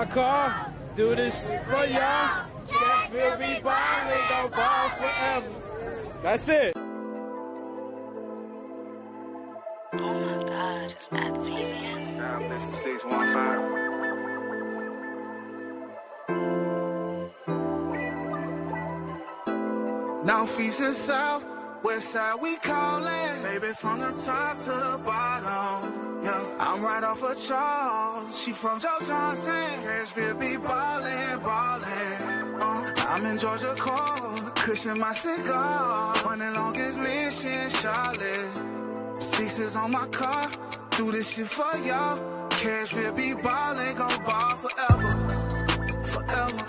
car, do this for y'all. Cats will be ballin', they gon' ball forever. That's it. Oh my God, it's that TV. Nah, Mr. 615. Now feasting south, west side we callin'. Baby from the top to the bottom. Yeah, I'm right off of Charles. She from Joe Johnson. Nashville be ballin', ballin'. I'm in Georgia Court, cushion my cigar. Running longest mission, Charlotte. Sixes on my car, do this shit for y'all. Cashville be ballin', gon' ball forever. Forever,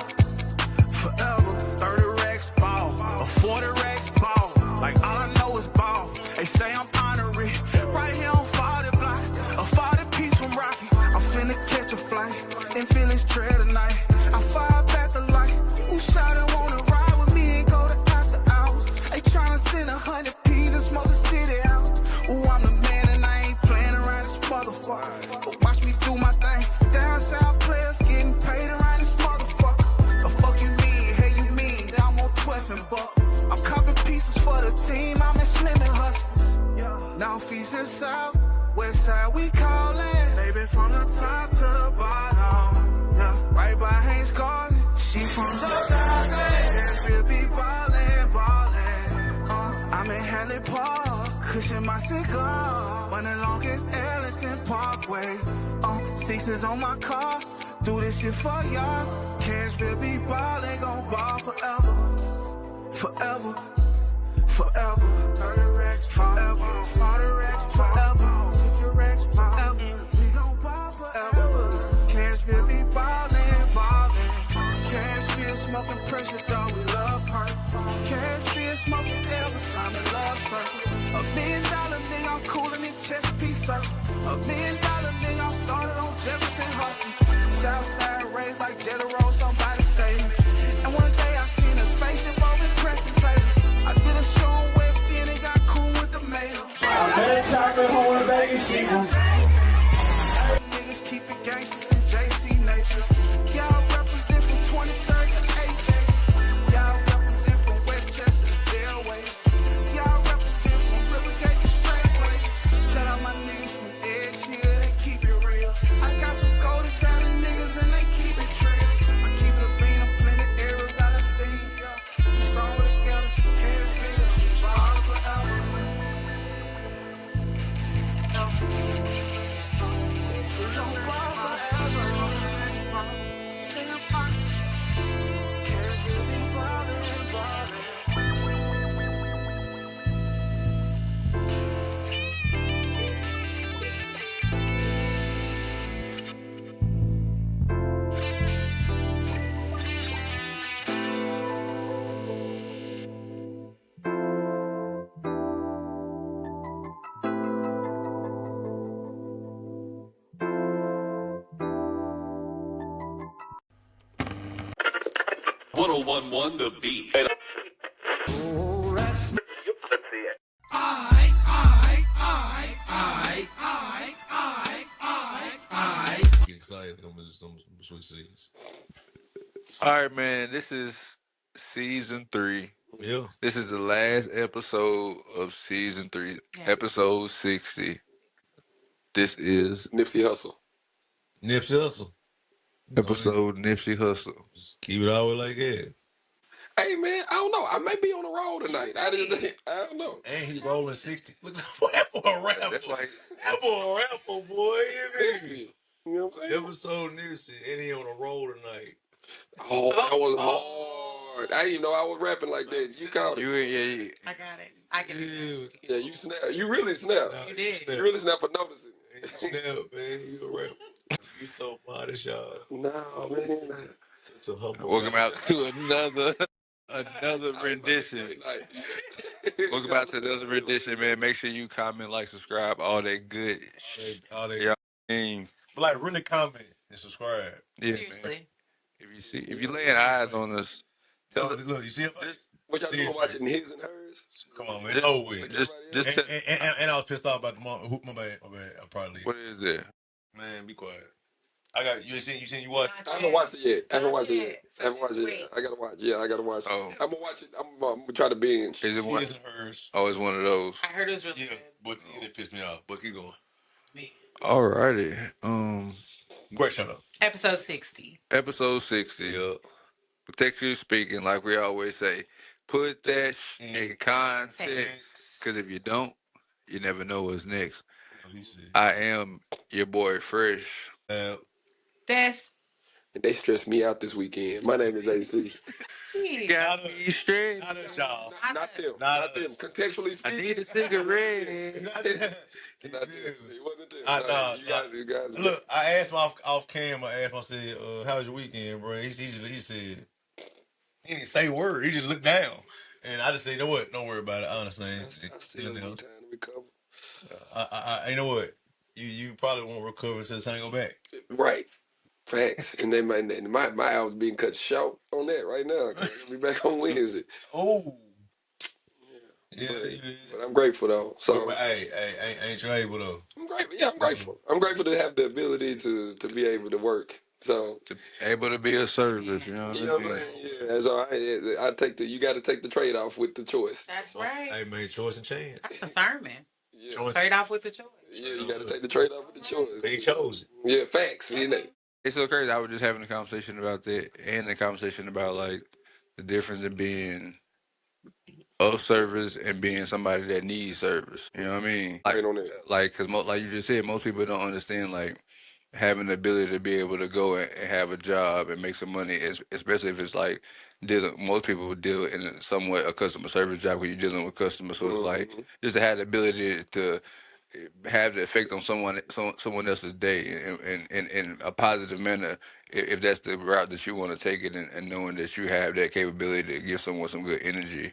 forever. 30 racks ball, a 40 racks ball. Like all I know is ball. They say I'm honorary. Right here on 40 block, a 40 piece from Rocky. I'm finna catch a flight, and feelings trail tonight. I fire back the light. Who shot and wanna ride with me and go to after hours? They tryna send 100 P's and smoke the city out. Ooh, I'm the man and I ain't playing around this motherfucker. But watch me do my thing. Down south players getting paid around this motherfucker. The fuck you mean? Hey, you mean that I'm on 12 and buck? I'm copping pieces for the team. I'm in Slim and Hustlers. Now feasting south, west side we callin'. Baby from the top to the bottom. Yeah, right by Haynes Garden. She from the Nashville be ballin', ballin'. I'm in Hadley Park, cushion my cigar. Running longest Ellington Parkway. Sixes on my car, do this shit for y'all. Cashville be ballin', gon' ball forever. Forever, forever. 30 racks forever. 40 racks forever. 50 racks forever. We gon' ball forever. Cashville be ballin', ballin'. Cashville smoking pressure, though we love her. Cashville smoking Elvis, I'm in love circle. $1 million nigga, I'm coolin' in Chesapeake Circle. $1 million nigga, I'm started on Jefferson Hustle. Southside raised like Jelly Roll, somebody save me. And one day I seen a spaceship over Crescent Taylor. I did a show on West End and got cool with the mayor. I met a chocolate home in Vegas, she from niggas keep it gangster from JC Nathan. Y'all represent from 23rd to AJ. Y'all represent from Westchester to Delaware. Y'all represent from Rivergate to Straightway. Shout out my niggas from Edge Hill, they keep it real. I got some golden family niggas and they keep it trail. I keep it a bean, I'm plenty arrows I done seen. We stronger together, Cashville, ball forever. We gon' ball forever. Say I'm on. Cashville be ballin', ballin'. The beat. Get excited. I'm just switch scenes. All right, man. This is season 3. Yeah. This is the last episode of season 3, episode 60. This is Nipsey Hussle. Nipsey Hussle. episode Nipsey Hussle. Just keep it always like that. Hey man, I don't know. I may be on the road tonight. I don't know. And he's rolling 60. Look at that boy a rapper. That's like That boy a rapper, boy. Nipsey. You know what I'm saying? Episode Nipsey, and he on the road tonight. Oh, that was hard. I didn't even know I was rapping like that. You caught it. you. I got it. I can do it. Yeah, you snapped. You really snapped. You did. You really snapped for noticing. You snap, man. You a rapper. You so modest, y'all. No, man. Such a humble. Welcome out to another rendition. Welcome out to another rendition, man. Make sure you comment, like, subscribe, all that good. All that. Y'all mean. But like, really comment and subscribe. Yeah, Seriously. man. If you laying eyes on us, tell us. Look, you see what y'all doing watching his and hers? Come on, man. It's over with. Just and I was pissed off about the mom. My bad. I probably. What is that? Man, be quiet. I got you. You watch? I haven't watched it yet. I haven't watched it Not yet. yet. I haven't watched it yet. I gotta watch. Yeah, I gotta watch. Oh. I'm gonna watch it. I'm gonna try to binge. Is it one? His and hers. Oh, it's one of those. I heard it was really Yeah, good. but it pissed me off. But keep going. Alrighty. Great shout out. Episode 60. Episode 60. Yeah. Contextually speaking, like we always say, put that in context. Because if you don't, you never know what's next. I am your boy Fresh. That's And they stressed me out this weekend. My name is AC. shit. Got me straight. Not us, y'all. Not them. Not Not them. us. Contextually I speaking. need a cigarette. Not Not them. It wasn't them. nah, You guys. Look, I asked him off camera. I asked him, I said, "How was your weekend, bro?" He said, he didn't say a word. He just looked down, and I just said, "You know what? Don't worry about it. I understand." I still need time to recover. You know what? You probably won't recover until the time go back. Right. Facts. And then my hours being cut short on that right now. I'll be back on Wednesday. Oh, Yeah. But I'm grateful though. So hey, ain't you able though? I'm grateful. Yeah, I'm grateful. I'm grateful to have the ability to be able to work. So Able to be a service, you know what I mean? Yeah. So I take you got to take the trade off with the choice. That's right. Hey, man, choice and chance. That's a sermon. Yeah. Trade off with the choice. Yeah, you got to take the trade off with the choice. They chose it. Yeah, facts. You know. It's so crazy. I was just having a conversation about that and a conversation about like the difference in being of service and being somebody that needs service. You know what I mean? Right on it. Like, cause like you just said, most people don't understand like having the ability to be able to go and have a job and make some money, especially if it's like most people would deal in somewhat a customer service job where you're dealing with customers. So it's like just to have the ability to have the effect on someone else's day in a positive manner if that's the route that you want to take it and knowing that you have that capability to give someone some good energy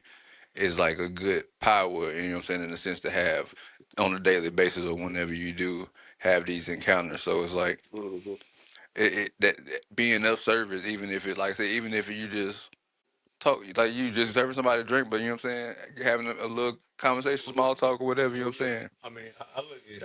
is like a good power, you know what I'm saying, in a sense to have on a daily basis or whenever you do have these encounters. So it's like that being of service, even if it like I say, even if you just talk like you just serving somebody a drink, but you know what I'm saying, having a little conversation, small talk or whatever, you know what I'm saying. I mean,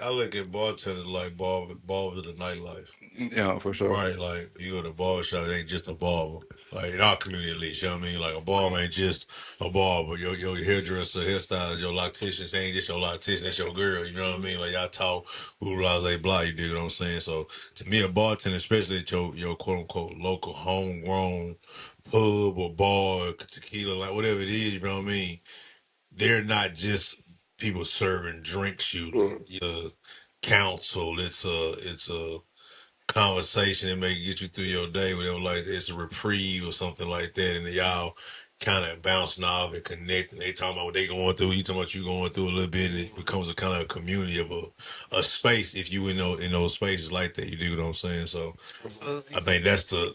I look at bartenders like barbers of the nightlife. Yeah, for sure. Right, like you go to barber shop, it ain't just a barber. Like in our community, at least, you know what I mean. Like a barber ain't just a barber. Your hairdresser, hairstylist, your locticians ain't just your loctician. That's your girl. You know what I mean. Like y'all talk who blase blah. You dig what I'm saying? So to me, a bartender, especially at your quote unquote local homegrown pub or bar, tequila, like whatever it is, you know what I mean. They're not just people serving drinks. Counsel. It's a conversation that may get you through your day, whatever, like it's a reprieve or something like that, and y'all kind of bouncing off and connecting. They talking about what they going through, you talking about you going through a little bit, and it becomes a kind of a community of a space if you in those spaces like that. You do what I'm saying? So I think that's the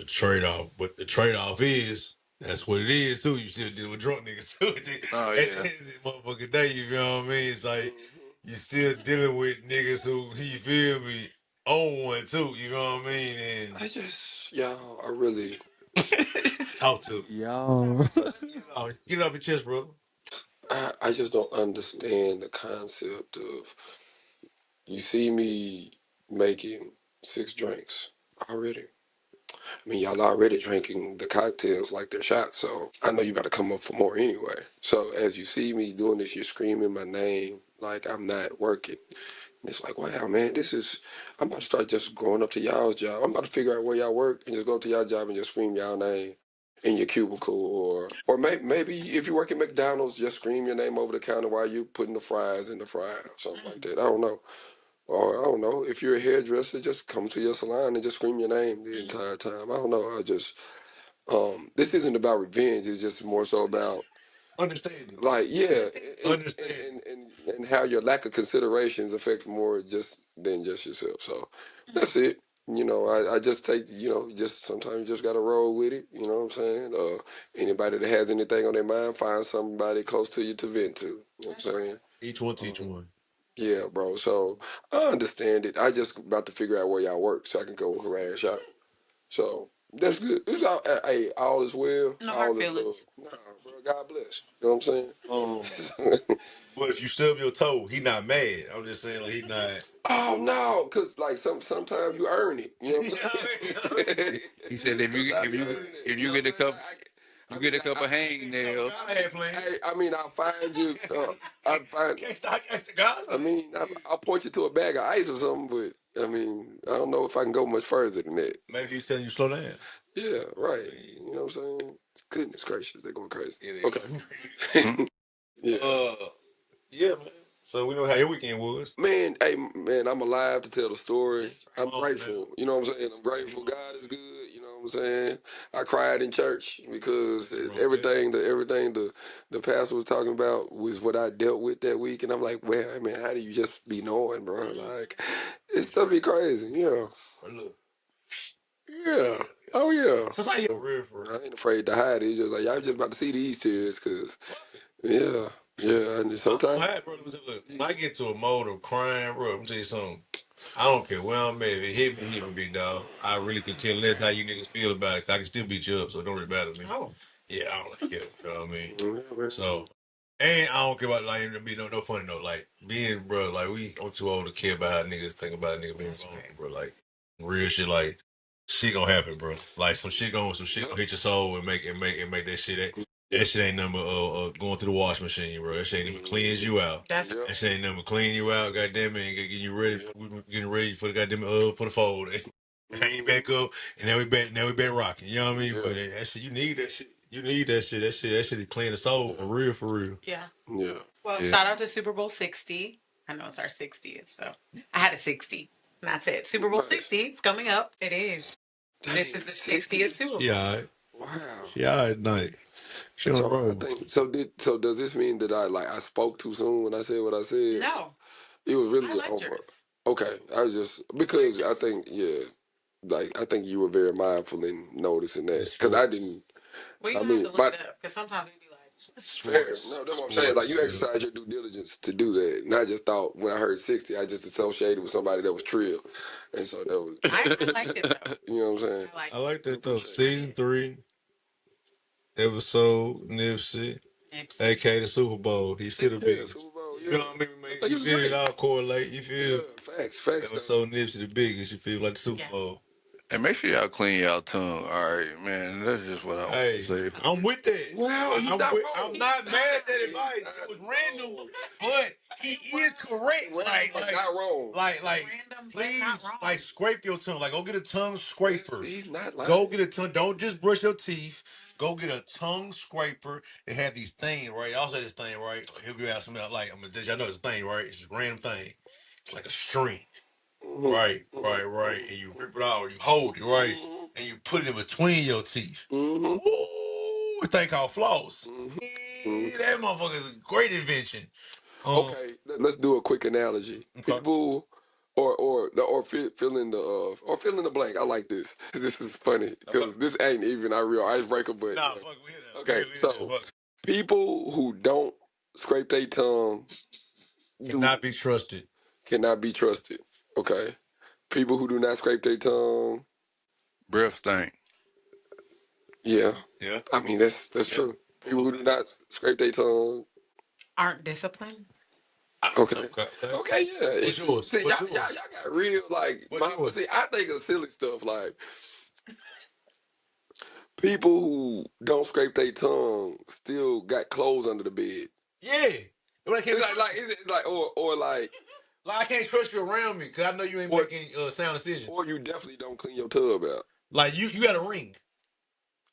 trade off. But the trade off is that's what it is too. You still deal with drunk niggas too. Oh, At yeah. the end of the motherfucking day, you know what I mean? It's like you still dealing with niggas who you feel me own one too. You know what I mean? And I really talk to Y'all. get it off your chest, brother. I just don't understand the concept of you see me making 6 drinks already. I mean, y'all already drinking the cocktails like they're shots, so I know you got to come up for more anyway. So as you see me doing this, you're screaming my name like I'm not working. And it's like, wow, man, I'm about to start just going up to y'all's job. I'm about to figure out where y'all work and just go to y'all job and just scream y'all name in your cubicle, or maybe if you work at McDonald's, just scream your name over the counter while you putting the fries in the fryer, or something like that. I don't know. Or I don't know, if you're a hairdresser, just come to your salon and just scream your name the entire time. I don't know. This isn't about revenge. It's just more so about Understanding. like, yeah, Understand. and how your lack of considerations affect more just than just yourself. So that's it. You know, I just take, just sometimes you just got to roll with it. You know what I'm saying? Anybody that has anything on their mind, find somebody close to you to vent to. You know what I'm saying? Each one teach one. Yeah, bro. So I understand it. I just about to figure out where y'all work so I can go harass y'all. So that's good. It's all is well. No all hard is feelings. love. Nah, bro. God bless. You know what I'm saying? But if you stub your toe, he not mad. I'm just saying, like, he not. Oh no, because like sometimes you earn it. You know what I'm saying? He said if you Sometimes earn it, if you you know get a what I'm saying? couple I you mean, get a couple hangnails. I had plans. I mean, I'll find you. I'll find. I gangsta God. I mean, I'll point you to a bag of ice or something, but I mean, I don't know if I can go much further than that. Maybe he's telling you slow down. Yeah, right. You know what I'm saying? Goodness gracious, they're going crazy. Yeah, Okay. Yeah. Yeah, man. So we know how your weekend was. Man, hey, man, I'm alive to tell the story. Just I'm right. Oh, grateful. You know what I'm saying? I'm grateful. God is good. You know what I'm saying? I cried in church because everything the pastor was talking about was what I dealt with that week, and I'm like, well, man, how do you just be knowing, bro? Like, it's stuff be crazy. You But look, know? Yeah. Oh yeah. so it's like for real. I ain't afraid to hide it. It's just like y'all just about to see these tears, cause yeah, yeah. And sometimes. Look, when I get to a mode of crying, bro, I'm tell you something. I don't care where I'm at. If it hit me, big dog. I really could care less how you niggas feel about it. 'Cause I can still beat you up, so it don't really matter to me. Oh. Yeah, I don't care. You know what I mean? Yeah, So, and I don't care about like to be no funny note. Like being, bro, like I'm too old to care about how niggas think about a nigga being wrong, bro. Like real shit, like shit gonna happen, bro. Like some shit gonna hit your soul and make that shit. That shit ain't number going through the wash machine, bro. That shit ain't even cleans you out. That's Yeah. That shit ain't number clean you out, goddamn it, and getting you ready getting ready for the goddamn for the fold. Hang back up, and now we back rocking. You know what I mean? Yeah. But that shit, you need that shit. You need that shit. That shit to clean the soul for real, for real. yeah. Yeah. Well, Yeah. shout out to Super Bowl 60. I know it's our 60th, so I had a 60. And that's it. Super Bowl Nice. 60 is coming up. It is. This is the 60th Super Bowl. She alright. Wow. She alright night. She on the So I road. think so does this mean that I spoke too soon when I said what I said? No, It was really I liked over. yours. Okay. I was just because I think I think you were very mindful in noticing that because I didn't. Well, you I don't have mean, to look it up because sometimes we'd be like, fair. No, that's what I'm saying. Like you Sports. exercise your due diligence to do that, and I just thought when I heard 60, I just associated with somebody that was trill, and so that was. I liked it though. You know what I'm saying? I liked I like I that though. appreciate it. Season 3, episode Nipsey, Nipsey. aka the Super Bowl. He's still the Yeah, biggest. Super Bowl. You Yeah. know what I mean? I thought You you was feel it great. all correlate. You feel Yeah, facts. episode Nipsey the biggest. You feel like the Super Yeah. Bowl. And make sure y'all clean y'all tongue. All right, man. That's just what I want Hey, to say. I'm with that. Well, he's not wrong. I'm not mad at that advice. It was random, but he is correct. Like, not wrong. like, Random, but please, not wrong. like, scrape your tongue. Like, go get a tongue scraper. He's not lying. Go get a tongue. Don't just brush your teeth. Go get a tongue scraper. They have these things, right? I'll say this thing, right? He'll be asking me, like, I'm gonna tell you, I know it's a thing, right? It's a random thing. It's like a string. Right. And you rip it out, or you hold it, right? And you put it in between your teeth. Mm-hmm. Ooh, this thing called floss. Mm-hmm. That motherfucker is a great invention. Okay, let's do a quick analogy. Okay. People, fill in the blank. I like this. This is funny because this ain't even our real icebreaker, but Nah, fuck, we hit that. okay. We hit So that. Fuck. people who don't scrape their tongue Cannot be trusted. cannot be trusted. Okay, people who do not scrape their tongue. Breath stink. Yeah, Yeah. I mean that's true. People who do not scrape their tongue. Aren't disciplined. Okay. Okay. Okay, yeah. What's yours? See, What's y'all yours? got real like. What's yours? See, I think of silly stuff like people who don't scrape their tongue still got clothes under the bed. Yeah. But I can't Is it like or like I can't trust you around me because I know you ain't making sound decisions. or you definitely don't clean your tub out. Like you got a ring.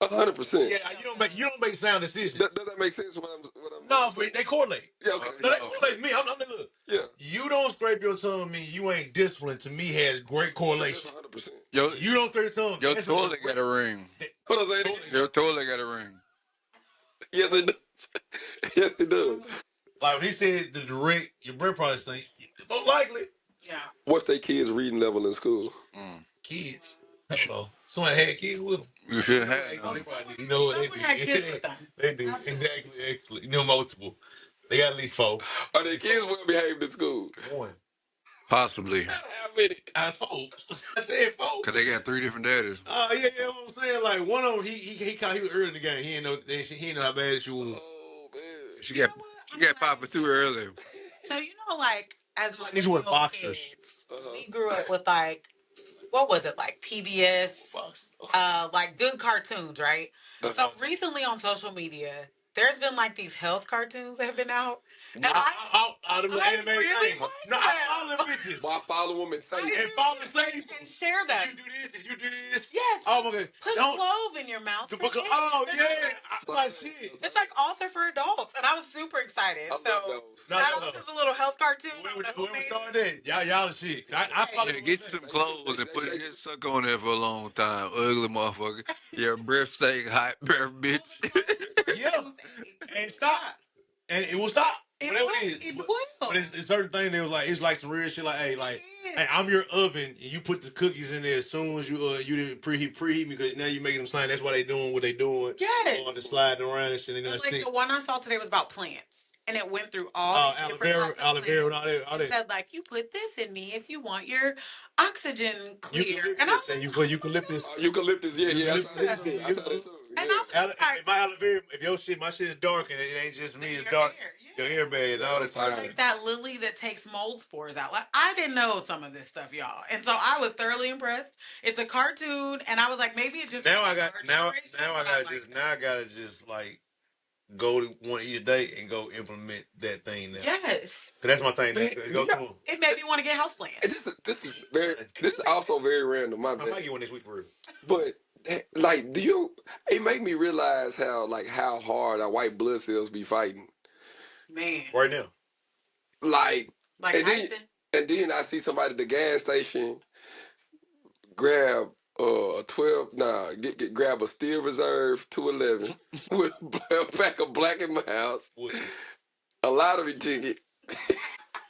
100%. Yeah, you don't make sound decisions. Does that make sense? What I'm No, but they correlate. Yeah, okay. No, they correlate me. I'm look. Yeah. You don't scrape your tongue mean you ain't disciplined. To me, has great correlation. That's 100%. You don't scrape your tongue. Your toilet got a ring. What I say? Your toilet got a ring. Yes, it does. Yes, it does. Like when he said the direct your bread products thing, most likely. Yeah. What's their kids' reading level in school? Kids. Hello. Somebody had kids with them. You should have. You know what they Someone had do? kids with them. They do. Absolutely. Exactly. Actually, you know multiple. They got at least 4. Are their kids well behaved in school? 1. Possibly. How many? Out of 4. I said 4. Because they got 3 different daddies. Yeah, what I'm saying. Like one of them, he was early in the game. He didn't know how bad she was. Oh man. She got popped for 2 early. So like as These were millennial boxers. kids, we grew up with like what was it like PBS, like good cartoons, right? So recently on social media, there's been like these health cartoons that have been out, and Out of the I anime really thing. like No, I them. follow them bitches. Well, I follow them and say And follow the same. And share them. If you do this, if you do this. Yes. Oh my god. Put clove in your mouth. Oh yeah. I like shit. It's like author for adults, and I was super excited. I So love those. shout out to the little health cartoon. Whoever started that, y'all the shit. I follow. Yeah, get you some clothes and put it suck on there for a long time. Ugly motherfucker. Your breath stay hot, breath bitch. Yeah. And stop. And it will stop. Whatever it is. It will. But it's certain thing that was like it's like some real shit. Like hey, I'm your oven, and you put the cookies in there as soon as you didn't preheat me because now you're making them slide. That's why they doing what they doing. Yes. The sliding around and shit. And like the one I saw today was about plants, and it went through all these different types of plants. And all that. It said like you put this in me if you want your oxygen clear. And I was like, eucalyptus. Eucalyptus, yeah. I saw that too. And I was like, my aloe vera, if my shit is dark and it ain't just me, it's dark. Your hair bad, all that time. Like that lily that takes mold spores out. Like I didn't know some of this stuff, y'all, and so I was thoroughly impressed. It's a cartoon, and I was like, maybe it just now I gotta just like go to one each day and go implement that thing now. Yes, that's my thing. It made me want to get houseplants. This is also very random. My bad. I might get one this week for real. But like, it make me realize how hard our white blood cells be fighting. Man. Right now. Like and then I see somebody at the gas station grab grab a Steel Reserve 211 with a pack of Black and Milds, a lottery ticket,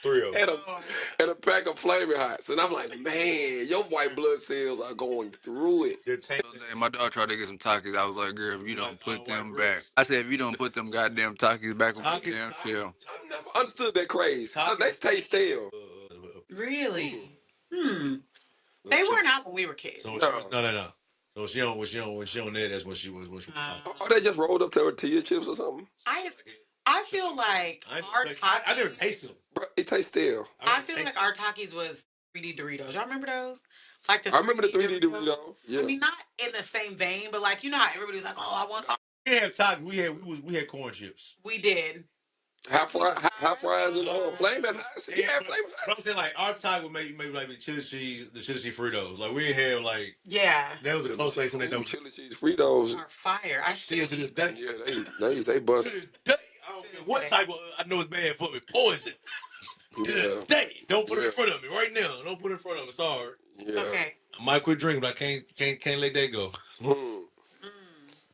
3 of them, and a pack of Flaming Hots. And I'm like, man, your white blood cells are going through it. My dog tried to get some Takis. I was like, girl, if you don't put them back. I said, if you don't put them goddamn Takis back on the damn shelf. I never understood that craze. They taste stale. Really? They weren't out when we were kids. So no. So when she on there, that's when she was. They just rolled up to her tea chips or something. I feel like our Takis. I never tasted them. Bro, it tastes stale. I feel like our Takis was 3D Doritos. Y'all remember those? Like I remember the 3D Doritos. Yeah. I mean, not in the same vein, but like you know how everybody's like, oh, I want. We didn't have Takis. We had corn chips. We did. Hot fries and Flaming Hots. Yeah, Flaming Hots. But I'm saying like our Taco would maybe like the chili cheese Fritos. Like we didn't have like that was the closest thing to that. Chili cheese Fritos are fire. I still to this day. Yeah, they bust. To this day, I don't care what type of. I know it's bad for me. Poison. To this day, don't put it in front of me right now. Don't put it in front of me. Sorry. Yeah. Okay. I might quit drinking, but I can't let that go.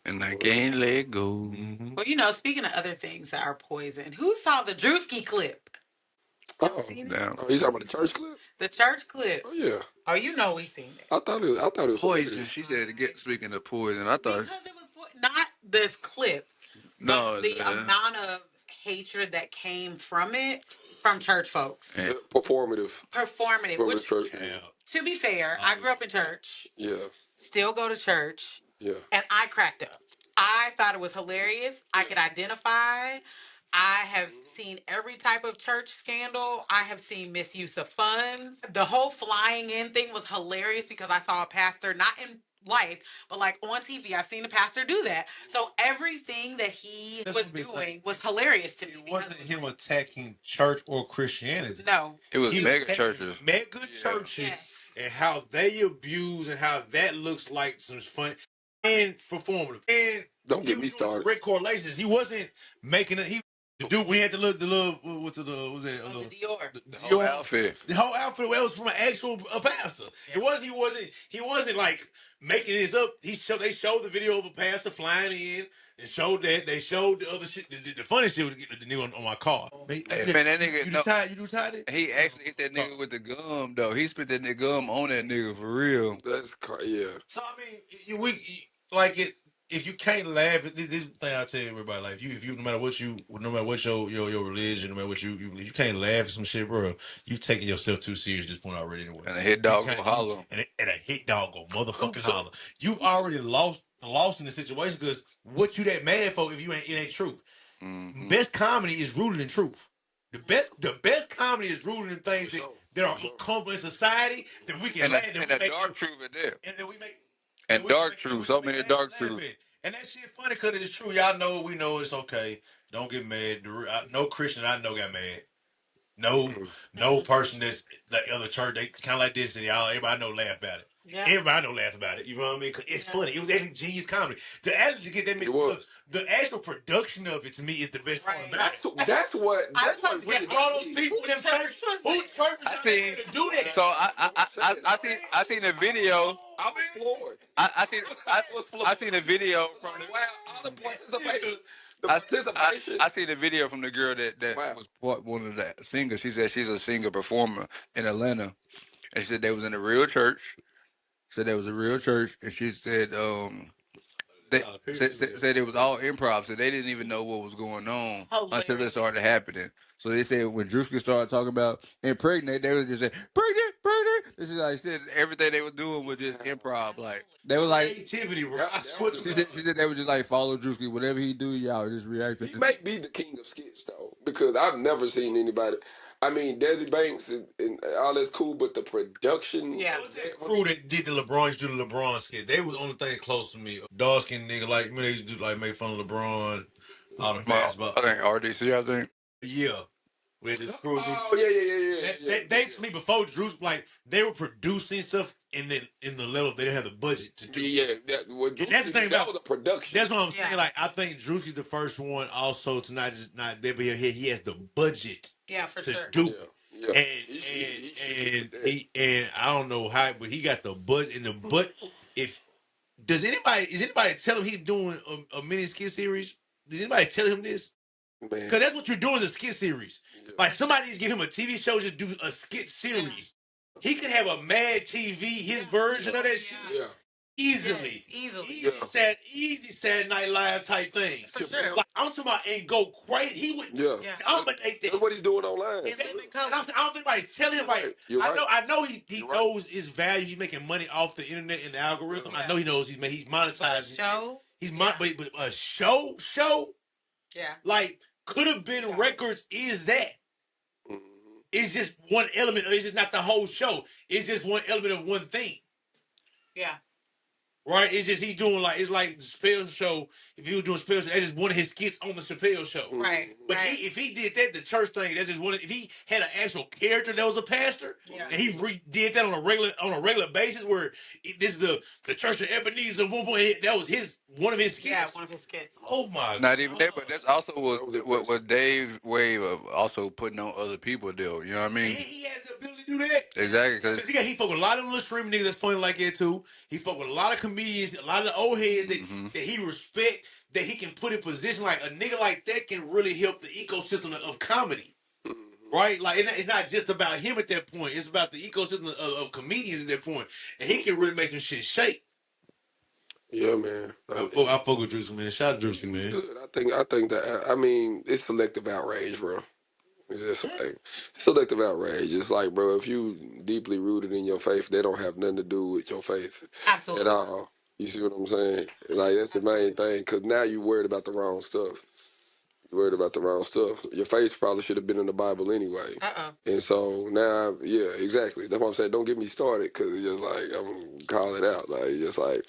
And I can't let go. Well, speaking of other things that are poison, who saw the Drewski clip? Seen it? Oh, you talking about the church clip? The church clip. Oh yeah. Oh, we seen it. I thought it was poison. She said speaking of poison. I thought because it was not this clip. No, the amount of hatred that came from it from church folks. Performative. Which, to be fair, I grew up in church. Yeah. Still go to church. Yeah. And I cracked up. I thought it was hilarious. I could identify. I have seen every type of church scandal. I have seen misuse of funds. The whole flying in thing was hilarious because I saw a pastor, not in life, but like on TV, I've seen a pastor do that. So everything that he was doing was hilarious to me. It wasn't him attacking church or Christianity. No. It was mega churches. Mega churches and how they abuse and how that looks like some fun and performative. And don't get me started. Great correlations. He wasn't making it. We had to look the little with the Dior. The whole outfit. The whole outfit was from an actual pastor. Yeah. He wasn't like making this up. They showed the video of a pastor flying in and showed that. They showed the other shit. The funny shit was the nigga on my car. Man, that nigga, you do tied? He actually hit that nigga with the gum though. He spit that nigga gum on that nigga for real. That's yeah. So I mean, like it. If you can't laugh, this thing I tell everybody, like if you no matter what your religion, no matter what you can't laugh at some shit, bro. You've taken yourself too serious at this point already anyway. And a hit dog go holler. And a hit dog go motherfucking holler. You've already lost in the situation because what you that mad for if it ain't truth. Mm-hmm. Best comedy is rooted in truth. The best comedy is rooted in things that are uncomfortable in society that we can laugh. And the dark truth is there. And then we make And dark truth, so many dark truths. And that shit funny because it's true. Y'all know, we know it's okay. Don't get mad. No Christian I know got mad. No person that's like other church, they kind of like this, and y'all, everybody I know laugh about it. Yeah. Everybody I know laugh about it. You know what I mean? Cause it's funny. It was actually genius comedy. To get that, the actual production of it to me is the best part about it. That's what really all those people in church. Whose church was to do that? So I seen a video. I was floored. I seen a video from the all the participation. I seen a video from the girl that was one of the singers. She said she's a singer performer in Atlanta, and she said they was in a real church. Said there was a real church, and she said they said it was all improv, so they didn't even know what was going on until it started happening. So they said when Drewski started talking about impregnate, they was just saying pregnant. This is like said everything they were doing was just improv. Like they were like creativity, bro. She said they would just like follow Drewski, whatever he do, y'all just react. He might be the king of skits though, because I've never seen anybody. I mean, Desi Banks and all that's cool, but the production. Yeah. That crew that did the LeBron skit, they was the only thing close to me. Dog skin nigga, like, you know, they used to do, like, make fun of LeBron, all the basketball. I think RDC, I think. Yeah. With the crew. Oh, yeah. They to me, before Drew, like, they were producing stuff, and then in the level, they didn't have the budget to do it. Yeah, that's the thing about the production. That's what I'm saying. Like, I think Drewski's the first one also to not there be here. He has the budget. Yeah, for to do it. Yeah. And I don't know how, but he got the budget and the if is anybody tell him he's doing a mini skit series? Does anybody tell him this? Because that's what you're doing is a skit series. Yeah. Like somebody needs to give him a TV show, just do a skit series. Yeah. He could have a Mad TV, his version of that shit. Yeah. Easily. Easy Saturday Night Live type thing. For sure. Like, I'm talking about and go crazy. He would dominate that. That's what he's doing online. And I don't think anybody's telling him like I know he knows his value. He's making money off the internet and the algorithm. Yeah. I know he knows he's monetizing. Show. But a show. Yeah. Like could have been records is that. Mm-hmm. It's just one element. It's just not the whole show. It's just one element of one thing. Yeah. Right? It's just he's doing like, it's like the Chappelle show. If he was doing Chappelle show, that's just one of his skits on the Chappelle show. Right. But if he did that, the church thing, that's just one. If he had an actual character that was a pastor, and he did that on a regular basis, where this is the church of Ebenezer, that was one of his skits. Yeah, one of his skits. Oh my! Not even that, but that's also what Dave's way of also putting on other people deal. You know what I mean? And he has the ability to do that. Exactly, because he fuck with a lot of them little streaming niggas that's funny like that too. He fuck with a lot of comedians, a lot of the old heads that he respect, that he can put in position. Like a nigga like that can really help the ecosystem of comedy. Right? Like it's not just about him at that point. It's about the ecosystem of comedians at that point. And he can really make some shit shake. Yeah, man. I fuck with Drewski, man. Shout out to Drewski, man. Good. I think that I mean it's selective outrage, bro. It's just like selective outrage. It's like, bro, if you deeply rooted in your faith, they don't have nothing to do with your faith. Absolutely. At all. You see what I'm saying? Like that's the main thing. Because now you worried about the wrong stuff. Worried about the wrong stuff. Your faith probably should have been in the Bible anyway. And so now, yeah, exactly. That's what I'm saying. Don't get me started because it's just like I'm calling it out. Like just like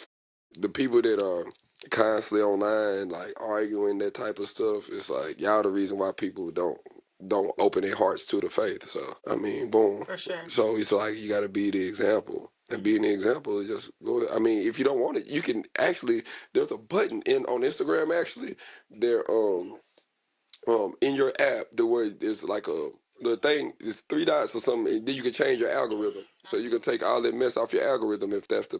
the people that are constantly online, like arguing that type of stuff. It's like y'all the reason why people don't open their hearts to the faith. So I mean, boom. For sure. So it's like you got to be the example. And being the example is just go. I mean, if you don't want it, you can actually. There's a button on Instagram. Actually, there in your app, the way there's like the thing is 3 dots or something, and then you can change your algorithm. So you can take all that mess off your algorithm if that's the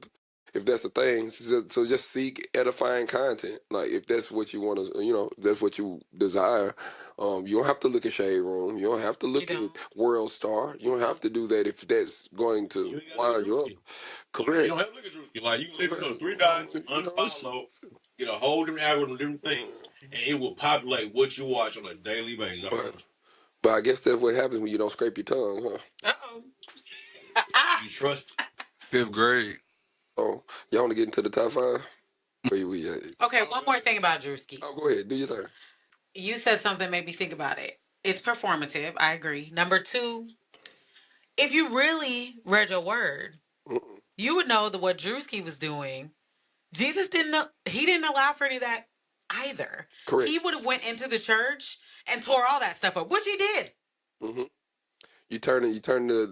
thing. So just seek edifying content. Like if that's what you want to, if that's what you desire. You don't have to look at Shade Room. You don't have to look at World Star. You don't have to do that if that's going to wind you up. Correct. You don't have to look at Drewski. Like you can click 3 dots, unfollow, get a whole different algorithm, different thing. And it will populate what you watch on a daily basis. But I guess that's what happens when you don't scrape your tongue, huh? You trust? 5th grade. Oh, y'all want to get into the top 5? Okay, one more thing about Drewski. Oh, go ahead. Do your thing. You said something made me think about it. It's performative. I agree. Number two, if you really read your word, Mm-mm. you would know that what Drewski was doing, Jesus didn't. He didn't allow for any of that either. Correct. He would have went into the church and tore all that stuff up, which he did Mm-hmm. You turn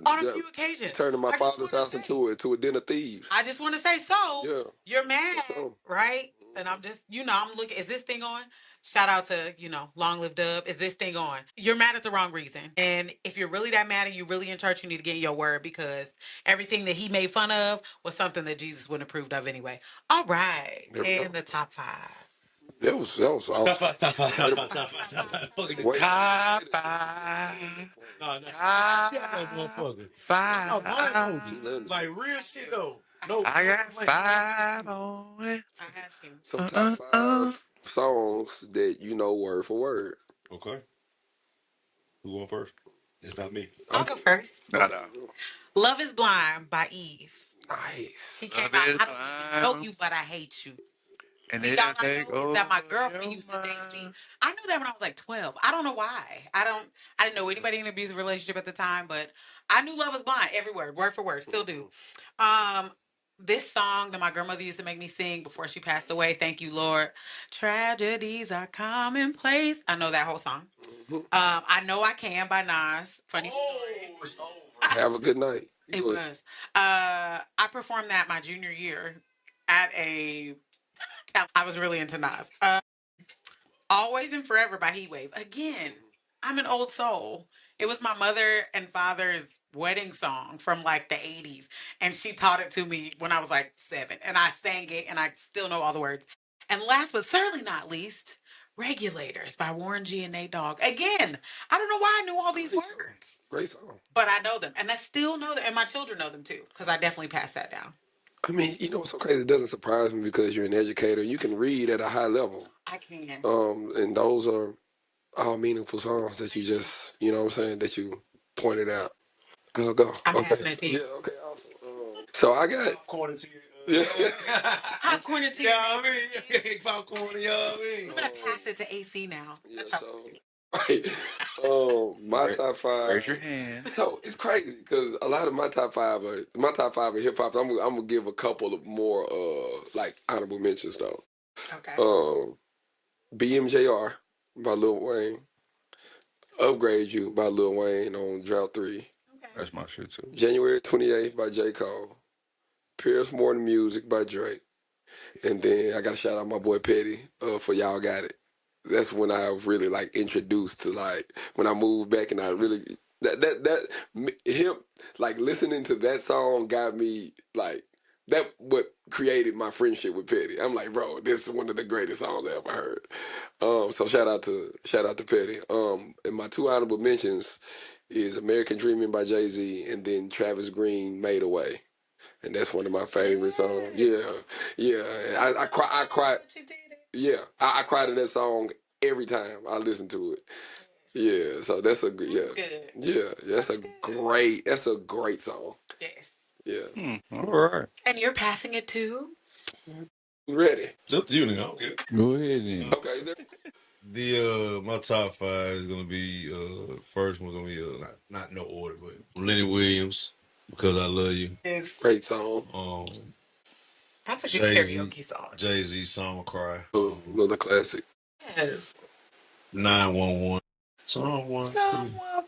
on a few occasions. my I just father's want house to say. into a den of thieves. I just want to say, so Yeah. you're mad, For sure. right? And Mhm. I'm just, I'm looking, is this thing on? Shout out to, Long Live Dub. Is this thing on? You're mad at the wrong reason. And if you're really that mad and you're really in church, you need to get in your word because everything that he made fun of was something that Jesus wouldn't approved of anyway. All right. There we go. In the top five. That was awesome. Top five, top five, top Wait a five, top five, top five. Fucking the Wait. Top Wait a five. no, no. Top Shut that motherfucker. No, five. minute. like real shit though. No, I no got complaint. five on it. I got you. So top five songs that you know word for word. Okay. Who going first? It's not me. I'll go first. Nah, Okay. nah. Love is Blind by Eve. Nice. He came Love out, is I don't even know blind. you, but I hate you. And See, it'll y'all, I take know is that my over girlfriend your used to date me. mind. I knew that when I was like 12. I don't know why. I didn't know anybody in an abusive relationship at the time, but I knew Love Was Blind every word for word, still do. Um, this song that my grandmother used to make me sing before she passed away, Thank You, Lord. Tragedies are commonplace. I know that whole song. Mhm. I Know I Can by Nas. Funny story. It's over. Have a good night. It Go ahead. was. I performed that my junior year at a. I was really into Nas. Always and Forever by Heatwave. Again, I'm an old soul. It was my mother and father's wedding song from like the 80s. And she taught it to me when I was like 7. And I sang it and I still know all the words. And last but certainly not least, Regulators by Warren G and Nate Dogg. Again, I don't know why I knew all these Great song. words, Great song. but I know them. And I still know them. And my children know them too, because I definitely passed that down. I mean, you know what's so crazy? It doesn't surprise me because you're an educator. You can read at a high level. I can. And those are all meaningful songs that you just, you know what I'm saying, that you pointed out. I'll go. I'm Okay. passing it to you. Yeah, okay, awesome. So I got Popcorn into your. yeah. Popcorn into You your know what I mean? Popcorn, you know what I mean? I'm going to pass it to AC now. Yeah, That's how so we do. my top Raise your five. hand. So it's crazy because a lot of my top five are hip hop. I'm gonna give a couple of more like honorable mentions though. Okay. BMJR by Lil Wayne, Upgrade You by Lil Wayne on Drought 3, Okay. That's my shit too. January 28th by J. Cole, Pierce Morton Music by Drake, and then I gotta shout out my boy Petty for Y'all Got It. That's when I was really like introduced to like when I moved back and I really him like listening to that song got me like that what created my friendship with Petty. I'm like, bro, this is one of the greatest songs I ever heard. So shout out to Petty. And my two honorable mentions is American Dreaming by Jay-Z and then Travis Green Made Away. And that's one of my favorite songs. Yeah, yeah. I cry. Yeah, I cry to that song every time I listen to it. Yeah, so that's a good. Yeah, Good. yeah. That's a great. That's a great song. Yes. Yeah. All right. And you're passing it to? Ready? It's up to you, nigga. I don't care. Go ahead then. Okay. My top five is gonna be first one's gonna be not no order, but Lenny Williams, Because I Love You. Yes. Great song. That's a good Jay-Z, karaoke song. Jay-Z Song Cry. Another classic. Yes. 911. Someone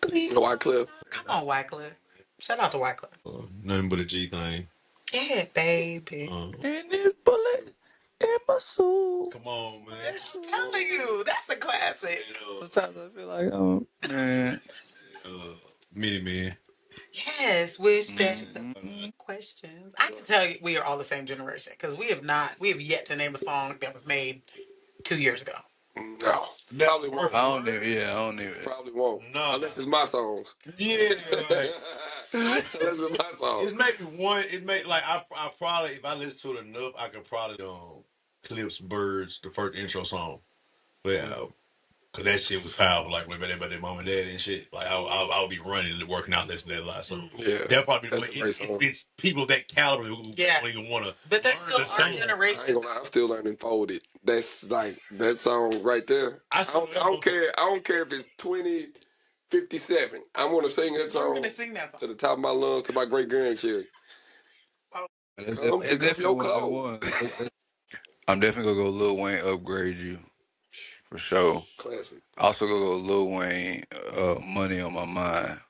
please. Wyclef. Come on, Wycliffe. Shout out to Wycliffe. Nothing But a G Thing. Yeah, baby. And this bullet in my soul. Come on, man. I'm telling you, that's a classic. Sometimes I feel like, oh man. Mini Man. Yes, wish that questions. I can tell you we are all the same generation because we have yet to name a song that was made 2 years ago. No, probably won't. I don't even. Probably won't. No. Unless it's my songs. Yeah, like, Unless it's my songs. it's maybe one. It may like I probably if I listen to it enough, I could probably Clips Birds, the first intro song. Yeah, cause that shit was powerful. Like when they about their mom and dad and shit. Like I'll be running and working out listening to that a lot. So Yeah, that probably that's a great song. it's people of that caliber who Yeah. don't even want to. But they're still the our song. I ain't generation. gonna lie, I'm still learning Folded. That's like that song right there. I don't care. I don't care if it's 20 57. I'm gonna sing that We're song gonna sing that to song. the top of my lungs to my great grandchildren. That's, Come that's pick up definitely your one of the clothes. ones. I'm definitely gonna go Lil Wayne upgrade you for sure. Classic. Also gonna go Lil Wayne, money on my mind.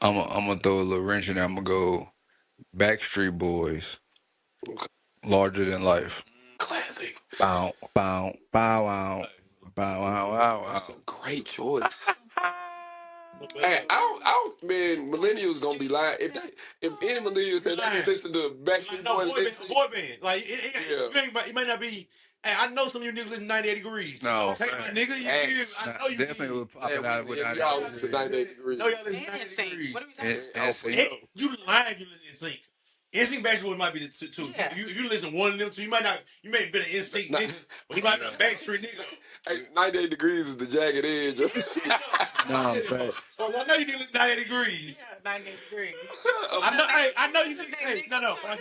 I'm gonna throw a little wrench in there. I'm gonna go Backstreet Boys, Okay. larger than life. Classic. Bow, bow, bow, wow, bow, wow, wow, That's wow. a great choice. Hey, man, millennials gonna be lying if any millennials say they listen to Backstreet No, Boys. boy band. Like, Yeah. it may not be. Hey, I know some of you niggas listen to 98 Degrees. No, Take my nigga, you Hey, feel? I know you definitely did. was popping man, out with we 98 all listen to degrees. 98 degrees. No, y'all listen to And 98 NSYNC. Degrees. What are we talking about? And For see, sure. You lying if you listen to NSYNC. NSYNC Backstreet Boys might be the two. Yeah. You listen to one of them two. You may have been an NSYNC Nah. nigga, but you might be a Backstreet nigga. Hey, 98 degrees is the jagged edge. no, fact. So I know you didn't listen to 98 Degrees. Yeah, 98 degrees. I know you didn't. Hey, no. I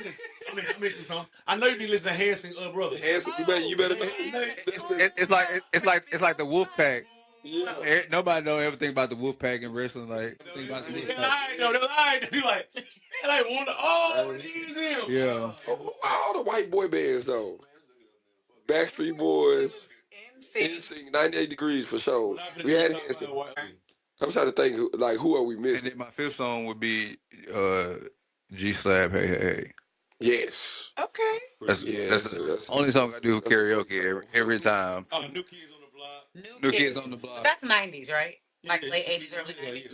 mentioned something. I know you didn't listen to Hanson Brothers. Hanson, you better know. It's like the Wolf Pack. Yeah. Nobody know everything about the Wolf Pack and wrestling. Like think about the Wolf They're Pack. lying though. They're lying. They're like one of all these him. Yeah. Who are all the white boy bands though? Backstreet Boys, NSYNC, 98 degrees for sure. We had Hanson. I'm trying to think who are we And missing? then my fifth song would be G Slab Hey Hey Hey. Yes. Okay. That's the only song I do karaoke every time. New Kids on the Block. New Kids on the Block. That's 90s, right? Like late 80s, early 90s.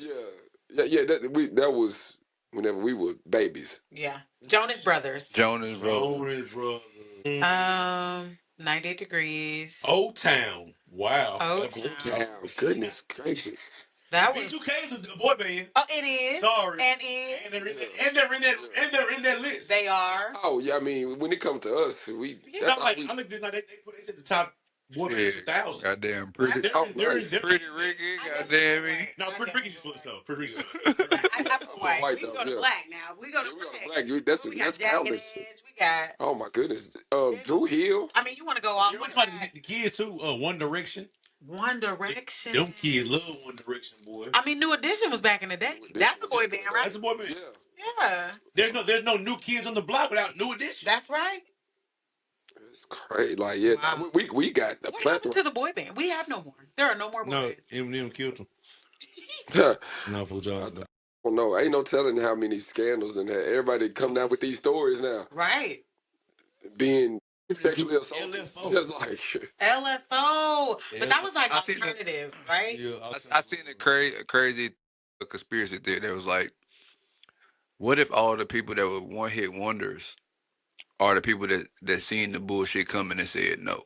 Yeah. That was whenever we were babies. Yeah. Jonas Brothers. Jonas Brothers. 98 degrees. Old Town. Wow. Old Town. Goodness gracious. That was. B2K is a boy band. Oh, it is. Sorry. And is. And they're in that list. They are. Oh yeah, I mean when it comes to us, that's I think they at the top boy band 2000. Goddamn pretty. Pretty Ricky. Goddamn me. No, Pretty Ricky just flips though. Pretty Ricky. I'm white. white, We can though, go to yeah. black now. We go to black. That's We got that's Jagged countless. Edge. We got. Oh my goodness. Drew Hill. I mean, you want to go all You the way talking back. about the kids too? One Direction. One Direction. Them kids love One Direction, boy. I mean, New Edition was back in the day. That's a boy band, right? That's a boy band. Yeah. There's no New Kids on the Block without New Edition. That's right. It's crazy. Like Wow. we got the What plethora. happened to the boy band? We have no more. There are no more boy bands. Eminem killed him. No, for I don't know. Ain't no telling how many scandals and everybody come down with these stories now. Right. Being sexually assaulted. LFO. Just like LFO. But that was like I seen alternative, right? I seen a crazy conspiracy theory that was like, what if all the people that were one hit wonders are the people that seen the bullshit coming and said no?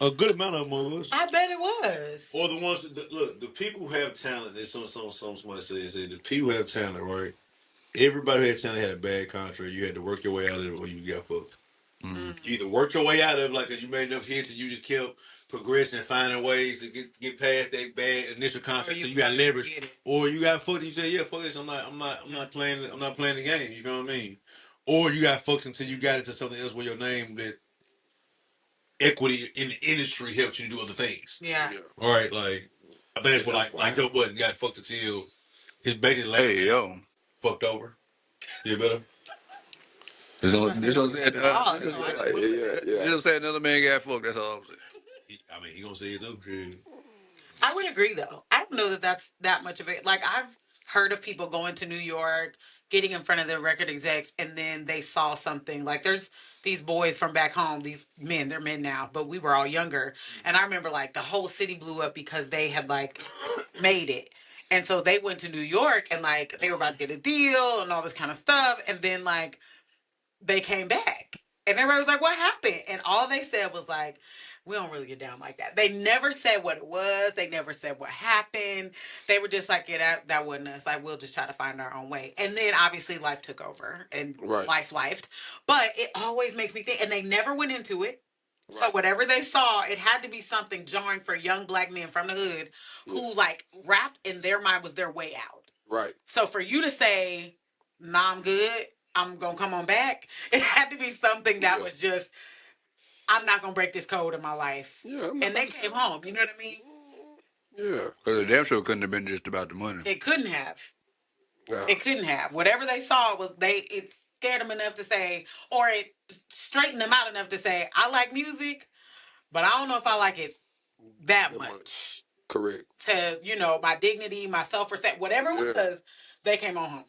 A good amount of them was. I bet it was. Or the ones that look, the people who have talent. There's somebody say the people who have talent, right? Everybody who had talent had a bad contract. You had to work your way out of it, or you got fucked. You either worked your way out of it, like, cause you made enough hits, and you just kept progressing and finding ways to get past that bad initial contract, so you got leverage, or you got fucked. And you say, yeah, fuck this. I'm not playing the game. You know what I mean? Or you got fucked until you got into something else where your name that equity in the industry helped you do other things. Yeah. All right, like I think that's what like Joe Budden got fucked until his basically fucked over. You better. Just say another man got fucked. That's all I'm saying. He gonna say it though. I would agree, though. I don't know that that's that much of it. Like, I've heard of people going to New York, getting in front of the record execs, and then they saw something. Like, there's these boys from back home, these men, they're men now, but we were all younger. And I remember, like, the whole city blew up because they had, like, made it. And so they went to New York and, like, they were about to get a deal and all this kind of stuff. And then, like, they came back. And everybody was like, what happened? And all they said was like, we don't really get down like that. They never said what it was. They never said what happened. They were just like, yeah, that wasn't us. Like, we'll just try to find our own way. And then obviously life took over and life lifed. But it always makes me think, and they never went into it. Right. So whatever they saw, it had to be something jarring for young black men from the hood who, like, rap in their mind was their way out. Right. So for you to say, nah, I'm good, I'm going to come on back, it had to be something that was just, I'm not going to break this code in my life. Yeah, and they came home. You know what I mean? Yeah. Because the damn show couldn't have been just about the money. It couldn't have. Nah. It couldn't have. Whatever they saw was it scared them enough to say, or it straightened them out enough to say, I like music, but I don't know if I like it that much. Correct. To, my dignity, my self-respect, whatever it was, they came on home.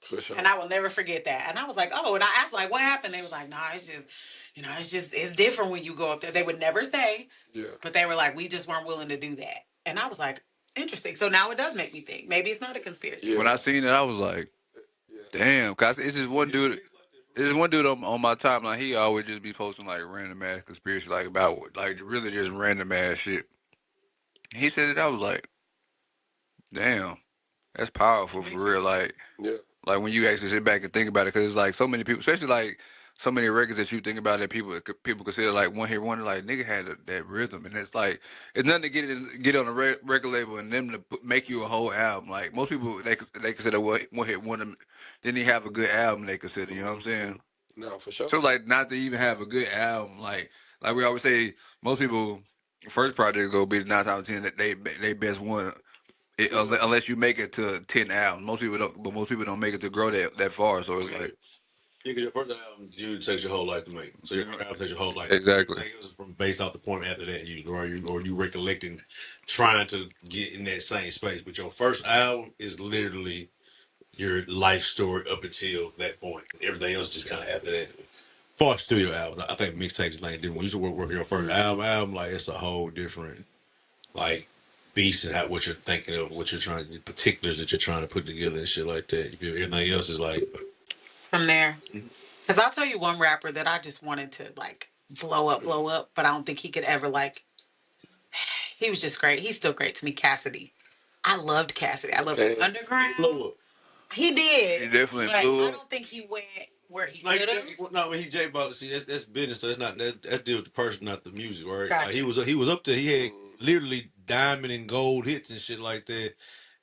For sure. And I will never forget that. And I was like, oh, and I asked, like, what happened? They was like, nah, it's just, it's different when you go up there. They would never say, but they were like, we just weren't willing to do that. And I was like, interesting. So now it does make me think. Maybe it's not a conspiracy. When I seen it, I was like, damn. Cause it's just one dude. There's one dude on my timeline. He always just be posting like random ass conspiracy, like about like really just random ass shit. He said it. I was like, damn, that's powerful for real. Like when you actually sit back and think about it, because it's like so many people, especially like so many records that you think about that people consider like one hit wonder. Like nigga had that rhythm, and it's like it's nothing to get on a record label and them to make you a whole album. Like most people they consider one hit wonder. Then he have a good album they consider. You know what I'm saying? No, for sure. So like not to even have a good album, like we always say, most people first project go be the 9 times out of 10 that they best one. Unless you make it to 10 albums, most people don't. But most people don't make it to grow that far. So it's like, yeah, because your first album usually takes your whole life to make. So your first album takes your whole life. Exactly. It was from based off the point after that, or you recollecting, trying to get in that same space. But your first album is literally your life story up until that point. Everything else just kind of after that. For studio albums, I think mixtapes like different. When you used to work your first album, like it's a whole different like beast and what you're thinking of, what you're trying, the particulars that you're trying to put together and shit like that. Everything else is like from there. Because I'll tell you one rapper that I just wanted to like blow up, but I don't think he could ever like. He was just great. He's still great to me, Cassidy. I loved Cassidy. I loved Underground. blow up. He did. He definitely but blew I up. don't think he went where he Like could have. no, when he J Ball, see that's business. So that's not that's deal with the person, not the music, right? Gotcha. Like he was up there. He had literally diamond and gold hits and shit like that,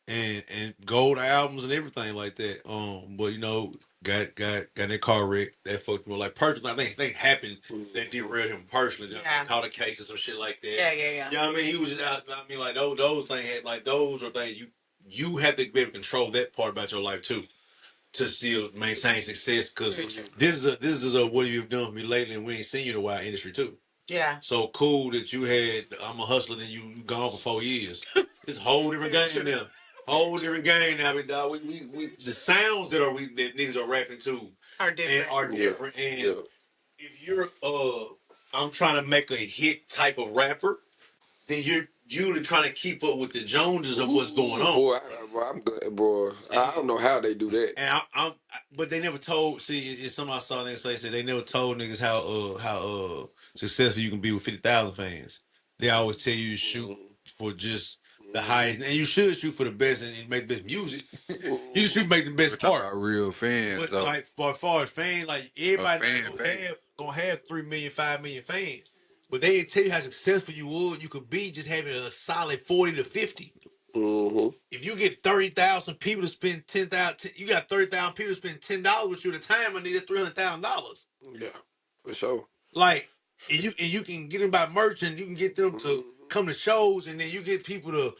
and gold albums and everything like that. But got in that car wreck that fucked him up. Like personally, I think happened that derailed him personally. Caught a case or some shit like that. Yeah. You know what I mean? He was just out. I mean, like those things had like those are things you have to be able to control that part about your life too, to still maintain success. Because this is a what you've done for me lately, and we ain't seen you in a while industry too. Yeah. So cool that you had I'm a hustler and you gone for 4 years. It's a whole different game now. Whole different game now. I mean, dog, we the sounds that niggas are rapping to are different. And if you're I'm trying to make a hit type of rapper, then you're trying to keep up with the Joneses of what's going on. Boy, I'm good, bro. I don't know how they do that. And but they never told. See, it's something I saw niggas say they never told niggas how successful you can be with 50,000 fans. They always tell you to shoot for just the highest, and you should shoot for the best and make the best music. You should make the best part. Real fans, But though. like for as far as fans, like everybody gonna have 3 million, 5 million fans. But they didn't tell you how successful you could be just having a solid 40 to 50. If you get 30,000 people to spend 10,000, you got 30,000 people to spend $10 with you at a time. I need $300,000. Yeah, for sure. Like, and you can get them by merch, and you can get them to come to shows, and then you get people to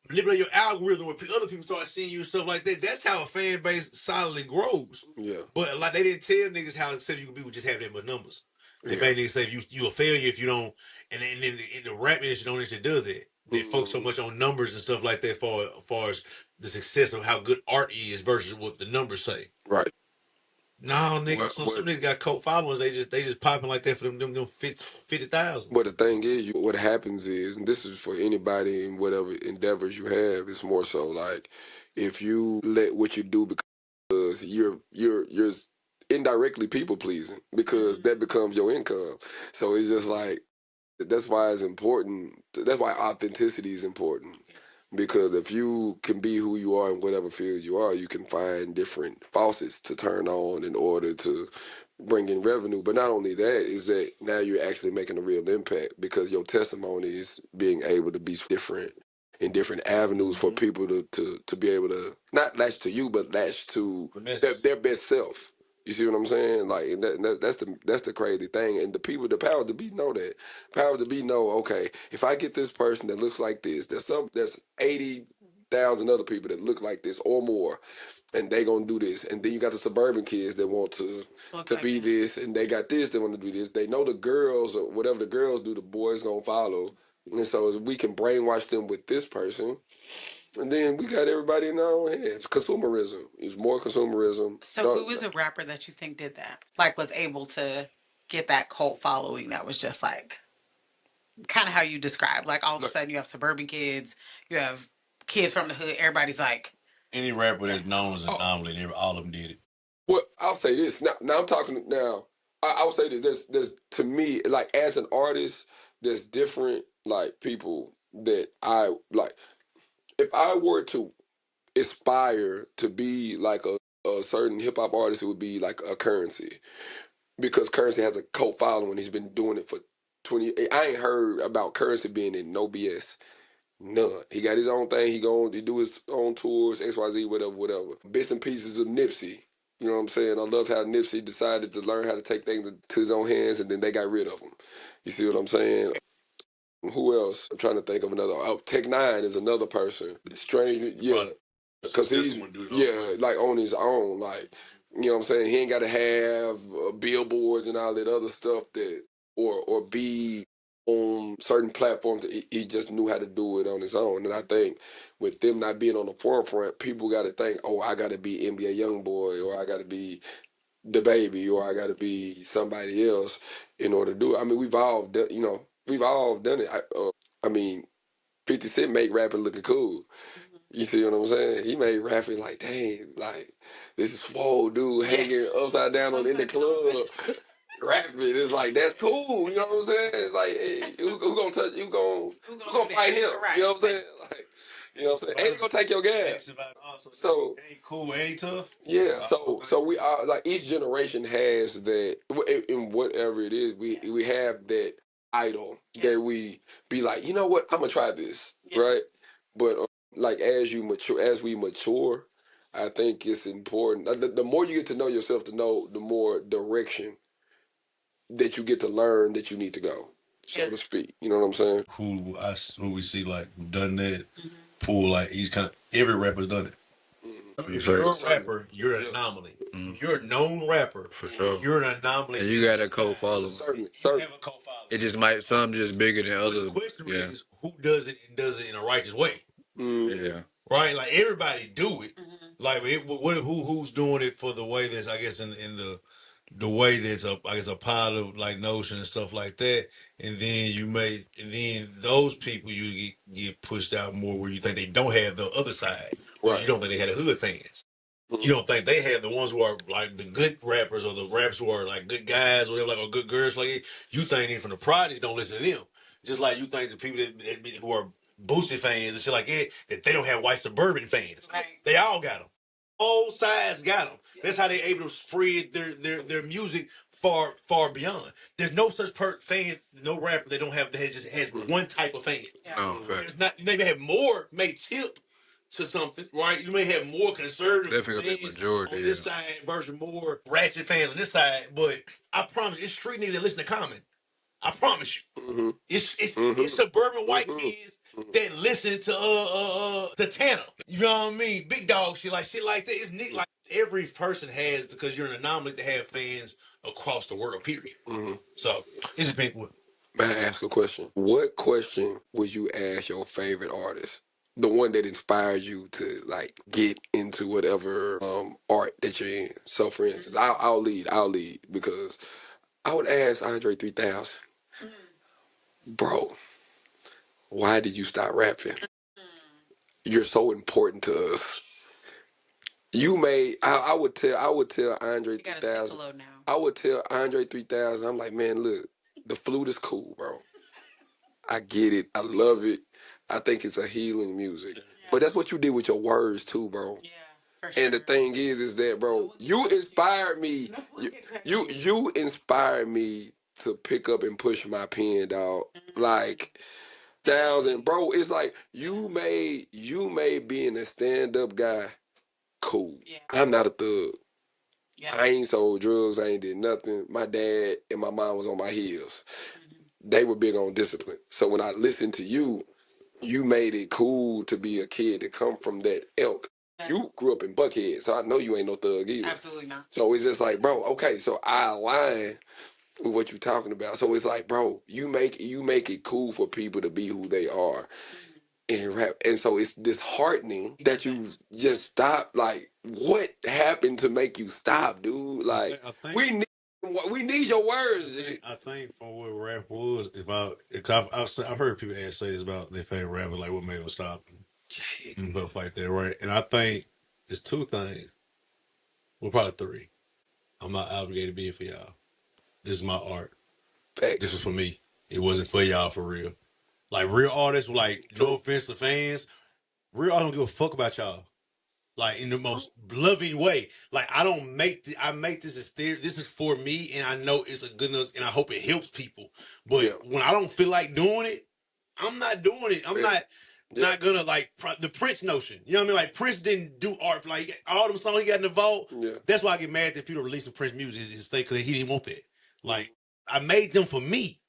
manipulate your algorithm where other people start seeing you and stuff like that. That's how a fan base solidly grows. Yeah. But like they didn't tell niggas how successful you can be with just having that much numbers. They made niggas say you a failure if you don't, and then in the rap industry, don't actually does that. They focus so much on numbers and stuff like that for as far as the success of how good art is versus what the numbers say. Right. No, niggas. Some niggas got cult followers. They just popping like that for them 50,000. But the thing is, what happens is, and this is for anybody in whatever endeavors you have, it's more so like if you let what you do because you're indirectly people pleasing because that becomes your income. So it's just like that's why it's important. That's why authenticity is important. Because if you can be who you are in whatever field you are, you can find different faucets to turn on in order to bring in revenue. But not only that, is that now you're actually making a real impact because your testimony is being able to be different in different avenues for people to be able to not latch to you, but latch to their best self. You see what I'm saying? Like and that's the crazy thing. And the people, the power to be know that. Power to be know, okay, if I get this person that looks like this, there's 80,000 other people that look like this or more, and they gonna do this. And then you got the suburban kids that want to Look be like that. this, and they got this, they want to do this. They know the girls or whatever the girls do, the boys gonna follow. And so if we can brainwash them with this person, and then we got everybody in our own hands. Consumerism. It's more consumerism. So who was a rapper that you think did that? Like was able to get that cult following that was just like kind of how you described. Like all of a sudden you have suburban kids, you have kids from the hood, everybody's like Any rapper that's known as an anomaly, all of them did it. Well, I'll say this. Now I'm talking now. I'll say that there's to me, like as an artist, there's different like people that I like. If I were to aspire to be like a certain hip hop artist, it would be like a Currency, because Currency has a cult following. He's been doing it for 20. I ain't heard about Currency being in no BS. None. He got his own thing. He going to do his own tours, XYZ, whatever, whatever. Bits and pieces of Nipsey. You know what I'm saying? I loved how Nipsey decided to learn how to take things to his own hands, and then they got rid of him. You see what I'm saying? Who else? I'm trying to think of another. Oh, Tech Nine is another person. Strange, yeah, because he's like on his own. Like, you know what I'm saying? He ain't got to have billboards and all that other stuff that, or be on certain platforms. He just knew how to do it on his own. And I think with them not being on the forefront, people got to think, oh, I got to be NBA YoungBoy, or I got to be the baby, or I got to be somebody else in order to do it. I mean, we've all done it. I mean, 50 Cent make rapping looking cool. You see what I'm saying? He made rapping like, dang, like this is swole dude hanging upside down in the club. Rapping, it's like that's cool. You know what I'm saying? It's like, hey, who gonna touch? Who gonna fight him? right. You know what I'm saying? Like, you know what I'm saying? Ain't he gonna take your gas? So ain't cool, ain't he tough? yeah, so we are like each generation has that in whatever it is. We have that idol that we be like, you know what? I'm gonna try this, right? But like as we mature, I think it's important. The more you get to know yourself, to know the more direction that you get to learn that you need to go, so to speak. You know what I'm saying? Who we see like done that, pull like he's kind of every rapper's done it. If you're a rapper, you're an anomaly. If you're a known rapper, For sure. you're an anomaly. And you got a cult following. Certainly. You have a cult following. It just might some just bigger than others. The question is who does it and does it in a righteous way. Yeah. Right? Like everybody do it. Like who's doing it for the way that's I guess in the way that's a positive like notion and stuff like that, and then those people you get pushed out more where you think they don't have the other side. Right. You don't think they had a hood fans. You don't think they have the ones who are like the good rappers or the rappers who are like good guys or whatever, like or good girls. Like you think they from the project don't listen to them. Just like you think the people who are Boosie fans and shit like that they don't have white suburban fans. Right. They all got them. All sides got them. That's how they able to spread their music far beyond. There's no such fan, no rapper that don't have that just has one type of fan. Yeah. No, There's not. You maybe have more may tip to something, right? You may have more conservative fans majority, on this side versus more ratchet fans on this side, but I promise it's street niggas that listen to Common. I promise you. It's suburban white kids that listen to Tanner. You know what I mean? Big dog shit like that. It's neat. Like every person has, because you're an anomaly to have fans across the world, period. So it's just been. May I ask a question? What question would you ask your favorite artist? The one that inspired you to like get into whatever art that you're in. So for instance, I'll lead because I would ask Andre 3000, bro, why did you stop rapping? You're so important to us. You made I would tell Andre 3000. I would tell Andre 3000, I'm like, man, look, the flute is cool, bro. I get it. I love it. I think it's a healing music. Yeah. But that's what you did with your words too, bro. Yeah, for sure. And the thing is that, bro, you inspired me. You inspired me to pick up and push my pen, dog. Like 1,000, bro. It's like you made being a stand-up guy cool. Yeah. I'm not a thug. Yeah. I ain't sold drugs. I ain't did nothing. My dad and my mom was on my heels. They were big on discipline. So when I listened to you, you made it cool to be a kid to come from that ilk. You grew up in Buckhead, so I know you ain't no thug either. Absolutely not. So it's just like, bro, okay, so I align with what you're talking about. So it's like, bro, you make it cool for people to be who they are and rap. And so it's disheartening that you just stop. Like, what happened to make you stop, dude? Like, I think we need your words. I think from what rap was, I've heard people say this about their favorite rapper, like what made them stop and stuff like that, right? And I think it's two things. Well, probably three. I'm not obligated to be here for y'all. This is my art. This was Facts. for me. It wasn't for y'all for real. Like real artists, like no offense to fans, real artists don't give a fuck about y'all. Like in the most loving way. Like I make this as this is for me, and I know it's a good enough, and I hope it helps people. But when I don't feel like doing it, I'm not doing it. I'm not gonna like the Prince notion. You know what I mean? Like Prince didn't do art for like all them songs he got in the vault. Yeah. That's why I get mad that people releasing Prince music is because he didn't want that. Like I made them for me.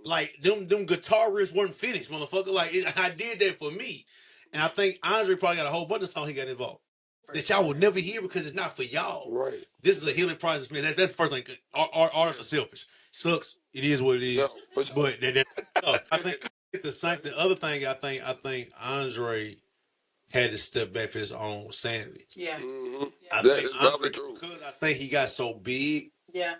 Like them guitar riffs weren't finished, motherfucker. Like I did that for me, and I think Andre probably got a whole bunch of songs he got involved that y'all will never hear because it's not for y'all. Right. This is a healing process, man. That's the first thing. Artists are selfish. Sucks. It is what it is. No, for sure. But I think the other thing I think Andre had to step back for his own sanity. Yeah. Mm-hmm. I That think is probably Andre, true. because I think he got so big. Yeah.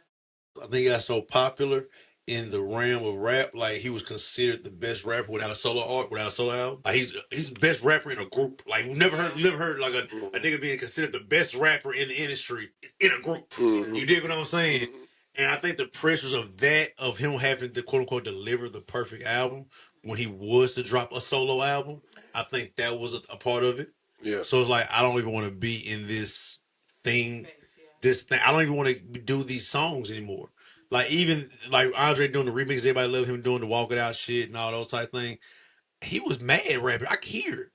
I think he got so popular in the realm of rap, like he was considered the best rapper without a solo album. Like he's the best rapper in a group. Like you never heard like a nigga being considered the best rapper in the industry in a group. Mm-hmm. You dig what I'm saying? And I think the pressures of him having to quote unquote deliver the perfect album when he was to drop a solo album, I think that was a part of it. Yeah. So it's like I don't even want to be in this thing. I don't even want to do these songs anymore. Like even like Andre doing the remix, everybody love him doing the walk it out shit and all those type things. He was mad rapping. I could hear it.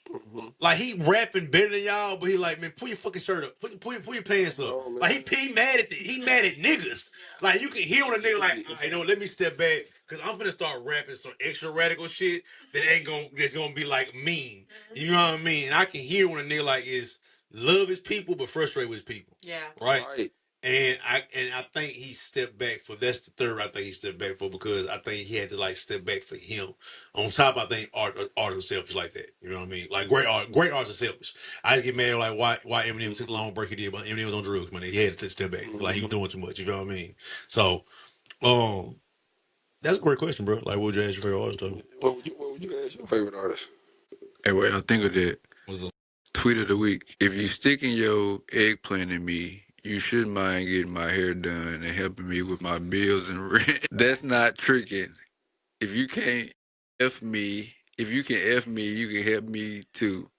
Mm-hmm. Like he rapping better than y'all, but he like, man, pull your fucking shirt up, pull your pants up. Oh, like he mad at niggas. Like you can hear on a nigga like, you know, let me step back because I'm gonna start rapping some extra radical shit that's gonna be like mean. You know what I mean? And I can hear when a nigga like is love his people but frustrated with his people. Yeah. Right. And I think he stepped back for that's the third I think he stepped back for because I think he had to like step back for him. On top, I think art is selfish like that. You know what I mean? Like great art is selfish. I just get mad like why Eminem took a long break he did, but Eminem was on drugs, man. He had to step back. Like he was doing too much. You know what I mean? So, that's a great question, bro. Like, what would you ask your favorite artist though? What would you ask your favorite artist? Hey, wait, I think of that. What's up? Tweet of the week. If you sticking your eggplant in me, you shouldn't mind getting my hair done and helping me with my bills and rent. That's not tricking. If you can't F me, if you can F me, you can help me too.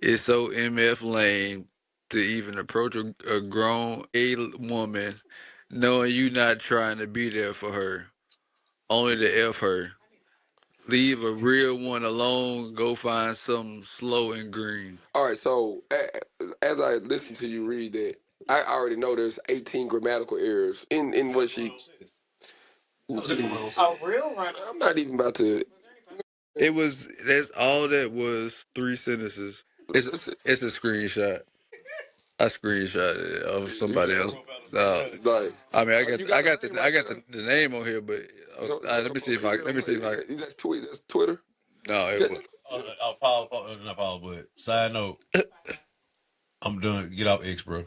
It's so MF lame to even approach a grown a woman knowing you not trying to be there for her, only to F her. Leave a real one alone. Go find something slow and green. All right, so as I listen to you read that, I already know there's 18 grammatical errors in what she. A real run. I'm not even about to. That's all that was 3 sentences. It's a screenshot. I screenshot it of somebody else. Like, I mean, I got the name on here, but let me see if I That's Twitter. That's Twitter. no, it was. Not Paul, but side note, I'm done. Get off X, bro.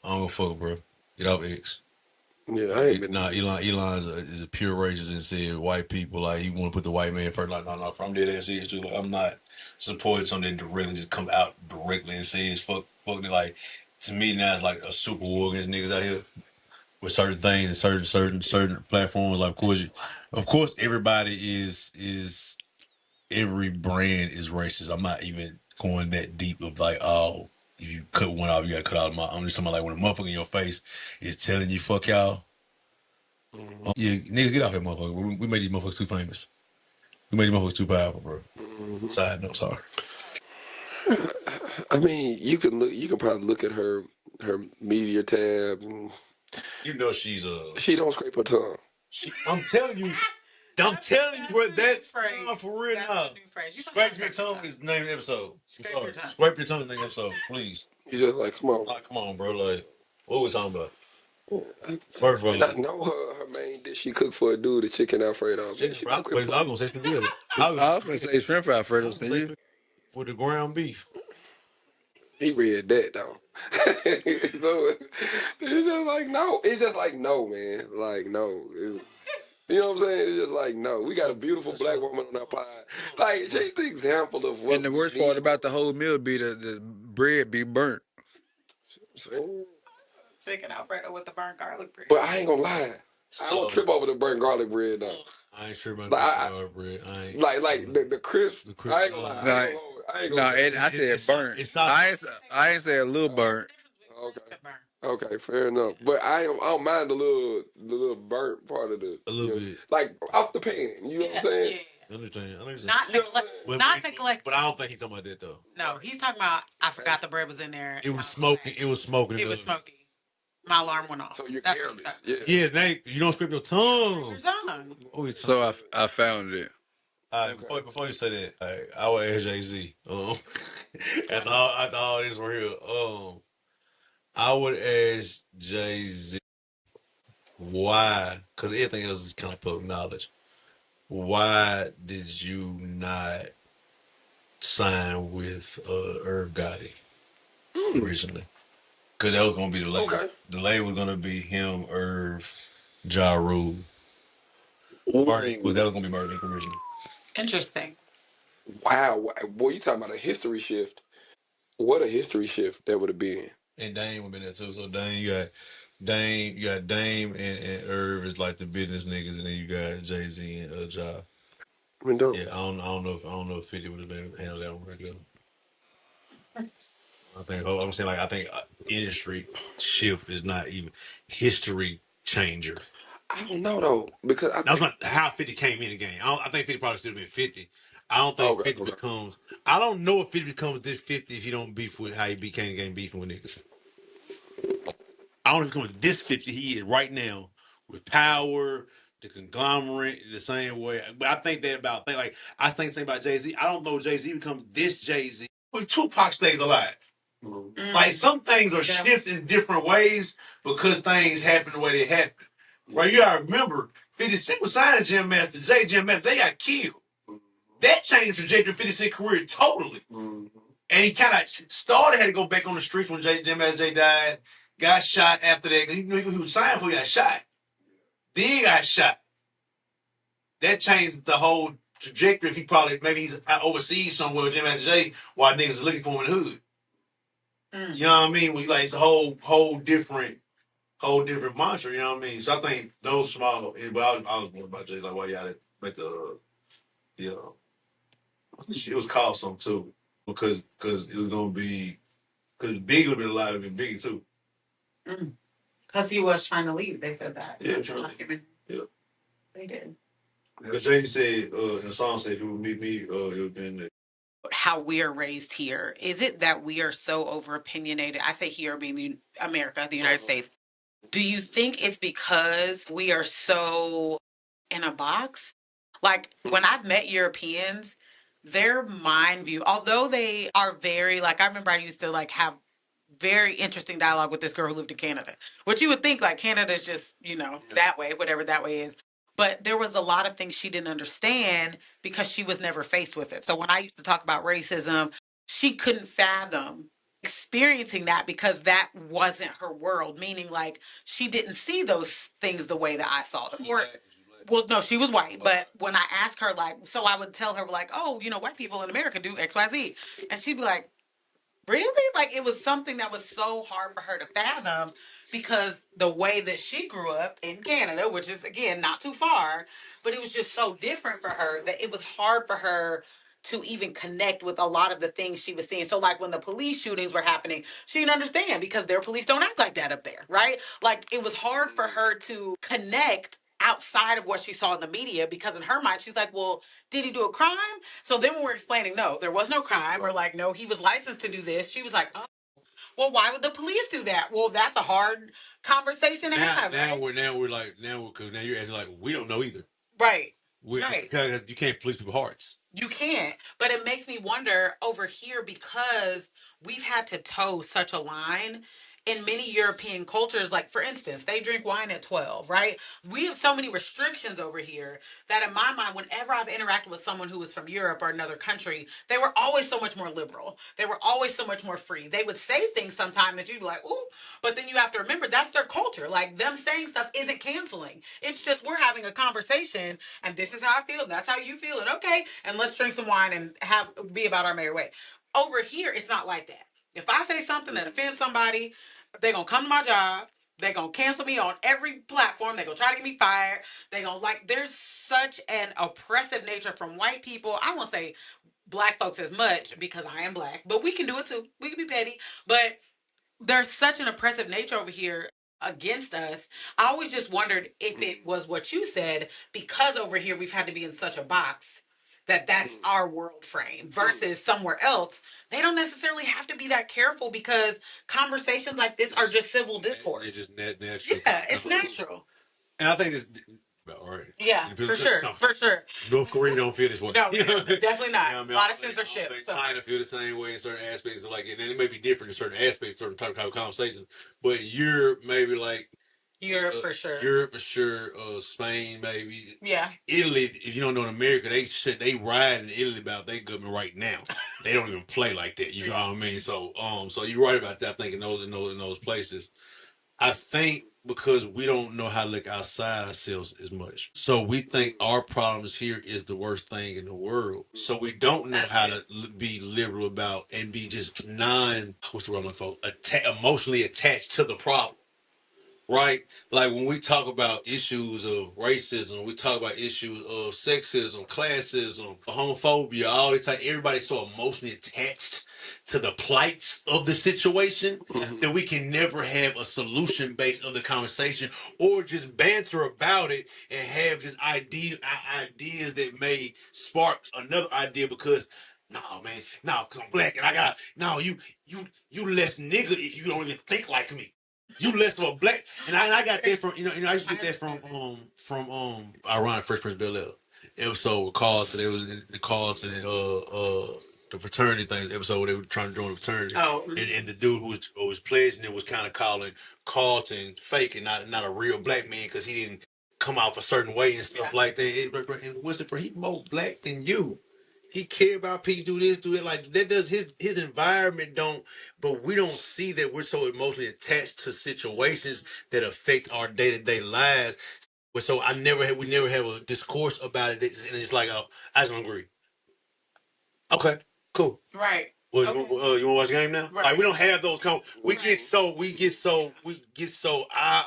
I don't give a fuck, bro. Get off X. Yeah, I ain't been. Nah, Elon is a pure racist and said white people like he want to put the white man first. Like, no, from dead ass serious too. Like, I'm not supporting something that directly just come out directly and says fuck. Like to me now it's like a super war against niggas out here with certain things and certain platforms. Like of course everybody is every brand is racist. I'm not even going that deep of like oh. If you cut one off, you gotta cut out my. I'm just talking about like when a motherfucker in your face is telling you fuck y'all. Yeah, niggas get off here, motherfucker. We made these motherfuckers too famous. We made these motherfuckers too powerful, bro. Side note, sorry. I mean, you can probably look at her her media tab, and You know she's she don't scrape her tongue. I'm telling you, bro. That for real That's now. the new phrase. You must Scrape not your scrape your tongue tongue. is the name of the episode. Scrape your tongue. Scrape your tongue is the name of the episode, please. He's just like, come on. Like, come on, bro. Like, what we talking about? First of all, and I know her main dish she cooked for a dude, the chicken Alfredo. Man, she don't quit I was gonna say spaghetti. I was gonna say shrimp Alfredo. Can you? With the ground beef. He read that though. So it's just like no. It's just like no, man. Like no. You know what I'm saying? It's just like no. We got a beautiful black woman on our pod. Like she's the example of what. And the worst part about the whole meal be the bread be burnt. Chicken Alfredo with the burnt garlic bread. But I ain't gonna lie. I don't trip over the burnt garlic bread though. I ain't sure about Like, the garlic bread. I ain't like the crisp. I ain't gonna lie. I ain't gonna and I said burnt. I ain't say a little burnt. Okay, fair enough. But I don't mind the little burnt part of the a little bit, like off the pan. You know what I'm saying? Yeah. I understand. Not neglect. But I don't think he's talking about that though. No, he's talking about. I forgot the bread was in there. It was smoking. It was smoking. It was smoky. My alarm went off. So you're That's careless. what Yeah. Nate, you don't scrape your tongue. So I found it. Before you say that, I would ask Jay-Z. After all this were here, I would ask Jay-Z why, because everything else is kind of public knowledge. Why did you not sign with Irv Gotti originally? Because that was going to be the label. Okay. The label was going to be him, Irv, Ja Rule. That was going to be Martin originally. Interesting. Wow, boy, you talking about a history shift? What a history shift that would have been. And Dame would have been there too. So Dame, you got Dame and Irv is like the business niggas, and then you got Jay-Z and Ja. Yeah, I don't know if 50 would have been handled that one right there. I think industry shift is not even history changer. I don't know though, because that's not how 50 came in the game. I think 50 probably still been 50. I don't think 50 becomes. I don't know if 50 becomes this 50 if you don't beef with how he became the game beefing with niggas. I don't know if he becomes this 50 he is right now with power, the conglomerate, the same way. But I think that I think the same about Jay-Z. I don't know if Jay-Z becomes this Jay-Z. But Tupac stays alive. Mm-hmm. Like some things are shifted in different ways because things happen the way they happen. Right? You gotta remember, 50 Cent was signed to Jam Master Jay. Jam Master Jay got killed. That changed the trajectory of 50 Cent career totally. And he kind of had to go back on the streets when Jam Master Jay died. Got shot after that. He knew he was signed for, he got shot. Then he got shot. That changed the whole trajectory. Maybe he's overseas somewhere with Jam Master Jay while niggas is looking for him in the hood. You know what I mean? It's a whole different mantra, you know what I mean? So I think those small, but I was more about Jay, like why y'all make it was called something too. Because it was gonna be, because Biggie would have been alive and been Biggie too. Because he was trying to leave, they said that. Yeah, trying to leave. Yeah. They did. Because Jay said, in the song said, if it would meet me, it would have been how we are raised here. Is it that we are so over opinionated? I say here being America, the United States. Do you think it's because we are so in a box? Like when I've met Europeans, their mind view, although they are very I remember I used to have very interesting dialogue with this girl who lived in Canada, which you would think Canada's just, that way, whatever that way is. But there was a lot of things she didn't understand because she was never faced with it. So when I used to talk about racism, she couldn't fathom experiencing that because that wasn't her world, meaning she didn't see those things the way that I saw them. Well, no, she was white, but when I asked her, so I would tell her, oh, white people in America do X, Y, Z. And she'd be like, really? It was something that was so hard for her to fathom because the way that she grew up in Canada, which is, again, not too far, but it was just so different for her that it was hard for her to even connect with a lot of the things she was seeing. So, when the police shootings were happening, she didn't understand because their police don't act like that up there, right? It was hard for her to connect outside of what she saw in the media because in her mind, she's like, well, did he do a crime? So then when we're explaining, no, there was no crime, or no, he was licensed to do this, she was like, oh, Well, why would the police do that? Well, that's a hard conversation to have. Now right? we're like because now you're asking like we don't know either. Right. Right. Because you can't police people's hearts. You can't. But it makes me wonder over here because we've had to toe such a line in many European cultures. Like, for instance, they drink wine at 12, right? We have so many restrictions over here that, in my mind, whenever I've interacted with someone who was from Europe or another country, they were always so much more liberal. They were always so much more free. They would say things sometimes that you'd be like, ooh, but then you have to remember that's their culture. Like, them saying stuff isn't canceling. It's just we're having a conversation and this is how I feel. That's how you feel. And okay, and let's drink some wine and be about our merry way. Over here, it's not like that. If I say something that offends somebody, they're gonna come to my job. They're gonna cancel me on every platform. They're gonna try to get me fired. They're gonna there's such an oppressive nature from white people. I won't say black folks as much because I am black, but we can do it too. We can be petty. But there's such an oppressive nature over here against us. I always just wondered if it was what you said, because over here we've had to be in such a box that's our world frame versus somewhere else. They don't necessarily have to be that careful because conversations like this are just civil discourse. It's just natural. Yeah, it's natural. And I think it's all right. Yeah, for sure. For sure. North Korea don't feel this way. No, definitely not. You know a lot of censorship. China feel the same way in certain aspects of and it may be different in certain aspects, certain type of conversations. But Europe maybe like Europe for sure. Europe for sure. Spain maybe. Yeah. Italy, if you don't know in America, they ride in Italy about their government right now. They don't even play like that. You know what I mean? So so you're right about that. I think in those places. I think because we don't know how to look outside ourselves as much. So we think our problems here is the worst thing in the world. So we don't know how to be liberal about and be just what's the word I'm looking for? Emotionally attached to the problem. Right? Like when we talk about issues of racism, we talk about issues of sexism, classism, homophobia, all this type, everybody's so emotionally attached to the plights of the situation that we can never have a solution based on the conversation or just banter about it and have just ideas that may spark another idea because no man, no, cause I'm black and I got you less nigga if you don't even think like me. You less of a black, and I got that from I used to get that from Iran First Prince Bel Air episode with Carlton. It was the Carlton and the fraternity things episode where they were trying to join the fraternity. Oh, and the dude who was pledging it was kind of calling Carlton fake and not a real black man because he didn't come out a certain way and stuff like that. And was it for he more black than you? He care about people, do this, do that. Like that does his environment don't, but we don't see that we're so emotionally attached to situations that affect our day-to-day lives. So we never have a discourse about it, and it's like, oh, I just don't agree. Okay, cool. Right. Well, okay. You want to watch the game now? Right. Like we don't have those. We get so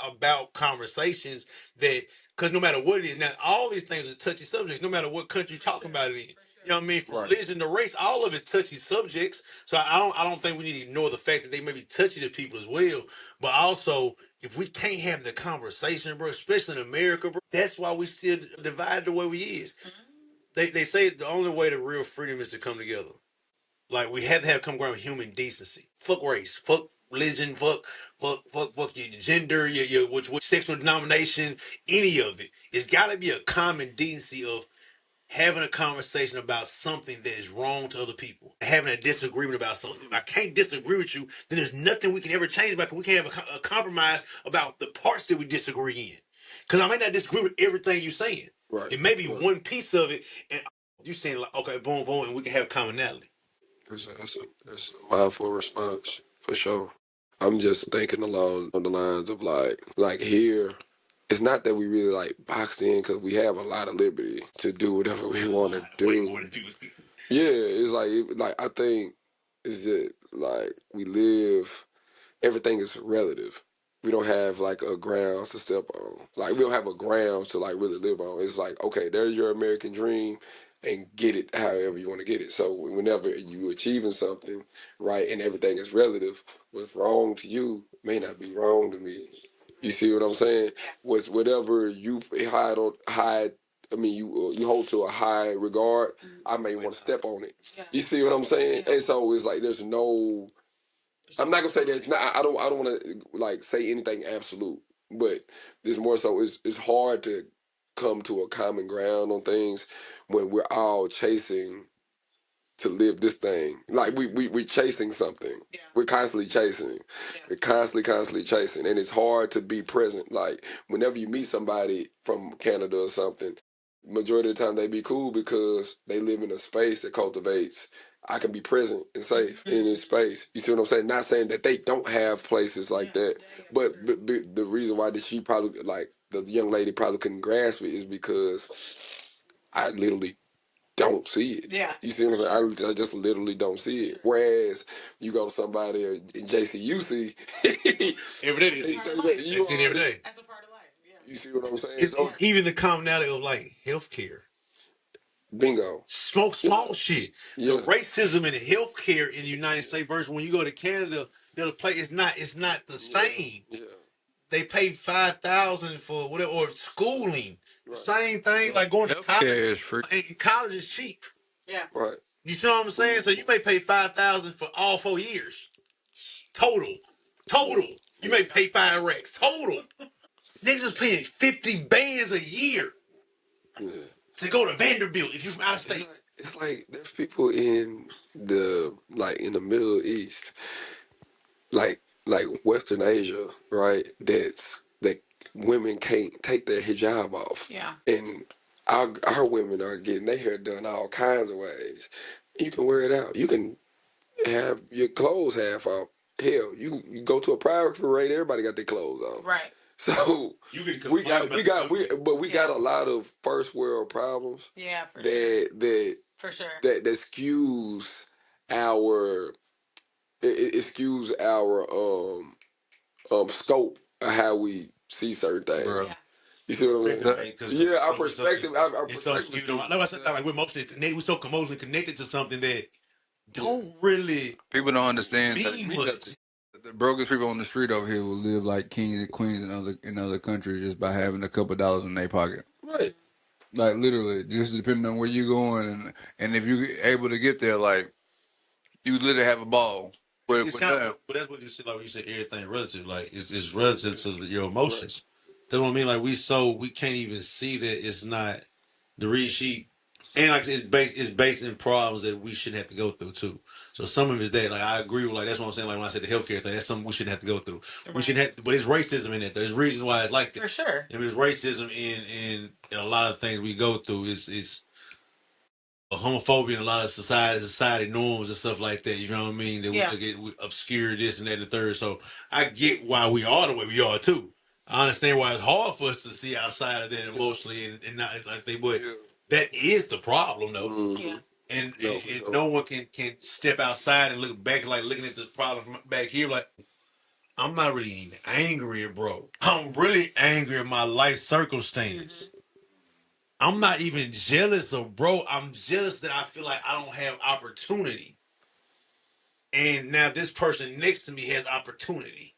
about conversations that because no matter what it is now, all these things are touchy subjects. No matter what country you're talking about it in. You know what I mean? From religion to race, all of it's touchy subjects. So I don't think we need to ignore the fact that they may be touchy to people as well. But also, if we can't have the conversation, bro, especially in America, bro, that's why we still divided the way we is. They say the only way to real freedom is to come together. Like we have to have come ground with human decency. Fuck race, fuck religion, fuck your gender, your which sexual denomination, any of it. It's got to be a common decency of having a conversation about something that is wrong to other people, having a disagreement about something. If I can't disagree with you, then there's nothing we can ever change about. We can't have a compromise about the parts that we disagree in. Because I may not disagree with everything you're saying. Right. It may be one piece of it, and you're saying like, okay, boom, boom, and we can have commonality. That's a mindful response for sure. I'm just thinking along the lines of like here. It's not that we really like boxed in because we have a lot of liberty to do whatever we want to do. Yeah, it's like I think it's just like we live. Everything is relative. We don't have like a grounds to step on. Like we don't have a grounds to like really live on. It's like okay, there's your American dream, and get it however you want to get it. So whenever you achieving something, right, and everything is relative, what's wrong to you may not be wrong to me. You see what I'm saying? Whatever you hide. I mean, you hold to a high regard. I may want to step on it. You see what I'm saying? And so it's like there's no I'm not gonna say that. I don't want to like say anything absolute, but it's more so. It's hard to come to a common ground on things when we're all chasing to live this thing. Like we're chasing something. Yeah. We're constantly chasing. Yeah. We're constantly chasing, and it's hard to be present. Like whenever you meet somebody from Canada or something, majority of the time they be cool because they live in a space that cultivates. I can be present and safe in this space. You see what I'm saying? Not saying that they don't have places like that, but the reason why that she probably like the young lady probably couldn't grasp it is because I literally don't see it. Yeah. You see what I'm saying? I just literally don't see it. Whereas you go to somebody in JCUC every day. You see it every day. That's a part of life. Yeah. You see what I'm saying? It's even the commonality of like healthcare. Bingo. Small shit. Yeah. The racism in healthcare in the United States versus when you go to Canada, the place it's not the same. Yeah. They pay $5,000 for whatever or schooling. Right. Same thing like going to college. Is free. And college is cheap. Yeah. Right. You see what I'm saying? So you may pay $5,000 for all 4 years. Total. You may pay 5 racks. Total. Niggas is paying 50 bands a year. Yeah. To go to Vanderbilt if you're from out of state. It's like there's people in the Middle East, like Western Asia, right? That women can't take their hijab off. Yeah. And our women are getting their hair done all kinds of ways. You can wear it out. You can have your clothes half off. Hell, you go to a private parade, everybody got their clothes off. Right. So we got a lot of first world problems. Yeah, for sure. That skews our it skews our scope of how we see certain things. Yeah. You see what I mean? Yeah, our perspective. Our perspective. Like we're so emotionally connected to something that don't really people don't understand. Much. The brokest people on the street over here will live like kings and queens in other countries just by having a couple dollars in their pocket. Right. Like literally, just depending on where you're going and if you're able to get there, like you literally have a ball. But that's what you said. Like you said, everything relative. Like it's relative to your emotions. Right. That's what I mean. Like we can't even see that it's not the read. And like it's based in problems that we shouldn't have to go through too. So some of it's that like I agree with that's what I'm saying. Like when I said the healthcare thing, that's something we shouldn't have to go through. Right. We shouldn't have to, but it's racism in it. There's reasons why it's like that. For sure. I mean, there's racism in a lot of things we go through. It's a homophobia in a lot of society norms and stuff like that. You know what I mean? That we obscure this and that and the third. So I get why we are the way we are too. I understand why it's hard for us to see outside of that emotionally and not like they would. Yeah. That is the problem, though. Mm-hmm. Yeah. And no one can step outside and look back, like looking at the problem from back here. Like, I'm not really even angry, bro. I'm really angry at my life circumstance. Mm-hmm. I'm not even jealous of bro. I'm jealous that I feel like I don't have opportunity. And now this person next to me has opportunity.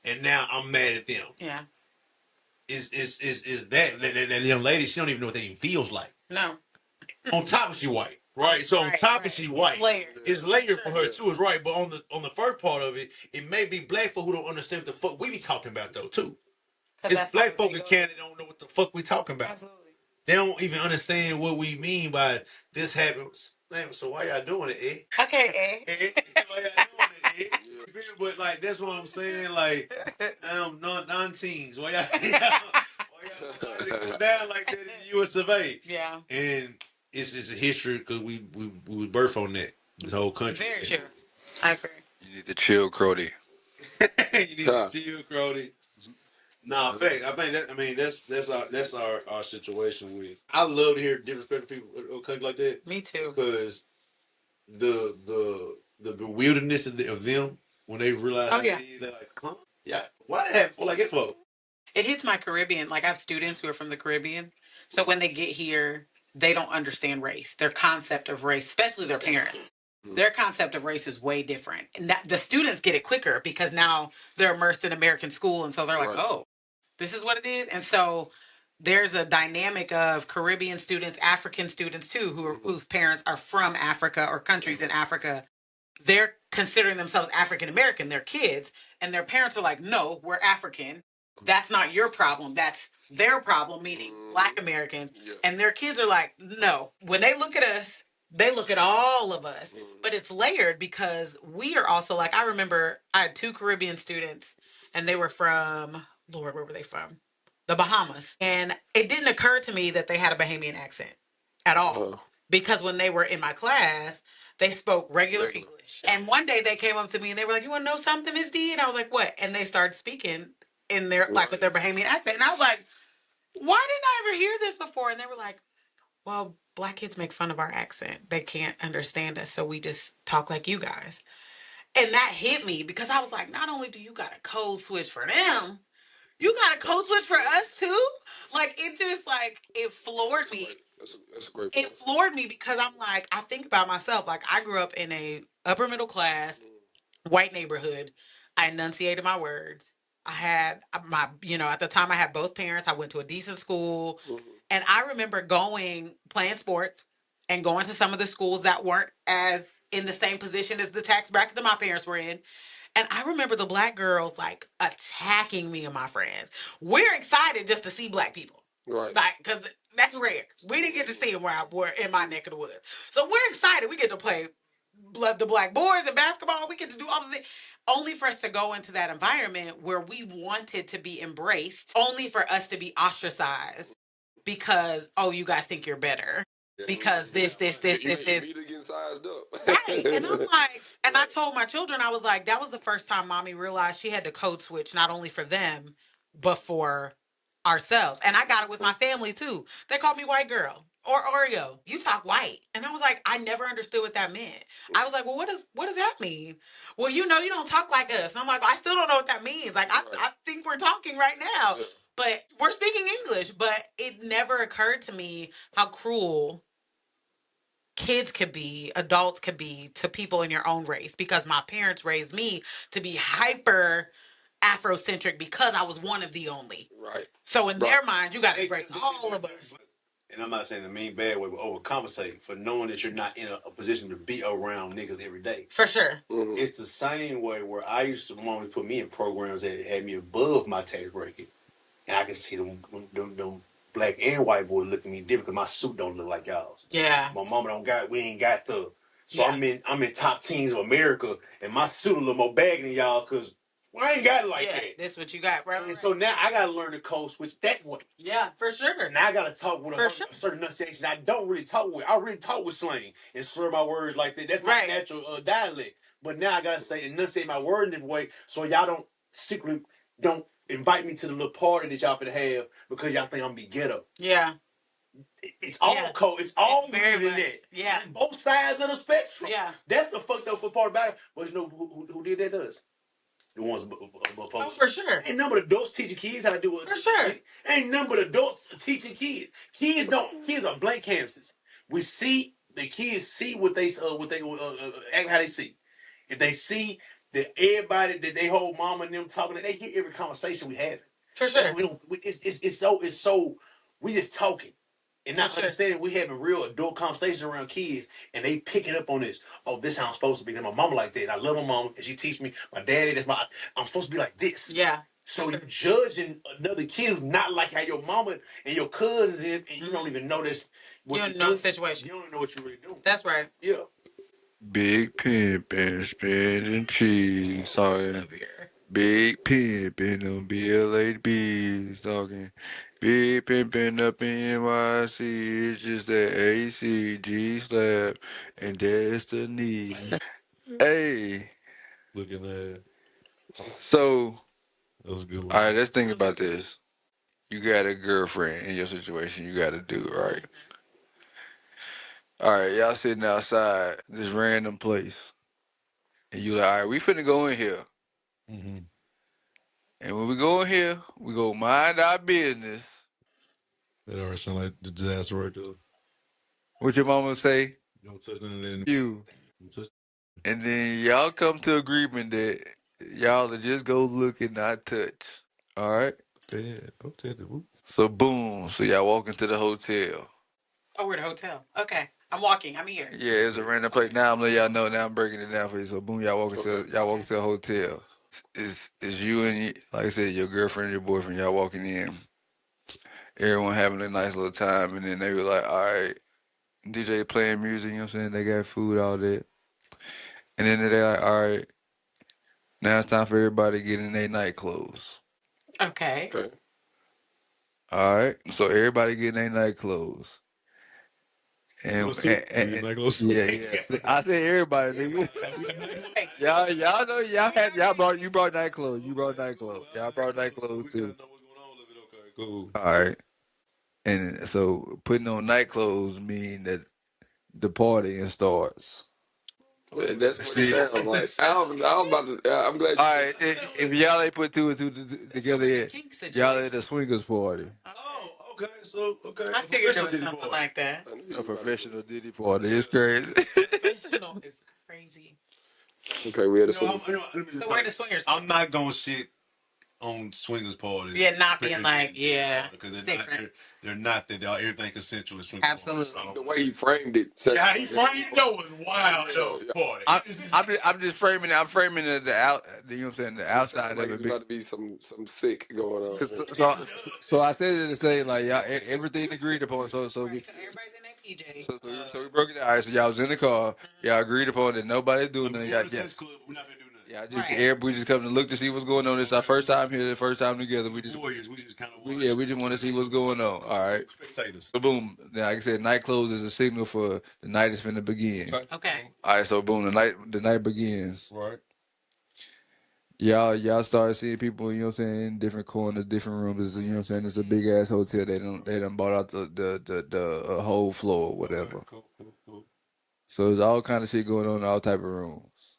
And now I'm mad at them. Yeah. Is that young lady, she don't even know what that even feels like. No. On top of she white, right? So on top of she white, it's layered for her too, is right. But on the first part of it, it may be black folk who don't understand what the fuck we be talking about though too. It's black folk in Canada don't know what the fuck we talking about. Absolutely. They don't even understand what we mean by this happens. So why y'all doing it, eh? Okay, eh? Why y'all doing it, eh? But like that's what I'm saying. Like non-teens. Why y'all go down like that in the US of A? Yeah. And it's a history because we was birthed on that. This whole country. Very true. I agree. You need to chill, Crody. You need to chill, Crody. Nah, fact. I think that's our situation with. I love to hear different perspective people country like that. Me too. Because the bewilderness of them when they realize they're like, huh? Yeah. Why that happen like it for? It hits my Caribbean. Like I have students who are from the Caribbean. So when they get here, they don't understand race. Their concept of race, especially their parents. Their concept of race is way different. And the students get it quicker because now they're immersed in American school. And so they're like, oh, this is what it is. And so there's a dynamic of Caribbean students, African students too, whose parents are from Africa or countries in Africa. they're considering themselves African American, they're kids, and their parents are like, no, we're African. That's not your problem. That's their problem, meaning Black Americans. Yeah. And their kids are like, no. When they look at us, they look at all of us. But it's layered because we are also like, I remember I had 2 Caribbean students, and they were from, Lord, where were they from? The Bahamas. And it didn't occur to me that they had a Bahamian accent at all. Because when they were in my class, they spoke regular English. And one day they came up to me and they were like, you want to know something, Miss D? And I was like, what? And they started speaking in their, like, with their Bahamian accent. And I was like, why didn't I ever hear this before? And they were like, well, Black kids make fun of our accent. They can't understand us. So we just talk like you guys. And that hit me because I was like, not only do you got a code switch for them, you got a code switch for us too? Like, it just, like, it floored me. That's a great point. It floored me because I'm like, I think about myself. Like, I grew up in a upper middle class white neighborhood. I enunciated my words. I had my, at the time I had both parents. I went to a decent school. And I remember playing sports and going to some of the schools that weren't as in the same position as the tax bracket that my parents were in. And I remember the Black girls like attacking me and my friends. We're excited just to see Black people. Right. Like, because that's rare. We didn't get to see them where I were in my neck of the woods. So we're excited. We get to play the Black boys and basketball. We get to do all the things. Only for us to go into that environment where we wanted to be embraced, only for us to be ostracized because, oh, you guys think you're better. Because this. Getting sized up. Right. And I'm like, and I told my children, I was like, that was the first time mommy realized she had to code switch, not only for them, but for ourselves. And I got it with my family too. They called me white girl or Oreo. You talk white. And I was like, I never understood what that meant. I was like, well, what does that mean? Well, you don't talk like us. And I'm like, I still don't know what that means. Like, I think we're talking right now. But we're speaking English. But it never occurred to me how cruel kids could be, adults could be to people in your own race, because my parents raised me to be hyper Afrocentric because I was one of the only. Right. So in their mind, you got to embrace all of us. And I'm not saying the mean bad way, but overcompensate for knowing that you're not in a position to be around niggas every day. For sure. It's the same way where I used to mom put me in programs that had me above my tax bracket, and I can see them Black and white boys looking at me different because my suit don't look like y'all's. Yeah. My mama we ain't got the. So yeah. I'm in top teams of America, and my suit a little more baggy than y'all because I ain't got it like that. This what you got, bro. And so now I gotta learn to code switch that way. Yeah, for sure. Now I gotta talk with a certain enunciation I don't really talk with. I really talk with slang and slur my words like that. That's my natural dialect. But now I gotta enunciate my word in this way so y'all don't invite me to the little party that y'all finna have because y'all think I'm gonna be ghetto. Yeah. It's all code. It's all very much. That. Yeah. Both sides of the spectrum. Yeah. That's the fucked up part about it. But you know who did that to us? The ones above folks. Oh, for sure. Ain't none but adults teaching kids how to do it. For sure. Ain't none but adults teaching kids. Kids are blank canvases. We see the kids see what they act how they see. If they see that everybody that they hold mama and them talking, they hear every conversation we have. For sure. It's so we just talking. And not understanding we having real adult conversations around kids, and they picking up on this. Oh, this how I'm supposed to be. And my mama like that. And I love my mom, and she teach me. My daddy, I'm supposed to be like this. Yeah. So you're judging another kid who's not like how your mama and your cousins is, and you don't even know this. You don't know the situation. You don't even know what you're really doing. That's right. Yeah. Big pimpin', spinning cheese, talking. Big pimpin' on BLAB, talking. Big pimpin' up in NYC, it's just that ACG slap and Destiny. Hey. Looking at So, that was a good one. All right, let's think about this. You got a girlfriend in your situation, you got to do right. All right, y'all sitting outside this random place, and you like, all right, we finna go in here. Mm-hmm. And when we go in here, we go mind our business. That already sound like the disaster right there. What your mama say? You don't touch nothing. You. And then y'all come to agreement that y'all to just go look and not touch. All right? Yeah, okay. So boom. So y'all walk into the hotel. Oh, we're the hotel. Okay. I'm walking. I'm here. Yeah, it's a random place. Now I'm letting y'all know. Now I'm breaking it down for you. So boom, y'all walk into a hotel. It's you and like I said, your girlfriend, your boyfriend. Y'all walking in. Everyone having a nice little time, and then they were like, "All right, DJ playing music." You know what I'm saying? They got food all that, and then they're like, "All right, now it's time for everybody to get in their night clothes." Okay. Okay. All right, so everybody getting their night clothes. Yeah. So I said everybody, nigga. Y'all know you brought night clothes. You brought night clothes. Y'all brought night clothes too. Cool. All right. And so putting on night clothes mean that the partying starts. Well, that's what it See, sounds like. I'm about to. I'm glad you all said. right. If y'all ain't put two and two together yet, y'all at the swingers party, Oh, okay. So, okay. I figured it was something like that. I knew a you were about to professional Diddy party. It's crazy. Professional is crazy. say. Okay, we had a scene. So where the swingers? I'm not gonna shit on swingers parties. Yeah, not being like, yeah, because it's they're not, different. they're not that. They're everything consensual at swingers Absolutely. parties. The way he framed it. Sounded Yeah, he like framed it though was wild though. yeah. Party. I'm just framing it. I'm framing it the out. You know what I'm saying? The It outside sounded like of it's it. about to be some sick going on. So I said it to say like y'all everything agreed upon. Right, so everybody's in their PJ. So we broke it down. All right, so y'all was in the car. Y'all agreed upon that nobody doing nothing. Y'all just Club, we're not gonna do nothing. we just come to look to see what's going on. It's our first time here, the first time together. We just Warriors, we just kind of we just want to see what's going on. All right. spectators. So boom. Now, like I said, night clothes is a signal for the night is finna begin. Okay. All right. So boom, the night begins. Right. Y'all start seeing people, you know what I'm saying, in different corners, different rooms. You know what I'm saying? It's a big ass hotel. They done bought out the whole floor or whatever. Cool. So there's all kind of shit going on in all type of rooms.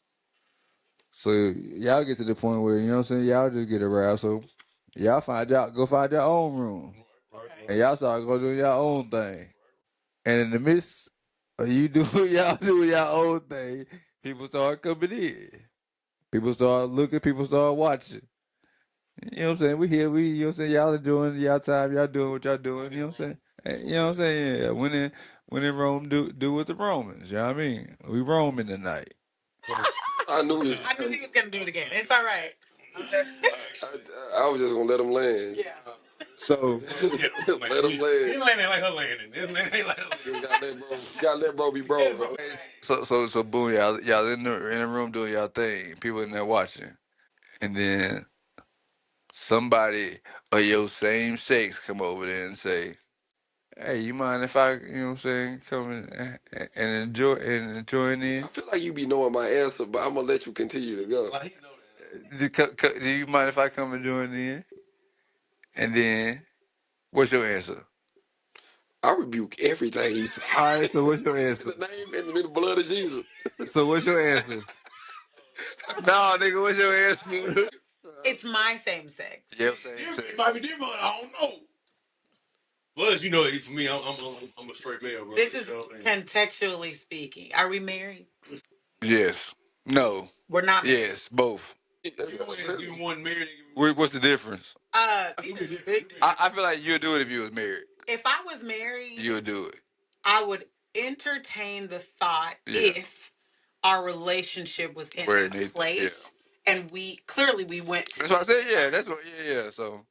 So y'all get to the point where, you know what I'm saying, y'all just get aroused. So y'all go find your own room. And y'all start going do your own thing. And in the midst of y'all doing your own thing, people start coming in. People start looking, people start watching. You know what I'm saying? You know what I'm saying? Y'all enjoying y'all time, y'all doing what y'all doing, you know what I'm saying? You know what I'm saying? Yeah, when in Rome, do with the Romans, you know what I mean? We roaming tonight. I knew it. I knew he was gonna do it again. It's all right. I was just gonna let him land. Yeah. So, Let him land. He landing like her landing. It ain't like her You landing. gotta let bro be bro, bro. so boom, y'all in the room doing y'all thing. People in there watching. And then somebody of your same sex come over there and say, "Hey, you mind if I, you know what I'm saying, come and enjoy I in? feel like you be knowing my answer, but I'm gonna let you continue to go. Like, he know that. Do you mind if I come and join in?" And then, what's your answer? I rebuke everything he said. All right, so what's your In answer? the name and in the blood of Jesus. So what's your answer? No, nigga, what's your answer? It's my same sex. Yeah, same It might be different. I don't know. Plus, you know, for me, I'm a straight male, bro. This is contextually speaking. Are we married? Yes. No. We're not married. Yes. Both. You one married. What's the difference? There's a big difference. I feel like you'd do it if you was married. If I was married, You would do it. I would entertain the thought if our relationship was in Where it that needs, place and we went to That's what I said. Yeah, that's what. Yeah. So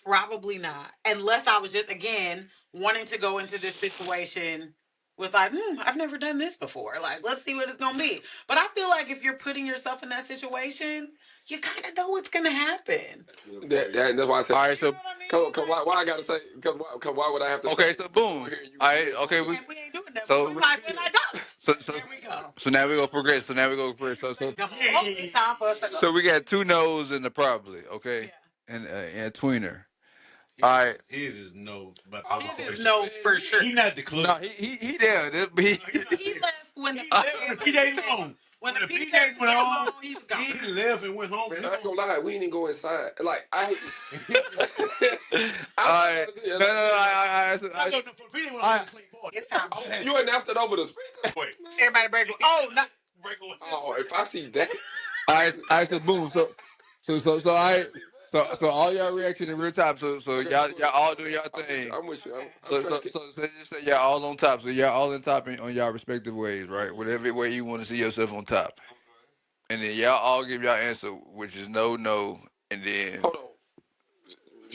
probably not, unless I was just again wanting to go into this situation with like, I've never done this before. Like, let's see what it's gonna be. But I feel like if you're putting yourself in that situation, you kind of know what's gonna happen. That's why I said. all right. So You know what I mean? Why I gotta say? Cause why would I have to? okay. Say, So boom. All right. Okay. We ain't doing that. So We might feel like go. so There we go. so now we go progress. So now we go progress. Come on. It's time for us to go. So we got two no's and the probably. Okay. Yeah. And a tweener. All right. His is no, but His is no for sure. He not the club. No, he there. He left when the PJs on. When the PJs went on, he was gone. He left and went home. Man, I ain't gonna lie, we didn't go inside. Like I. All right. No. It's time. You announced it over the speaker. Wait. Everybody break. Oh, not. Break away. Oh, if I see that. All right. So boom. So all right. So all y'all reaction in real time. So y'all all do y'all thing. I'm with you. So just say y'all all on top. So y'all all on top on y'all respective ways, right? Whatever way you want to see yourself on top. And then y'all all give y'all answer, which is no, and then Hold on.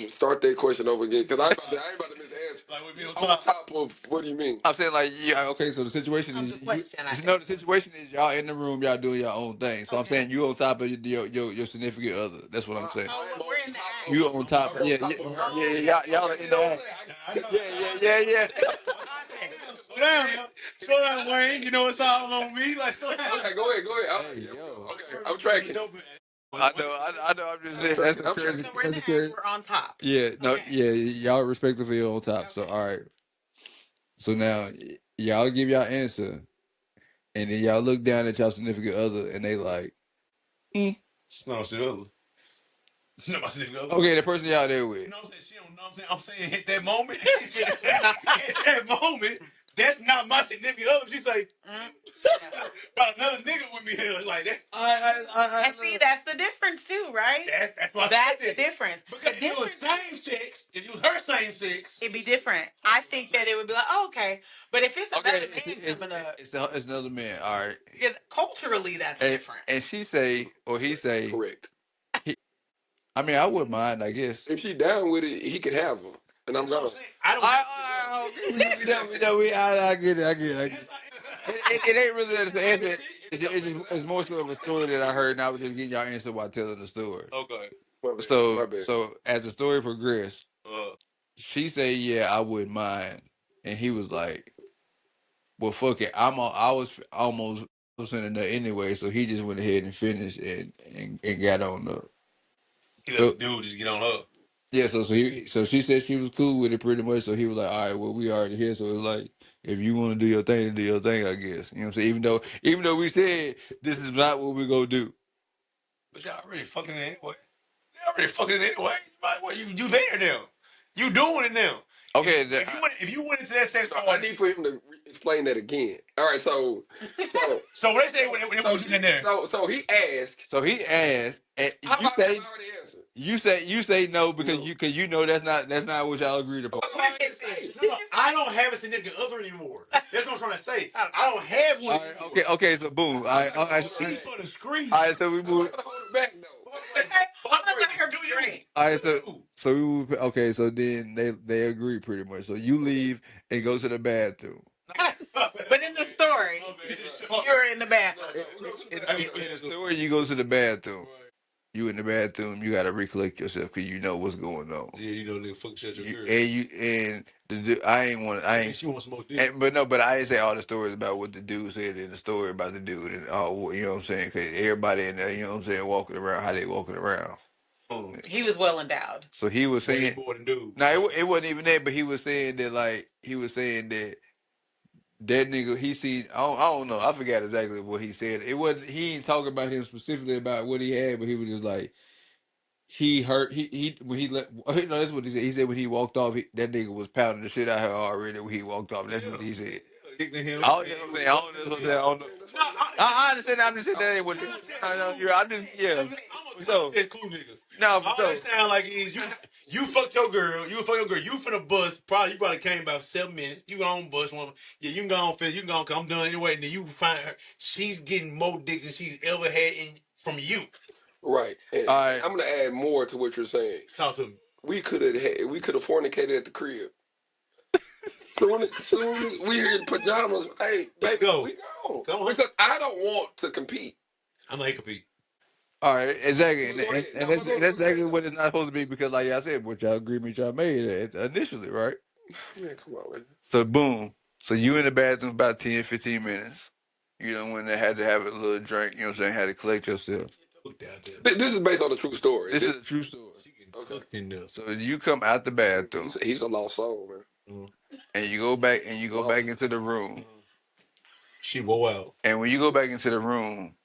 Start that question over again, because I ain't about to miss answer. Like we be on top of what do you mean? I'm saying like yeah, okay. So the situation is the situation is y'all in the room, y'all doing your own thing. So I'm saying you on top of your significant other. That's what I'm saying. We're in the act. You on top? Yeah. Y'all are in the act. Yeah. Slow down, Wayne. You know it's all on me. Like, Okay, go ahead. Hey, yo. Okay, I'm tracking. I know. I'm just saying that's a crazy. So we're in That's the a act. crazy. We're on top. Yeah. No. Yeah. Y'all respectively on top. So all right. So now y'all give y'all answer, and then y'all look down at y'all significant other, and they like, it's not civil. It's not my significant other. okay, the person y'all there with. You know what I'm saying? She don't know what I'm saying. I'm saying at that moment, at that moment, that's not my significant other. She's like, got another nigga with me here. Like that's. And see, that's the difference too, right? That's why That's I said the difference. Because if it was same sex, if it was her same sex, it'd be different. I think that it would be like, oh, okay. But if it's another man coming up, it's another man. All right. yeah, culturally, that's different. And she say, or he say, Correct. I mean, I wouldn't mind, I guess. If she down with it, he could have her, and I'm gonna. I don't. I get it. It ain't really that answer. It's more so of a story that I heard, and I was just getting y'all answer while telling the story. Okay. So as the story progressed, she said, "Yeah, I wouldn't mind," and he was like, "Well, fuck it, I was almost sending her anyway," so he just went ahead and finished and got on up. He let the dude just get on her. Yeah, so she said she was cool with it pretty much. So he was like, all right, well, we already here. So it's like, if you want to do your thing, then do your thing, I guess. You know what I'm saying? Even though we said this is not what we're gonna do. But y'all already fucking it anyway. Y'all already fucking it anyway. Well, you there now. You doing it now. Okay. If you went into that sex, I need for him to explain that again. All right, so what they say when was in there? So he asked. And How you about say I already answered? you say no because you know that's not what y'all agreed upon. I don't have a significant other anymore. That's what I'm trying to say. I don't have one. Okay, so boom. She's for the streets. All right, so we move. Hold it back though. All right, so we move. Okay, so then they agree pretty much. So you leave and go to the bathroom. But in the story, you're in the bathroom. In the story, you go to the bathroom. You in the bathroom, you gotta recollect yourself because you know what's going on. Yeah, you know nigga fuck shut your girl. She wants smoke dick. But I didn't say all the stories about what the dude said in the story about the dude and all. You know what I'm saying? Because everybody in there, you know what I'm saying, walking around how they walking around. He was well endowed. So he was saying, more than dude. it wasn't even that, but he was saying that that nigga he seen. I don't know. I forgot exactly what he said. It wasn't. He ain't talking about him specifically about what he had, but he was just like. He hurt. He when he let. No, that's what he said. He said when he walked off, that nigga was pounding the shit out of her already when he walked off. That's what he said. I don't know. I understand. I'm just saying that ain't what. I just yeah. So cool nigga. No, all that sound like is you fucked your girl. You fuck your girl. You finna bus. You probably came about 7 minutes. You on bus one. Yeah, you can go on finish. You can go on. I'm done anyway. And then you find her. She's getting more dick than she's ever had from you. Right. And all right. I'm gonna add more to what you're saying. Talk to me. We could have fornicated at the crib. Soon as we hear pajamas, hey, baby, go. We go. Because I don't want to compete. I'm gonna compete. All right, exactly, and that's exactly what it's not supposed to be because, like I said, what y'all agreement y'all made initially, right? Man, come on, man. So boom, so you in the bathroom about 10, 15 minutes. You know when they had to have a little drink. You know what I'm saying? Had to collect yourself. This is based on a true story. This is a true story. Okay. So you come out the bathroom. He's a lost soul, man. And you go back into the room. She wore out. And when you go back into the room,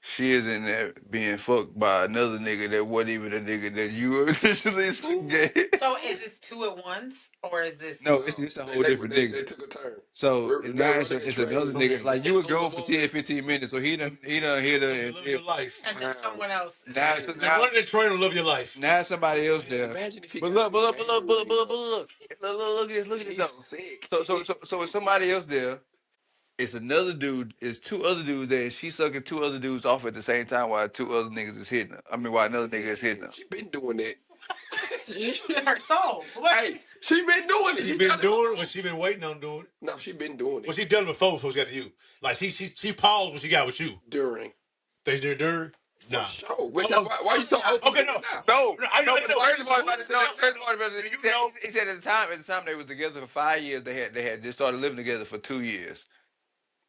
she is in there being fucked by another nigga that wasn't even a nigga that you initially gay. So is this two at once, or is this? No, it's a whole different nigga. They took a turn. So They're now running it's train. another nigga. Like you would go for 10, 15 minutes, so he done hit her and Love your life. And then someone else. now Running the train will love your life. now somebody else there. Imagine if he But got look at this She's though. sick. So it's somebody else there. It's another dude. It's two other dudes there. And she's sucking two other dudes off at the same time while two other niggas is hitting her. I mean, while another nigga is hitting her. She been doing that. Her soul. Hey, she been doing it. She been doing it, or she been waiting on doing it. No, she been doing Well, it she done it before she got to you. Like she paused when she got with you. during. They did during. Nah. Sure. Why you so open? Okay, no. No, I know. First of all, You he said at the time they was together for 5 years. They had just started living together for 2 years.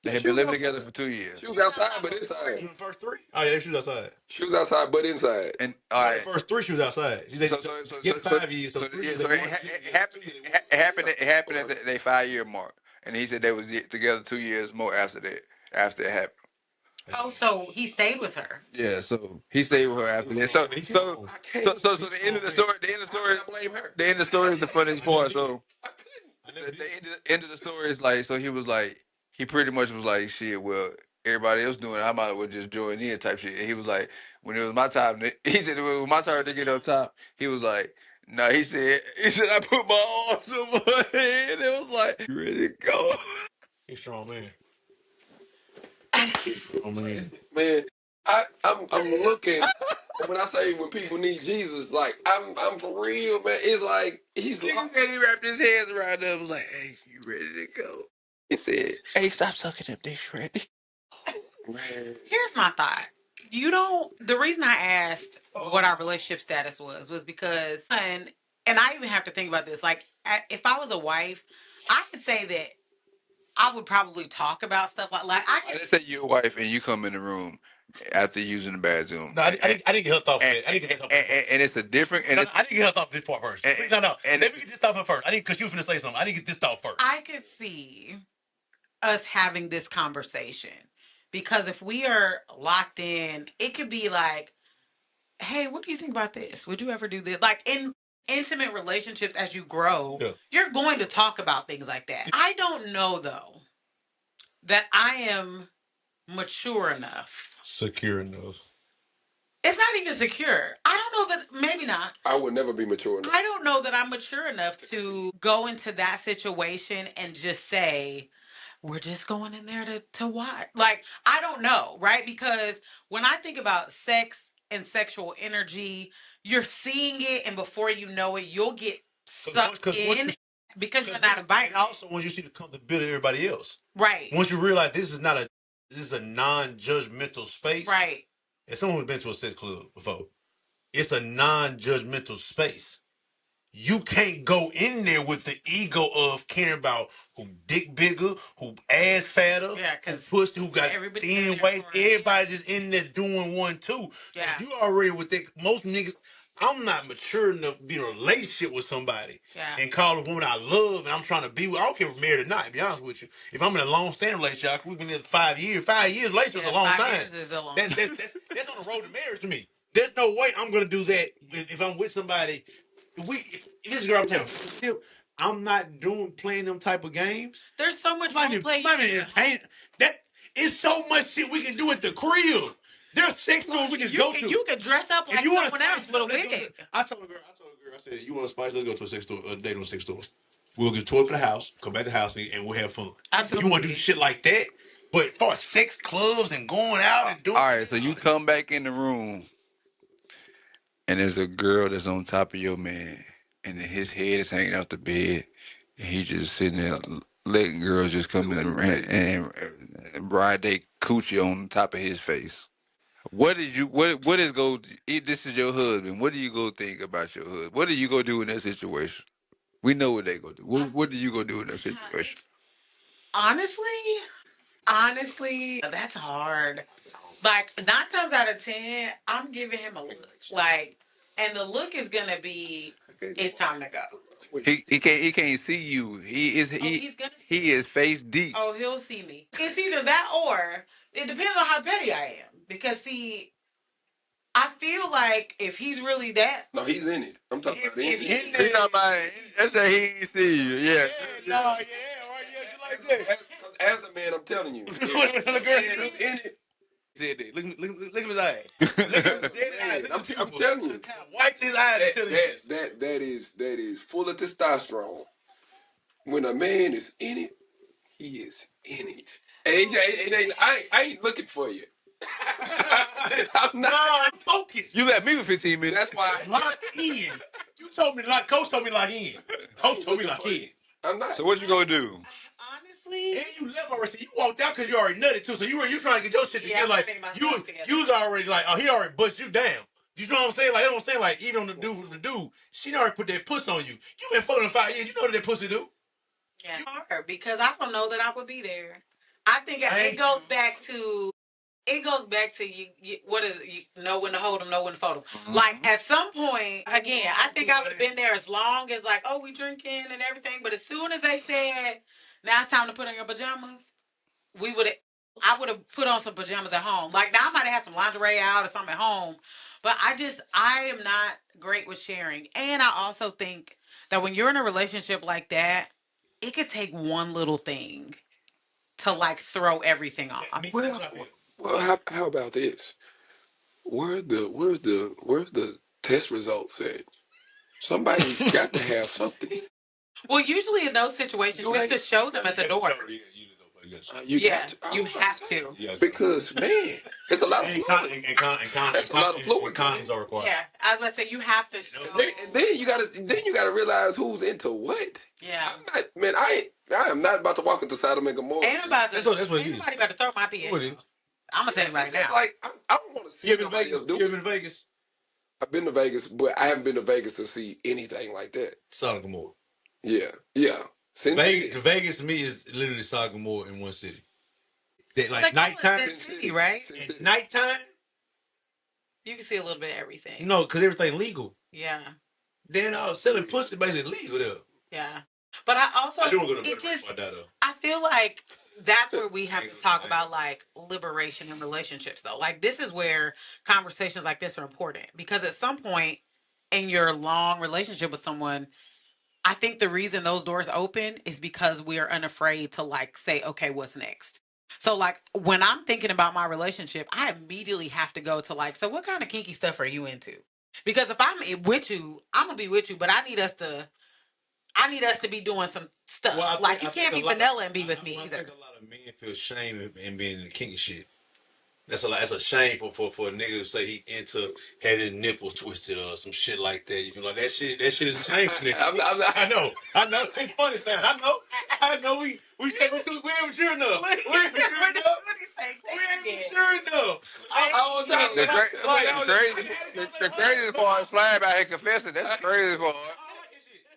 They had been living together for 2 years. She was outside, but inside. the first three? Oh yeah, she was outside. She was outside, but inside. And all right, The first three she was outside. She said 5 years. So it happened at their 5 year mark, and he said they was together 2 years more after that. After it happened. Oh, so he stayed with her. Yeah, so he stayed with her after that. So the end of the story, the end of the story is the funniest part. So the end of the story is like, so he was like, he pretty much was like, shit, well, everybody else doing it, I might as well just join in type shit. And he was like, when it was my time, he said it was my turn to get up top. He was like, no, he said, I put my arms on my head. And it was like, you ready to go? He's strong man. Man, I'm looking. When I say when people need Jesus, like I'm for real, man. It's like he's He said he wrapped his hands around them. Was like, hey, you ready to go? He said, hey, stop sucking them dicks, Randy. man. Here's my thought. You don't. The reason I asked what our relationship status was because, and I even have to think about this. Like, if I was a wife, I could say that I would probably talk about stuff like I I could. didn't say you're a wife and you come in the room after using the bathroom. No, I didn't get her thought for that. I didn't get her thought. And it's a different. And No, it's, I didn't get her thought this part first. No. and Let me get this thought first. I didn't, because you was finna say something. I didn't get this thought first. I could see us having this conversation because if we are locked in, it could be like, hey, what do you think about this? Would you ever do this? Like in intimate relationships, as you grow, you're going to talk about things like that. I don't know though that I am mature enough. Secure enough. It's not even secure. I don't know that, maybe not. I would never be mature enough. I don't know that I'm mature enough to go into that situation and just say, we're just going in there to watch. Like, I don't know, right? Because when I think about sex and sexual energy, you're seeing it, and before you know it, you'll get sucked in because you're not invited. And also, once you see the comfortability of everybody else, right? Once you realize this is a non-judgmental space, right? And someone who's been to a sex club before, it's a non-judgmental space. You can't go in there with the ego of caring about who dick bigger, who ass fatter, who pussy, who got thin waist. Everybody just in there doing one too. Yeah. So if you already with that, most niggas, I'm not mature enough to be in a relationship with somebody and call a woman I love and I'm trying to be with. I don't care if we're married or not, to be honest with you. If I'm in a long-standing relationship, we've been in 5 years. 5 years relationship is a long 5 time. Years is a long time. That's on the road to marriage to me. There's no way I'm going to do that if I'm with somebody. If this girl I'm telling, I'm not playing them type of games. There's so much play. That is so much shit we can do at the crib. There's sex stores we just go to. You can dress up like someone else, little big. I told a girl, I said, you want to spice? Let's go to a sex store, a date on a sex store. We'll get a tour for the house, come back to the house, and we'll have fun. Absolutely. You want to do shit like that? But as far as sex clubs and going out and doing, all right, so you come back in the room, and there's a girl that's on top of your man, and his head is hanging out the bed, and he just sitting there letting girls just come in and ride their coochie on top of his face. What is this is your husband. What do you go think about your husband? What do you go do in that situation? We know what they go do. What do you go do in that situation? Honestly, that's hard. Like 9 times out of 10, I'm giving him a look. Like, and the look is gonna be, it's time to go. He can't see you. He's gonna see he is face deep. Oh, he'll see me. It's either that or it depends on how petty I am. Because see, I feel like if he's really that, No, he's in it. I'm talking about in it. He not buying. That's that he ain't see you. Yeah. No, yeah, or yeah, you like that. As a man, I'm telling you, if a man is in it, Said that. Look at his eyes. Look at his dead eyes. man, I'm telling you, White his eyes. that is full of testosterone. When a man is in it, he is in it. And I ain't looking for you. I'm not. No, I'm focused. You let me for 15 minutes. That's why Lock in. You told me like Coach told me lock in. Coach told me lock in. I'm not. So what you gonna do? honestly, And you left already. You walked out because you already nutted too. So you trying to get your shit together. Like you was already like, oh, he already bust you down. You know what I'm saying? Like that's what I'm saying. Like even on the dude with the dude, she already put that puss on you. You been fucking 5 years. You know what that pussy do? yeah, hard because I don't know that I would be there. I think it goes back to you what is it? You know when to hold them, know when to fold them. Mm-hmm. Like at some point, again, I think I would have been there as long as like, oh, we drinking and everything. But as soon as they said, now it's time to put on your pajamas, I would have put on some pajamas at home. Like now I might have had some lingerie out or something at home. But I am not great with sharing. And I also think that when you're in a relationship like that, it could take one little thing to like throw everything off. Well, how about this? Where's the test results at? Somebody got to have something. Well, usually in those situations, we could show them at the door. You have to. Because man, it's a lot of fluid. That's a lot of fluid. Condoms are required. Yeah, I was gonna say you have to show. Then you gotta realize who's into what. Yeah. I am not about to walk into Sodom and Gomorrah. That's what it is. Anybody about to throw my pee. What it is? I'm gonna tell you right now. Like I don't want to see. You ever been to Vegas? I've been to Vegas, but I haven't been to Vegas to see anything like that. Sodom and Gomorrah. Yeah. Vegas to me is literally Sodom and Gomorrah in one city. Like nighttime, city, right? Nighttime, you can see a little bit of everything. No, because everything legal. Yeah. Then selling pussy basically legal there. Yeah. But I also I feel like that's where we have to talk about like liberation in relationships though. Like this is where conversations like this are important because at some point in your long relationship with someone, I think the reason those doors open is because we are unafraid to like say, okay, what's next? So like when I'm thinking about my relationship, I immediately have to go to like, so what kind of kinky stuff are you into? Because if I'm with you, I'm gonna be with you, but I need us to be doing some stuff. Well, you can't be vanilla and be with me either. I think a lot of men feel shame in being in the kinky shit. That's a shame for a nigga to say he into having his nipples twisted or some shit like that. You feel like that shit is a shame for niggas. I know. It's funny saying. I know. We ain't mature enough. We ain't mature enough. The craziest part is flying out here confessing. That's the craziest part.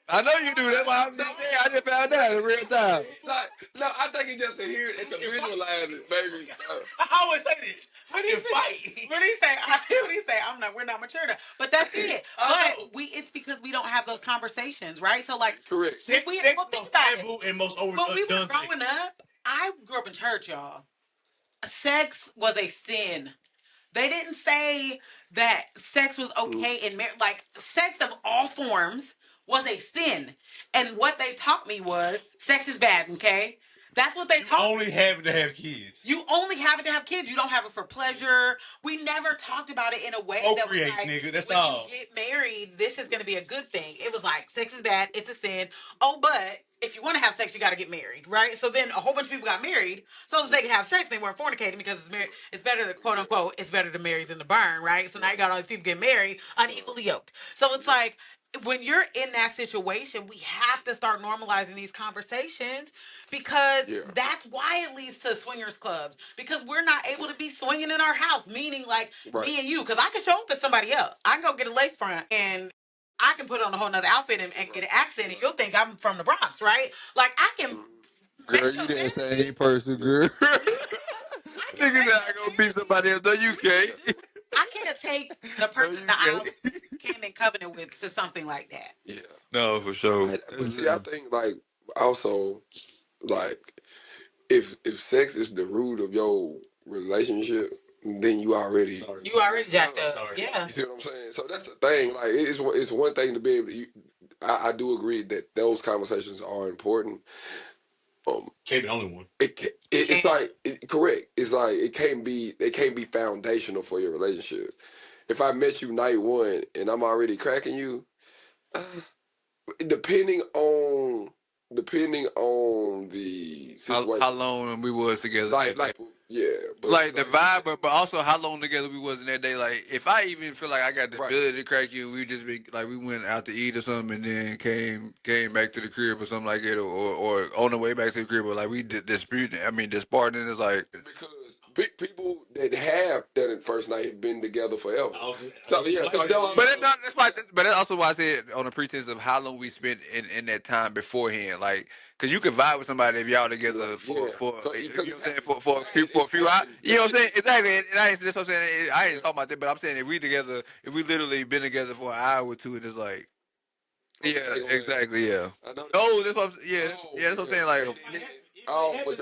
I know you do. That's why I just found out in real time. No, I think it's just to hear it, to visualize it, baby. I always say this. What he say? We're not mature enough. But that's it. But it's because we don't have those conversations, right? So like, correct. Sex most taboo and most overdone. When we were growing up, I grew up in church, y'all. Sex was a sin. They didn't say that sex was okay in marriage. Like sex of all forms was a sin. And what they taught me was sex is bad, okay? That's what they taught me. You only have it to have kids. You only have it to have kids. You don't have it for pleasure. We never talked about it in a way that was like, nigga, that's when all. you get married, this is going to be a good thing. It was like, sex is bad. It's a sin. Oh, but if you want to have sex, you got to get married, right? So then a whole bunch of people got married so that they could have sex. They weren't fornicating because it's better than, quote unquote, it's better to marry than to burn, right? So now you got all these people getting married unequally yoked. So it's like, when you're in that situation, we have to start normalizing these conversations because that's why it leads to swingers clubs. Because we're not able to be swinging in our house, meaning like me and you. Because I can show up as somebody else. I can go get a lace front and I can put on a whole nother outfit and get an accent and you'll think I'm from the Bronx, right? Like I can. Girl, you that same person, girl. Niggas not gonna be somebody else. No, you can't. I can't take the person that I came in covenant with to something like that. Yeah. No, for sure. But see, I think like also like if sex is the root of your relationship, then you already jacked up. Yeah. You see what I'm saying? So that's the thing. Like it's one thing to be able to. I do agree that those conversations are important. Can't be the only one. It's like correct. It's like it can't be foundational for your relationship. If I met you night one and I'm already cracking you, uh, depending on the situation, how long we was together. like yeah, but like the vibe, but also how long together we was in that day. Like if I even feel like I got the Right. ability to crack you, we just be like we went out to eat or something, and then came back to the crib or something like that, or on the way back to the crib, or like we did disputing. I mean, disparting is like because people that have done it first night have been together forever. So yeah, but it's not. That's why. But that's also why I said on the pretense of how long we spent in that time beforehand. Like, cause you can vibe with somebody if y'all together for you know what I'm saying for a few hours. You know what I'm saying? Exactly. And I ain't that's what I'm saying. I ain't talking about that, but I'm saying if we together, if we literally been together for an hour or two, and it's like. Yeah, exactly. Yeah. No, that's what I'm, yeah, that's what I'm saying.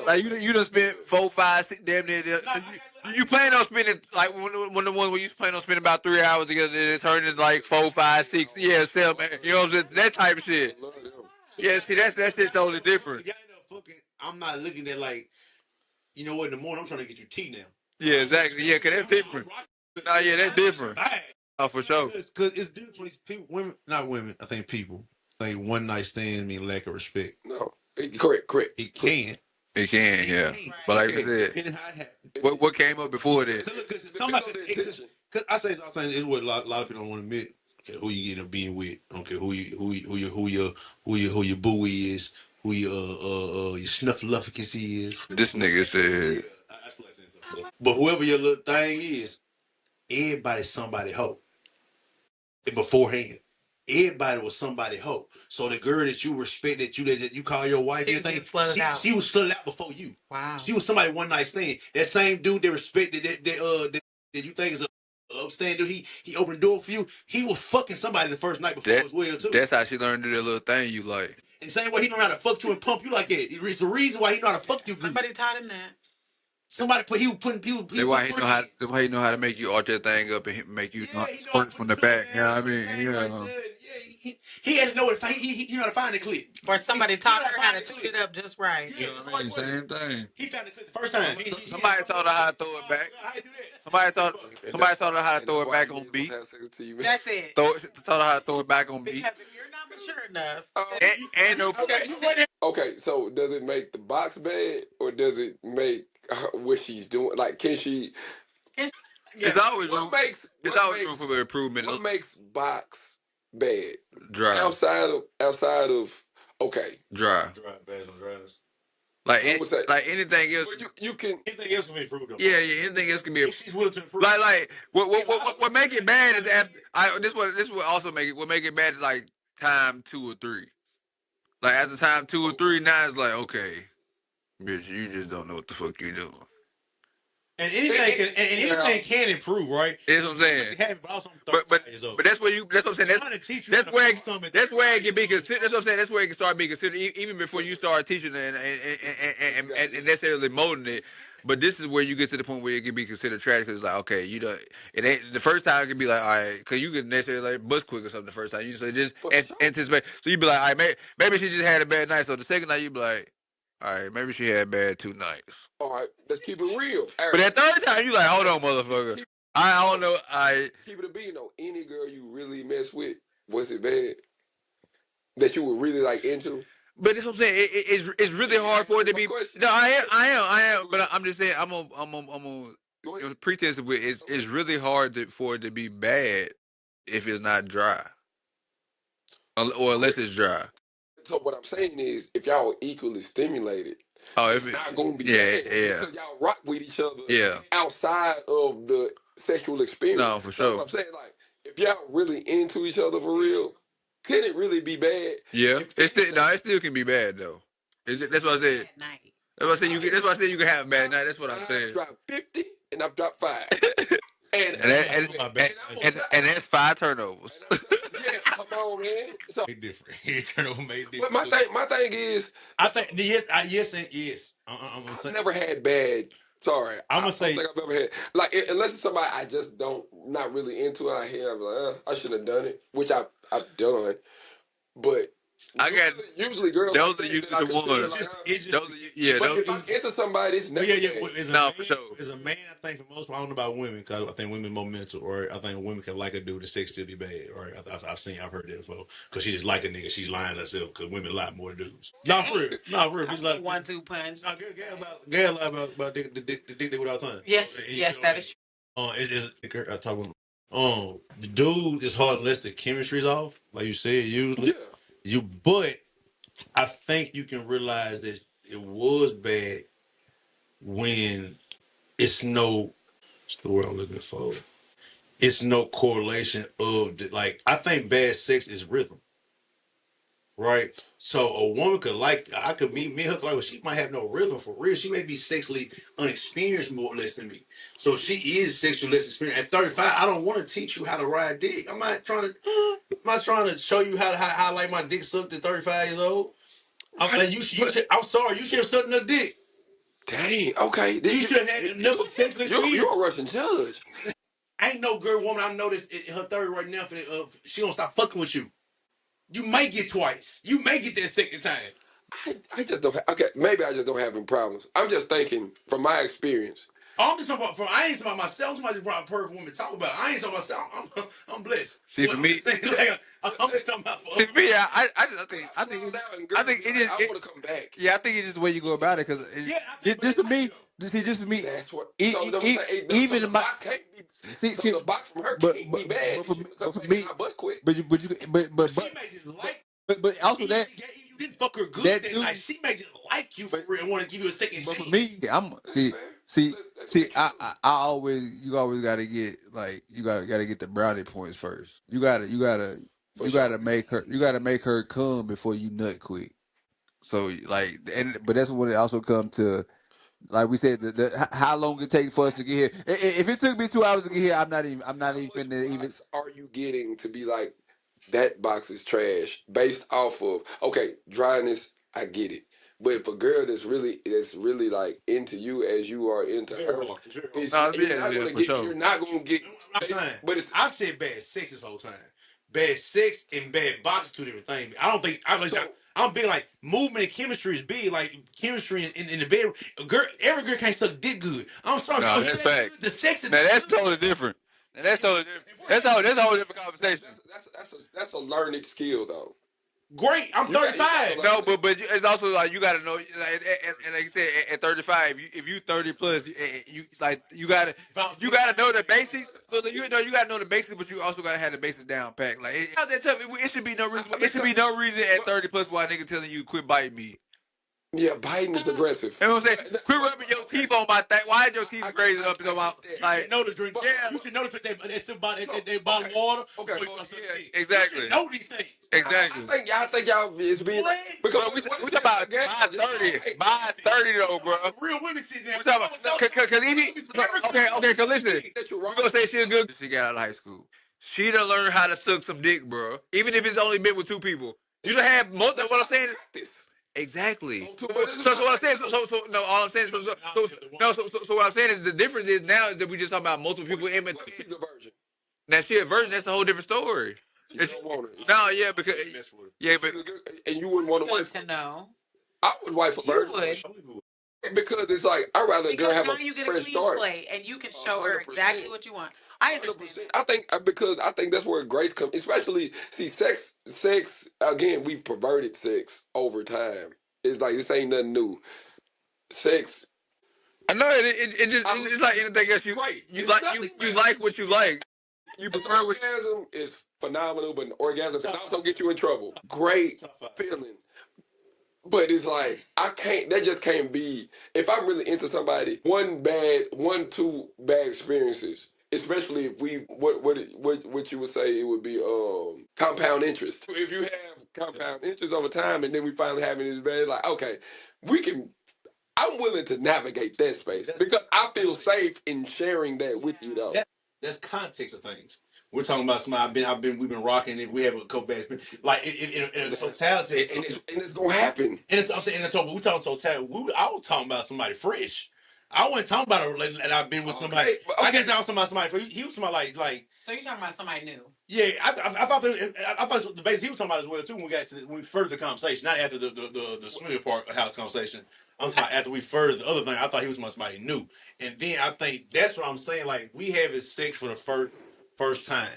Like you done spent 4, 5, 6, damn near. You plan on spending like when the ones where you plan on spending about 3 hours together, then it turned into like 4, 5, 6, yeah, 7. You know what I'm saying? That type of shit. Yeah, see, that's shit's totally different. Y'all end up fucking. I'm not looking at like, you know what? In the morning, I'm trying to get you tea now. Yeah, exactly. Yeah, cause that's different. Nah, yeah, that's different. Oh, for sure. Because it's different between people, women, not women. I think people think one night stand mean lack of respect. No, correct. It can. It can, yeah. But like I said, Depending how it happened. what came up before that? Because I say it's what a lot of people don't want to admit. Okay, who you end up being with? Okay, who your boo is? Who your snuffleupagus is? This nigga said. But whoever your little thing is, everybody's somebody hoe. Beforehand, everybody was somebody hoe. So the girl that you respect, that you call your wife, she was slutted out before you. Wow. She was somebody one night stand. That same dude that respected that you think is a upstanding dude. He opened the door for you. He was fucking somebody the first night before as well too. That's how she learned to do that little thing you like. And the same way he know how to fuck you and pump you like that. It's the reason why he know how to fuck you. Somebody taught him that. Somebody put he That's why he know how to make you arch that thing up and make you squirt from the back. You know what I mean? Yeah. He had to know he know how to find the clip. Or somebody taught her how to tune it up just right. You know what I mean? Same thing. He found the clip the first time. Somebody taught her how to throw it back. Somebody taught her how to throw it back on beat. That's it. Taught her how to throw it back on beat. Because if you're not mature enough, Okay, so does it make the box bad or does it make what she's doing? Like, can she? It's always room. It's always room for improvement. What makes box bad? Dry. Outside of okay. Dry. Bad on dryness. Like anything else, you can. Anything else can be improved. Yeah. Anything else can be. If she's willing to improve. Like what make it bad is after. This what also make it. What make it bad is like time 2 or 3. Like after time 2 or 3, now it's like okay, bitch, you just don't know what the fuck you doing. And anything can improve, right? That's what I'm saying. But that's where that's what I'm saying. That's where it can be considered. That's what I'm saying. That's where it can start being considered, even before you start teaching and necessarily molding it. But this is where you get to the point where it can be considered trash because it's like, okay, you don't. It ain't the first time. It can be like, all right, because you can necessarily like bust quick or something the first time. You just anticipate. So you be like, all right, maybe she just had a bad night. So the second night you be like, all right, maybe she had bad 2 nights. All right, let's keep it real. But that third time, you like, hold on, motherfucker. I don't know. Keep it a beat. Any girl you really mess with, was it bad? That you were really like into? But that's what I'm saying. It's really hard for it to be. No, I am. But I'm just saying, I'm on pretense of it. It's really hard for it to be bad if it's not dry, or unless it's dry. So what I'm saying is, if y'all are equally stimulated, it's not gonna be bad because y'all rock with each other outside of the sexual experience. No, for sure. What I'm saying, like, if y'all really into each other for real, can it really be bad? Yeah, it still can be bad though. That's what I said. That's what I said. That's what I said. You can have a bad night. That's what I'm saying. I've dropped 50 and I've dropped 5. and that's 5 turnovers. Yeah, come on, man. So different. Turnover made different. But my thing is, I think yes and yes. I've never had bad Sorry, I'm I gonna don't say, think I've ever had like unless it's somebody I just don't not really into it. I hear I'm like, I should have done it, which I've done, but usually girls like that I consider like, but if I'm into somebody, it's but yeah, next yeah. day. As a man, I think for most, I don't know about women because I think women more mental, or I think women can like a dude and sex still be bad, or I've heard that before because she just like a nigga, she's lying to herself because women lie more than dudes. Not for real, not for real. Just like 1-2 punch. no, girl lie about the dick they without time. Yes, So, yes, that is true. it's I talk about the dude is hard unless the chemistry's off, like you said. Usually, but I think you can realize that it was bad when it's no. What's the word I'm looking for? It's no correlation of the like. I think bad sex is rhythm, right? So a woman could like. I could meet me and her like, well, she might have no rhythm for real. She may be sexually unexperienced more or less than me. So she is sexually less experienced. At 35, I don't want to teach you how to ride dick. I'm not trying to. I'm not trying to show you how I like my dick sucked at 35 years old. I'm like, I'm sorry, you should have sucked a dick. Dang, okay. You should have had enough sexual experience. You're a Russian judge. Ain't no girl woman I know that's in her 30 right now she don't stop fucking with you. You may get twice. You may get that second time. I just don't. Okay, maybe I just don't have any problems. I'm just thinking from my experience. I'm just talking about. I ain't talking about myself. Somebody just brought heard women talk about. I ain't talking about myself. I'm blessed. See, for me, I'm just talking about. See, for me, I think it is. I want to come back. Yeah, I think it's just the way you go about it. Because just for me, just for me. That's what. Even the in my box can't be. So the box from her can't be bad. But for me, bust quick. but she may just like. But also that you didn't fuck her good that night. She may just like you for real and want to give you a second chance. For me, I always you always gotta get like you gotta get the brownie points first. You gotta make her come before you nut quick. So like but that's when it also comes to like we said how long it takes for us to get here. If it took me 2 hours to get here, I'm not even finna even. Are you getting to be like that box is trash based off of dryness? I get it. But if a girl that's really like into you as you are into her, you're not gonna get. But I've said bad sex this whole time. Bad sex and bad box are two different things. I don't think I'm being like movement and chemistry is big. Like chemistry in the bedroom. Every girl can't suck dick good. I'm sorry. No, that's fact. The sex is that's totally different. That's totally different. That's a whole different conversation. That's a learning skill though. Great, I'm 35. No, but it's also like you got to know, like, and like you said, at 35, if you 30 plus, you gotta know the basics. You gotta know the basics, but you also gotta have the basics down pat. Like it should be no reason. It should be no reason at 30 plus why a nigga telling you quit biting me. Yeah, biting is aggressive. You know what I'm saying? Quit rubbing your teeth on my thing. Why is your teeth crazy up in my like? You should know to drink. Yeah, you should know to drink they bottle water. Okay, exactly. You know these things. Exactly. I think y'all is being because we talking about by 30 though, bro. Real women shit now. We talking about because okay. So listen, we gonna say she a good. She got out of high school. She done learned how to suck some dick, bro. Even if it's only been with 2 people. You done have most of what I'm saying. Exactly. So what I'm saying. No. All I'm saying. So what I'm saying is the difference is now is that we just talking about multiple people in between. She's a virgin. Now she a virgin. That's a whole different story. You don't want her. No, yeah, because but and you wouldn't want to wife. To know. I would wife a virgin. Because it's like I'd rather a girl have a you get fresh a clean start. slate and you can show her exactly what you want. I understand. I think that's where grace comes. Especially sex again. We've perverted sex over time. It's like this ain't nothing new. Sex. I know it's like anything else. You like what you like. You prefer orgasm is phenomenal, but an orgasm can also get you in trouble. Great feeling. But it's like that just can't be. If I'm really into somebody, 2 bad experiences, especially if what you would say it would be compound interest. If you have compound interest over time, and then we finally having this bad, like okay, I'm willing to navigate that space because I feel safe in sharing that with you though. That's context of things. We're talking about somebody we've been rocking it. We have a couple bad experiences. Like in totality, and it's gonna happen. And I'm saying we're talking totality. I was talking about somebody fresh. I wasn't talking about and I've been with somebody. Okay. I guess I was talking about somebody. He was talking about like. So you talking about somebody new? Yeah, I thought the base he was talking about as well too when we furthered the conversation, not after the swinger part of how the conversation. I'm talking about after we furthered the other thing. I thought he was talking about somebody new, and then I think that's what I'm saying. Like we having sex for the first time,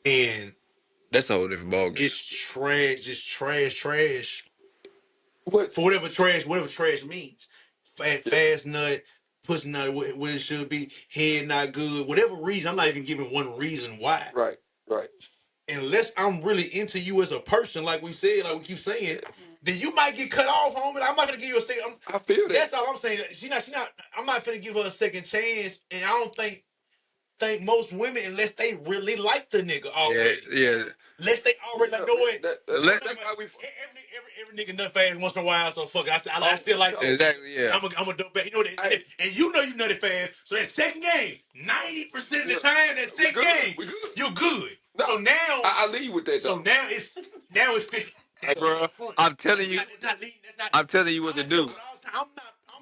and That's a whole different ballgame. it's trash, just trash. What? For whatever trash means. Fast nut, pussy not what it should be, head not good, whatever reason. I'm not even giving one reason why. Right. Unless I'm really into you as a person, like we said, like we keep saying, then you might get cut off, homie. I'm not gonna give you a second. I feel that. That's all I'm saying. She not. I'm not gonna give her a second chance, and I don't think most women, unless they really like the nigga already. Yeah. Unless they already like, know what? That's why we. Every nigga nut fast once in a while, so fuck it. I still like that. Exactly. Yeah. I'm a dope back. You know that, and you know you nutted fast. So that second game, 90% of the time, that second game, you're good. No, so now I leave with that. So now it's 50. Hey, bro, I'm telling you, I'm telling you what to do.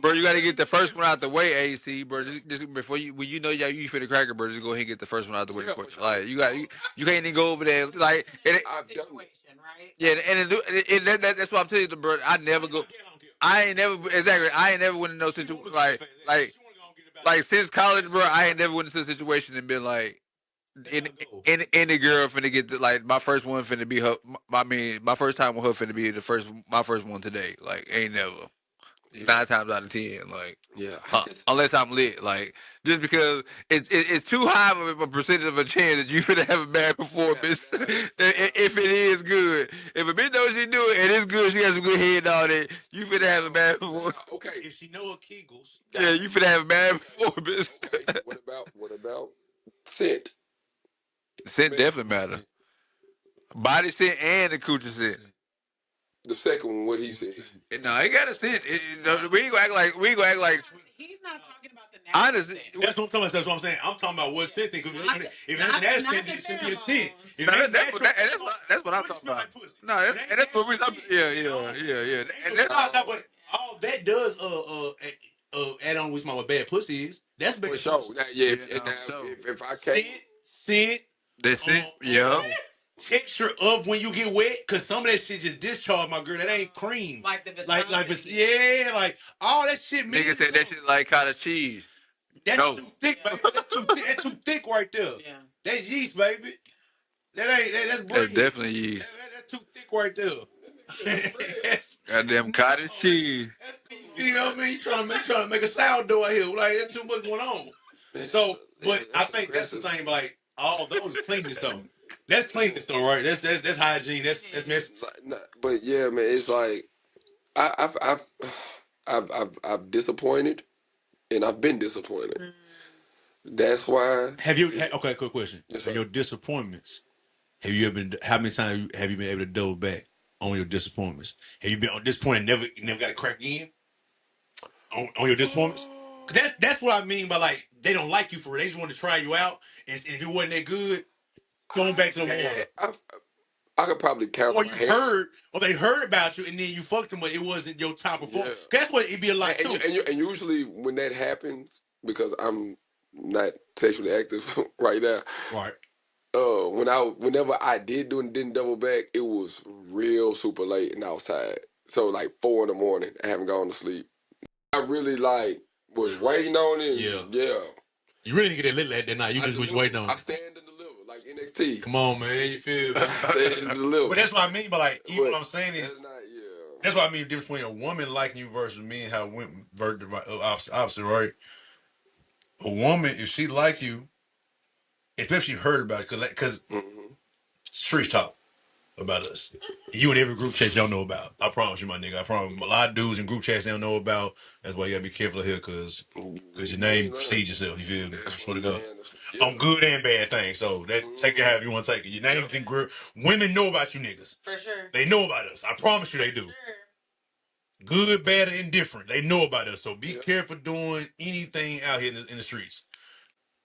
Bro, you got to get the first one out the way, AC, bro. Just before you, when you know you finna crack it, bro, just go ahead and get the first one out the way. Like you can't even go over there. Like I've done it. Right? Yeah, and that's what I'm telling you, bro. I never go. I ain't never went in no situation like since college, bro. I ain't never went into a situation and been like, any girl finna get like my first one finna be her. My first time with her finna be my first one today. Like ain't never. 9 times out of 10, like unless I'm lit, like just because it's too high of a percentage of a chance that you finna have a bad performance. If it is good, if a bitch knows she do it and it's good, she has some good head on it, you finna have a bad performance. Okay, if she know her Kegels, yeah, you finna have a bad performance. Okay, what about scent? Scent definitely matter. Body scent and the coochie scent. The second one, what he said. No, he got a scent. We ain't gonna act like. He's not talking about the natural. Honestly, that's what I'm talking about. That's what I'm saying. I'm talking about what scent. If it's that scent, it should be a scent. That's what I'm talking about. No, that's what we talking. Yeah. And that's not. But all that does add on with my bad pussy is. That's for sure. If I can't scent. That's it. Yeah. Texture of when you get wet, cause some of that shit just discharge, my girl. That ain't cream. Like the like like all that shit. Nigga said that shit like cottage cheese. That's too thick, baby. That's too thick right there. Yeah. That's yeast, baby. That's bread. That's definitely yeast. That's too thick right there. Goddamn cottage cheese. You know what I mean? You trying to make a sourdough out here. Like that's too much going on. So, but I think that's the thing. Like all those cleanness though. That's cleanness though, right? That's hygiene. That's messy. But yeah, man, it's like I've disappointed, and I've been disappointed. That's why. Okay, quick question. Yes, your disappointments. Have you ever been? How many times have you been able to double back on your disappointments? Have you been on this point and never got a crack again on your disappointments? That's what I mean by like they don't like you for it. They just want to try you out, and if it wasn't that good, going back to the water. I could probably count. Or they heard about you, and then you fucked them, but it wasn't your top performance. Yeah. That's what it'd be a lot too. And usually when that happens, because I'm not sexually active right now. Right. Whenever I did do and didn't double back, it was real super late and outside. So like 4 a.m, I haven't gone to sleep. I really was waiting on it. Yeah. You really didn't get that lit that night. You just was waiting on it. I stand and deliver like NXT. Come on, man. You feel me? Stand and deliver. But that's what I mean by like, even what I'm saying is, that's what I mean the difference between a woman liking you versus me and how it went versus opposite, right? A woman, if she like you, especially heard about it, because streets talk about us. You and every group chat you don't know about. I promise you, my nigga. I promise. A lot of dudes in group chats they don't know about. That's why you gotta be careful here, because your name precedes yourself. You feel me? I swear to God. On good and bad things. So take it however you want to take it. Your name's in group. Women know about you niggas. For sure. They know about us. I promise you they do. Sure. Good, bad, and indifferent. They know about us. So be careful doing anything out here in the streets.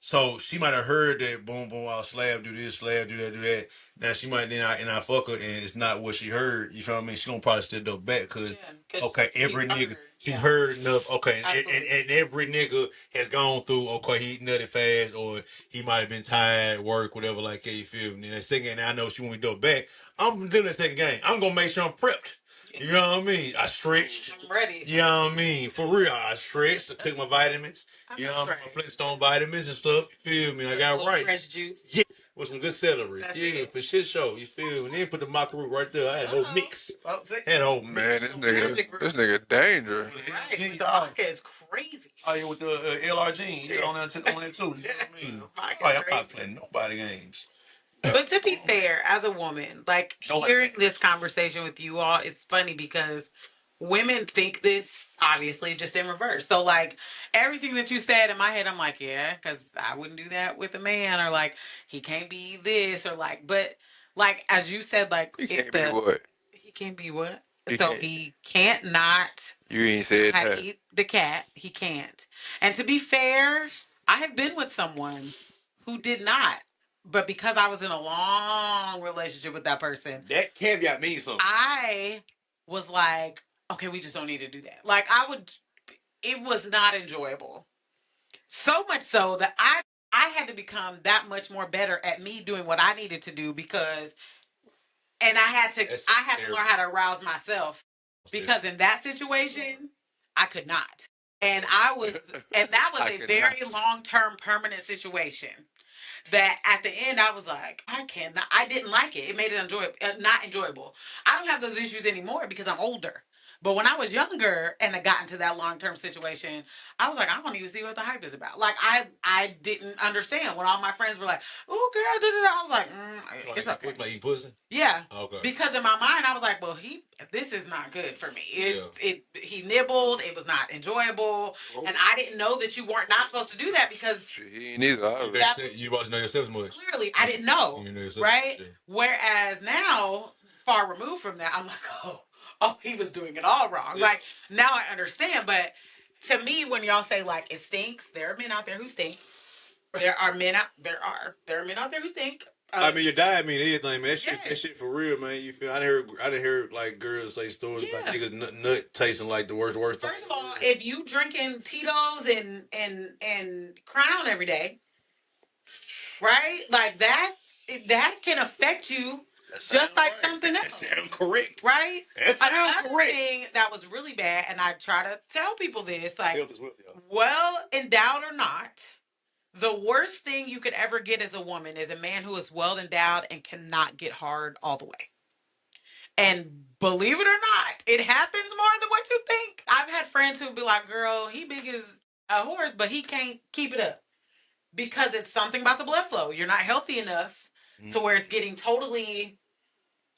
So she might have heard that boom boom, I'll slab do this, slab do that, do that. Now she might then I fuck her and it's not what she heard. You feel what I mean? She gonna probably still go back because okay, every nigga she's heard enough. Okay, and every nigga has gone through. Okay, he nutted fast or he might have been tired, work, whatever. Like that, you feel me? And the second, game, I know she want me to go back. I'm doing that second game. I'm gonna make sure I'm prepped. You know what I mean? I stretched. I'm ready. You know what I mean? For real, I stretched. I took my vitamins. You know, my Flintstone vitamins and stuff. You feel me? I got right. Fresh juice. Yeah, with some good celery. That's it. For shit show. You feel me? And then put the maca root right there. I had a whole mix. Had a whole mix. Man, this nigga dangerous. Right. Maca is crazy. Oh yeah, with the LRG. Yeah, on that too. You know what I mean? Oh yeah, I'm not playing nobody games. But to be fair, as a woman, like hearing this conversation with you all, it's funny because women think this obviously just in reverse. So like everything that you said in my head, I'm like, yeah, because I wouldn't do that with a man, or like he can't be this, or like, but like as you said, like he can't be what? He can't be what? He can't not. You ain't said that. Eat the cat. He can't. And to be fair, I have been with someone who did not. But because I was in a long relationship with that person, that caveat means something. I was like, okay, we just don't need to do that. Like it was not enjoyable. So much so that I had to become that much more better at me doing what I needed to do and I had to learn how to arouse myself because in that situation, I could not. And that was a very long-term permanent situation. That at the end I was like, I didn't like it. It made it not enjoyable. I don't have those issues anymore because I'm older. But when I was younger and I got into that long-term situation, I was like, I don't even see what the hype is about. Like I didn't understand when all my friends were like, "Oh, girl," I was like, "It's okay." Like eating pussy? Yeah. Okay. Because in my mind, I was like, "Well, this is not good for me." He nibbled. It was not enjoyable, and I didn't know that you weren't not supposed to do that because he ain't either. You wasn't know yourself as much. Clearly, I didn't know. You know yourself, right? Whereas now, far removed from that, I'm like, oh, he was doing it all wrong. Yeah. Like, now I understand. But to me, when y'all say, like, it stinks, there are men out there who stink. There are men out there who stink. I mean, your diet mean anything, man. That shit for real, man. You feel? I didn't hear like girls say stories about niggas nut tasting like the worst. First of all, if you drinking Tito's and Crown every day, right? Like that can affect you just like something else. That sounds correct. Right? That sounds correct. Thing that was really bad, and I try to tell people this, like, well endowed or not, the worst thing you could ever get as a woman is a man who is well endowed and cannot get hard all the way. And believe it or not, it happens more than what you think. I've had friends who be like, girl, he big as a horse, but he can't keep it up. Because it's something about the blood flow. You're not healthy enough to where it's getting totally,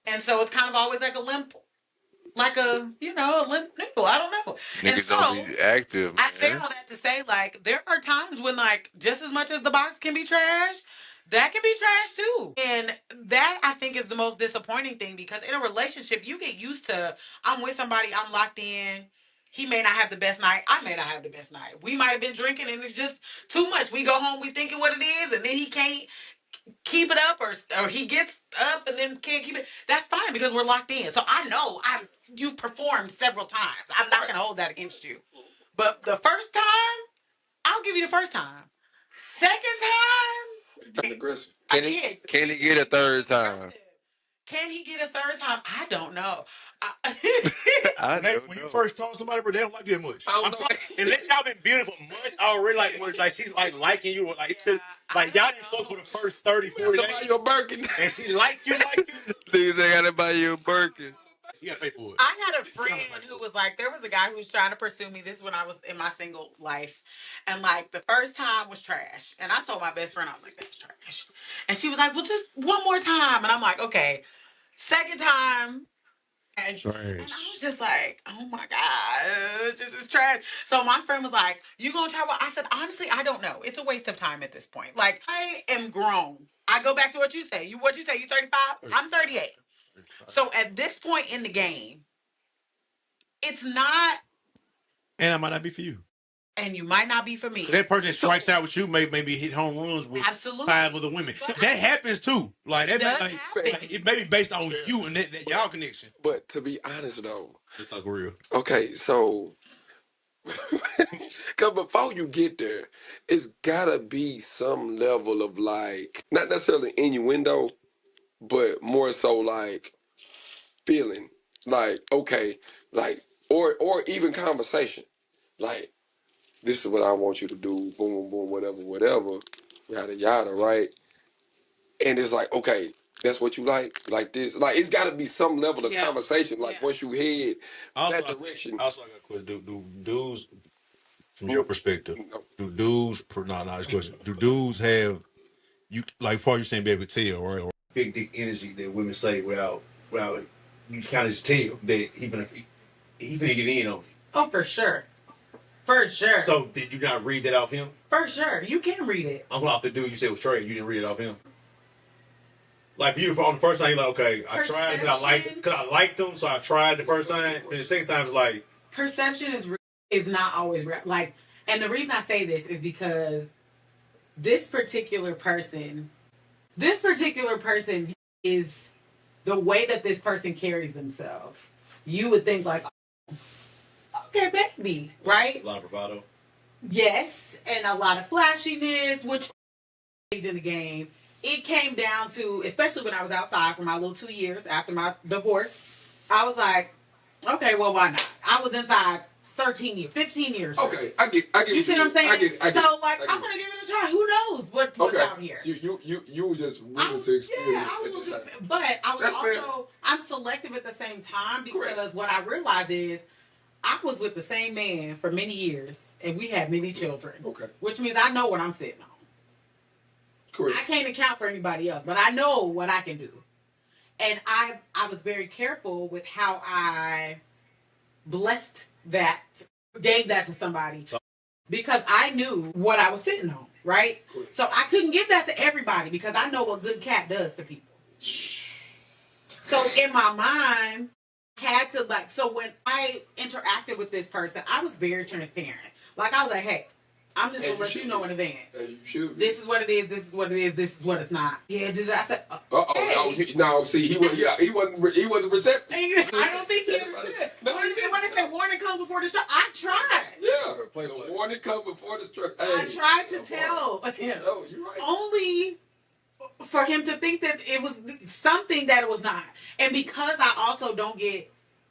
and so it's kind of always like a limp, like a limp noodle. I don't know. Niggas and so, don't be active. I say all that to say, like, there are times when, like, just as much as the box can be trash, that can be trash too. And that I think is the most disappointing thing because in a relationship, you get used to, I'm with somebody, I'm locked in. He may not have the best night. I may not have the best night. We might have been drinking and it's just too much. We go home, we thinking what it is, and then he can't keep it up or he gets up and then can't keep it. That's fine because we're locked in. So I know you've performed several times. I'm not going to hold that against you. But the first time, I'll give you the first time. Second time, aggressive. Can he get a third time? Can he get a third time? I don't know. When you first talk to somebody, but they don't like you that much. Unless y'all been beautiful months already, like she's like liking you, like like y'all didn't fuck for the first 30, 40 days. Buy you a Birkin, and she like you. Niggas ain't gotta buy you a Birkin. You gotta pay for it. I had a friend who was like, there was a guy who was trying to pursue me. This is when I was in my single life. And like the first time was trash. And I told my best friend, I was like, that's trash. And she was like, well, just one more time. And I'm like, okay. Second time. And I was just like, oh my God, this is trash. So my friend was like, you gonna try what? I said, honestly, I don't know. It's a waste of time at this point. Like, I am grown. I go back to what you say. You 35? I'm 38. So at this point in the game, it's not. And I might not be for you. and you might not be for me. That person that strikes out with you maybe hit home runs with Absolutely. 5 other women. So that happens too. Like that, Does like, happen. it may be based on you and that y'all connection. But to be honest though, It's like real. okay, so cause before you get there, it's gotta be some level of like not necessarily innuendo, but more so like feeling like okay, like or even conversation, like this is what I want you to do, boom, boom, whatever, yada yada, right? And it's like okay, that's what you like this, like it's got to be some level of conversation, like once you head that direction. Also, I got a question. Do dudes, from your perspective, do dudes? It's question. Do dudes have you like? Far you saying be able to tell, right? Or Big dick energy that women say without you kind of just tell that even if he finna get in on you. Oh, for sure. For sure. So did you not read that off him? For sure. You can read it. I'm off the dude you said was Trey. You didn't read it off him. Like for you, on the first time, you're like, okay, I tried because I liked him, so I tried the first time. And the second time, it's like perception is not always real. Like, and the reason I say this is because this particular person is the way that this person carries themselves. You would think like, okay, baby, right? A lot of bravado. Yes, and a lot of flashiness, which in the game. It came down to, especially when I was outside for my little 2 years after my divorce, I was like, okay, well, why not? I was inside 13 years, 15 years. Okay, I get you see what I'm saying? I get I'm going to give it a try. Who knows what's out here? You were just willing to experience. Yeah, I was but I was also, I'm selective at the same time because what I realized is I was with the same man for many years and we had many children. Okay. Which means I know what I'm sitting on. Correct. I can't account for anybody else, but I know what I can do. And I was very careful with how I blessed that, gave that to somebody. Because I knew what I was sitting on, right? Correct. So I couldn't give that to everybody because I know what good cat does to people. So in my mind, had to so when I interacted with this person, I was very transparent. Like I was like, hey, I'm just going to let you know in advance. You should be. This is what it is. This is what it is. This is what it's not. Yeah, I said, no, see, he wasn't receptive. I don't think he understood. When they said warning comes before destruction, I tried. Yeah, warning comes before destruction. I tried to tell him. Oh, you're right. Only for him to think that it was something that it was not. And because I also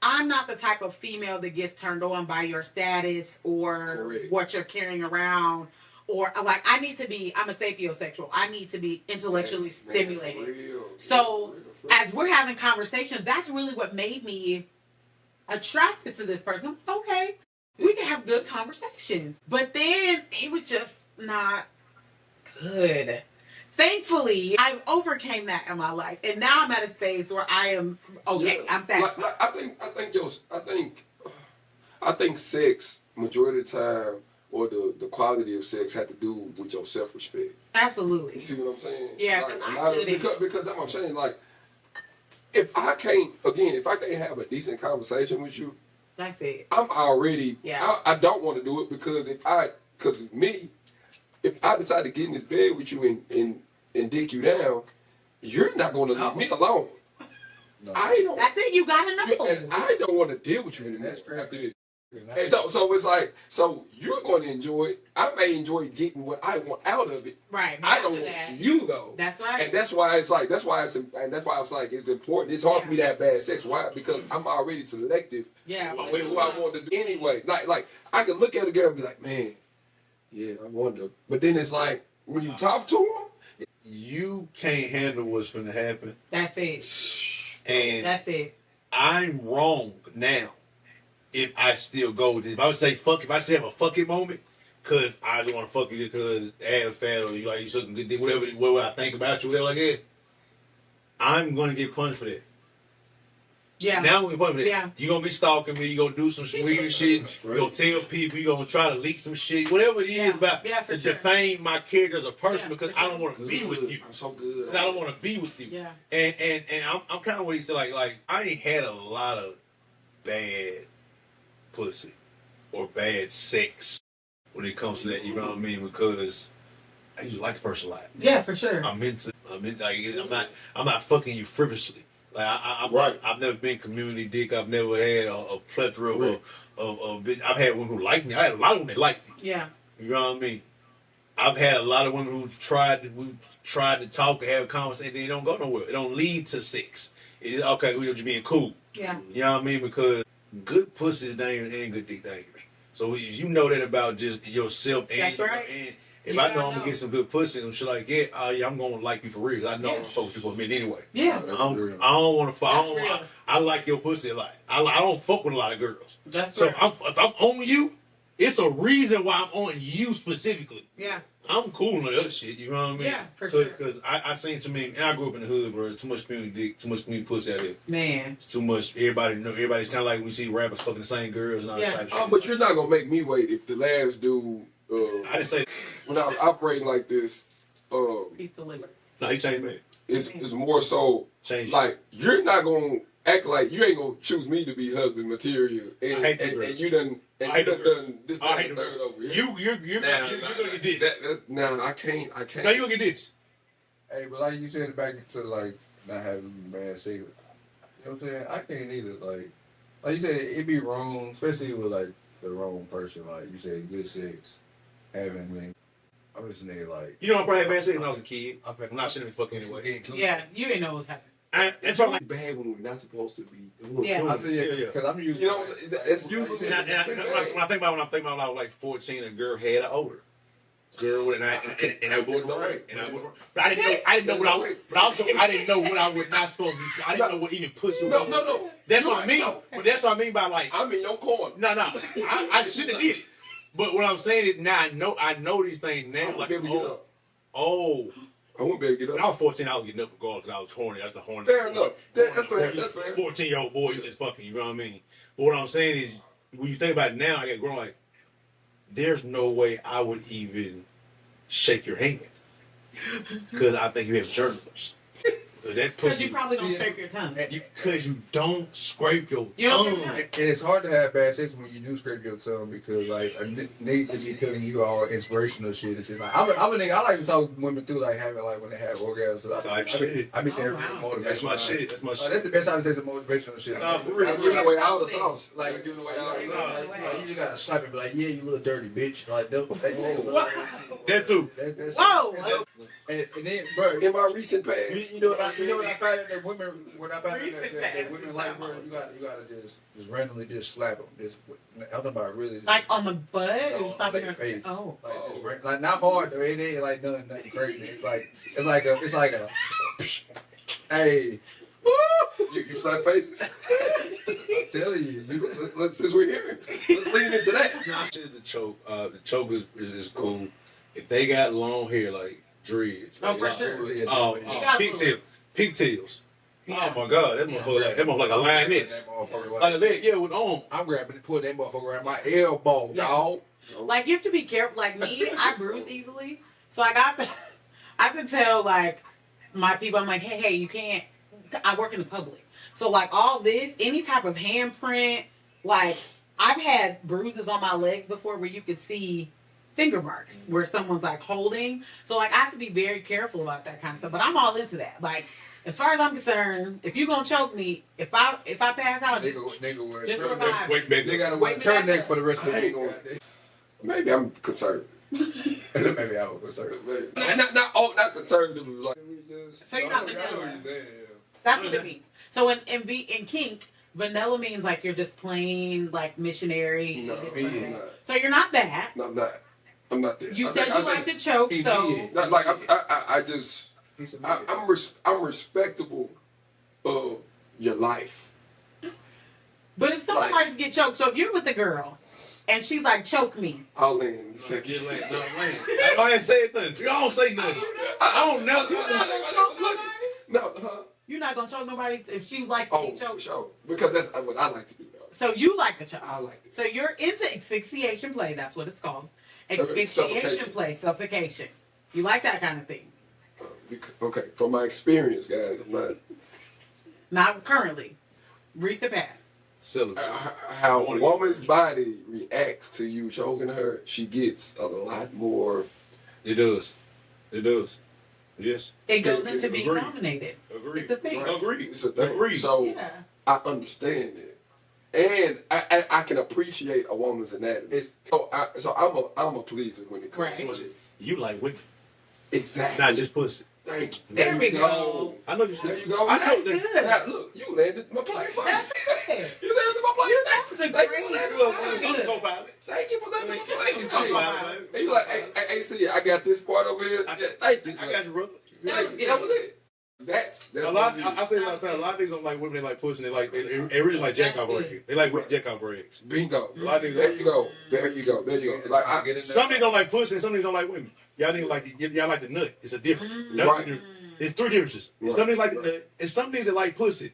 I'm not the type of female that gets turned on by your status or what you're carrying around. Or, like, I'm a sapiosexual. I need to be intellectually stimulated. So, as we're having conversations, that's really what made me attracted to this person. Okay, we can have good conversations. But then, it was just not good. Thankfully, I overcame that in my life, and now I'm at a space where I am okay. Yeah. I'm satisfied. I think sex majority of the time, or the quality of sex, had to do with your self-respect. Absolutely. You see what I'm saying? Yeah, because that's what I'm saying. Like, if I can't have a decent conversation with you, that's it. I'm already. Yeah. I don't want to do it because if I decide to get in this bed with you and dick you down, you're not going to leave me alone. No. That's it. You gotta know. And I don't want to deal with you anymore after this. And so it's like, so you're going to enjoy it. I may enjoy getting what I want out of it. Right. I don't want you though. That's right. And that's why I was like, it's important. It's hard for me to have bad sex. Why? Because I'm already selective. Yeah. With who I want to do anyway. Like I can look at a girl and be like, man, yeah, I wonder. But then it's like, when you talk to them, you can't handle what's going to happen. That's it. And that's it. I'm wrong now if I still go with it. If I would say fuck, if I say have a fucking moment, because I don't want to fuck you because ass fat or you sucking good dick, whatever I think about you, whatever like that, I'm going to get punished for that. Yeah. Now I'm going to get punished for that. Yeah. You're going to be stalking me. You're going to do some weird shit. You're going to tell people. You're going to try to leak some shit. Whatever it is about to defame my character as a person because I don't want to be with you. I'm so good. I don't want to be with you. Yeah. And I'm kind of what he said, like I ain't had a lot of bad pussy or bad sex. when it comes to that. You know what I mean? Because I usually like the person a lot. Yeah, for sure. I'm not fucking you frivolously. Like I've never been community dick. I've never had a plethora of bitch. I've had women who like me. I had a lot of women that like me. Yeah. You know what I mean? I've had a lot of women who tried to talk and have a conversation. They don't go nowhere. It don't lead to sex. It's just, okay, we're just being cool. Yeah. You know what I mean? Because good pussy is dangerous and good dick dangerous. So if you know that about just yourself and that's right. And if I know I'm gonna get some good pussy and shit like that, I'm gonna like you for real. I know I'm gonna fuck with you for a minute anyway. Yeah. I don't want to fuck. I like your pussy a lot. I don't fuck with a lot of girls. That's so right. if I'm on you, it's a reason why I'm on you specifically. Yeah. I'm cool on the other shit, you know what I mean? Yeah, for sure. Because I seen too many, and I grew up in the hood, bro. Too much community dick, too much community pussy out there. Man. It's too much. Everybody's kind of like we see rappers fucking the same girls and all that type of shit. But you're not gonna make me wait if the last dude. I didn't say when I was operating like this. He's delivered. No, he changed me. It's more so Change. like you're not gonna act like you ain't gonna choose me to be husband material, and you done this third over here. You're gonna get ditched. Nah, I can't. Now you gonna get ditched. Hey, but like you said, back to like not having bad sex. You know what I'm saying? I can't either. Like you said, it be wrong, especially with like the wrong person. Like you said, good sex, having like. I'm just nigga like. You know, I probably had bad sex when I was a kid. I'm not shouldn't be fucking anyway. Yeah, you ain't know what's happening. It's probably bad when we're not supposed to be. Yeah, I feel because I'm used. You know, it's usually. When I think about when I was like 14, a girl had an odor. Girl, and I would right. But I didn't know what I would. But also, I didn't know what I was not supposed to be. I didn't know what even pussy was. No. That's what I mean. But that's what I mean by like. I'm in your corner. No. I shouldn't have did it. But what I'm saying is now I know these things now. Like I won't be able to get up. When I was 14, I was getting up regardless because I was horny. That's a horny. Fair enough. That's fair. 14-year-old boy, you just fucking, you know what I mean? But what I'm saying is, when you think about it now, I get grown like, there's no way I would even shake your hand. Because I think you have germs. Because you probably don't scrape your tongue. Because you don't scrape your tongue. And it's hard to have bad sex when you do scrape your tongue because like a nigga could be telling you all inspirational shit and shit. Like I'm a nigga. I like to talk women through like having like when they have orgasms. So I be saying motivational. That's my shit. That's the best time to say some motivational shit. For real. That's giving away all the sauce. Like giving away all the sauce. Like, you just gotta slap it and be like, yeah, you little dirty bitch. Like that too. Whoa. And then, bro, in my recent past, you know what I find that women that women like, bro, you gotta just randomly just slap them. Just I'm talking about really just, like on the butt or something. your Face. Oh, like not hard though. It ain't like nothing crazy. It's like a hey. You slap faces. I'm telling you. Let's since we're here, let's lean into that. The choke. The choke is cool. If they got long hair like dreads. Oh, for sure. Pigtails. Yeah. Oh my God, that motherfucker like a lioness. Like a leg, with arm. I'm grabbing and putting that motherfucker around my elbow, dog. Like you have to be careful. Like me, I bruise easily, so I have to tell like my people. I'm like, hey, you can't. I work in the public, so like all this, any type of handprint, like I've had bruises on my legs before where you could see finger marks where someone's like holding. So like I have to be very careful about that kind of stuff. But I'm all into that. Like as far as I'm concerned, if you gonna choke me, if I pass out, just revive. They gotta wear a turtleneck for the rest of the week. Maybe I'm conservative. Maybe I was conservative. Not conservative. Like, So you're not vanilla. That's what it means. So in kink, vanilla means like you're just plain like missionary. No, so you're not that. No, I'm not there. You said you like to choke, so not like I'm respectable of your life. But if someone likes to get choked, so if you're with a girl and she's like, choke me, I'll land. I ain't say nothing. You don't say nothing. I don't know. No, you're not gonna choke nobody if she likes to get choked. Sure. Because that's what I like to do. Though. So you like to choke. I like it. So you're into asphyxiation play. That's what it's called. Asphyxiation play, suffocation. You like that kind of thing? Okay, from my experience, guys, I'm not. Not currently. Recent past. celibate. How a woman's body reacts to you choking her, she gets a lot more. It does. It does. Yes. It goes into being Agreed. dominated. Agreed. It's a thing. Right. Agreed. It's a thing. Agreed. So Yeah. I understand it, and I can appreciate a woman's anatomy. So I'm a pleaser when it comes to shit. You like women. Exactly. Not just pussy. Thank you. There we go. I know you There said. you go. I know That's that. good. Now, look, you landed my plane. That's good. You landed my plane. That was a Thank you great for landing look. my plane. Let's go about it. Thank you for letting me play. Wow. And you like, hey, see, I got this part over here. Yeah, thank you. I got you, brother. That was it. That's A lot. I say a lot of niggas don't like women. They like pussy. They like. They really like jack off eggs. They like jack off eggs. Bingo. A lot of niggas. There you go. There you go. There you go. Like Some niggas don't like pussy, and some niggas don't like women. Y'all niggas like y'all like the nut. It's a difference. That's Right. the difference. It's three differences. Right. Some niggas like the nut, and some niggas that like pussy,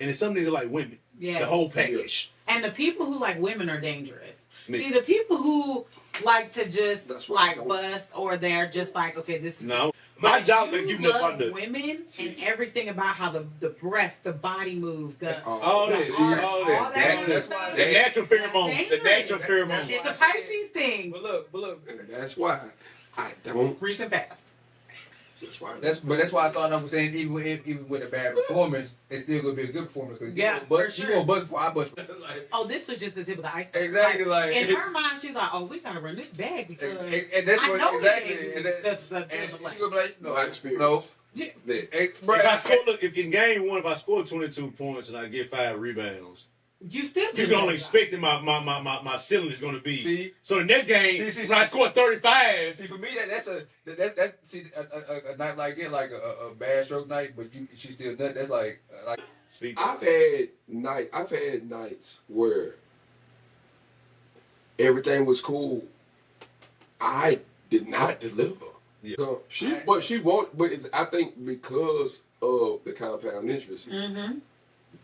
and it's some niggas that like women. Yes. The whole package. And the people who like women are dangerous. Me. See, the people who like to just That's what I like know. bust, or they're just like, okay, this is No, my But job make you nut love my nut. women and everything about how the breath, the body moves, the All the that. arch, All all that. that That's stuff. why I The say- natural pheromone. The dangerous. natural That's pheromone. It's why a I said- Pisces thing. But look. And that's why I don't. Recent past. That's why. That's why I started off with saying even with a bad performance, it's still gonna be a good performance because Yeah, but for you sure. gonna bust before I bust. Like, Oh, this was just the tip of the iceberg. Exactly, like- in her mind, she's like, "Oh, we gotta run this bag because and that's I what know exactly. he And, ain't that, such and a she gonna be like, no, My experience. no. Yeah. That. Hey, If bro, I score, look, if in game one, if I score 22 points and I get 5 rebounds, You still you can only expect that my ceiling is going to be. See? So the next game, See, when I score 35, see for me that's see a night like it like a bad stroke night, but she still nut. That's like speak. I've had nights where everything was cool. I did not deliver. Yeah. So she won't. But I think because of the compound interest Mm-hmm.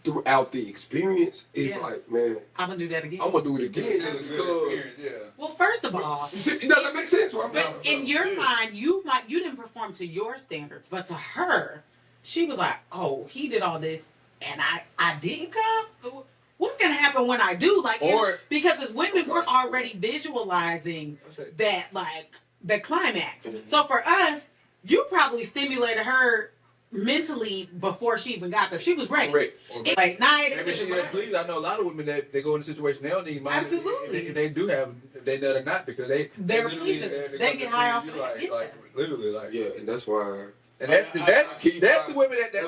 throughout the experience, it's Yeah. like, man, I'm gonna do that again. I'm gonna do it again it's a because good experience, yeah. Well, first of all, you see, does that make sense? What I'm but saying? in your mind, you didn't perform to your standards, but to her, she was like, "Oh, he did all this, and I didn't come. What's gonna happen when I do?" Like, because as women, we're already visualizing that, like, the climax. Mm-hmm. So for us, you probably stimulated her mentally before she even got there. She was ready. Correct. It, like night. Maybe she was pleased. I know a lot of women that they go in a situation they don't need money. Absolutely. If they do have, they nut or not because they're pleasers. They get high off of like, it. Yeah. like literally like Yeah, and that's why. And that's the women that Keep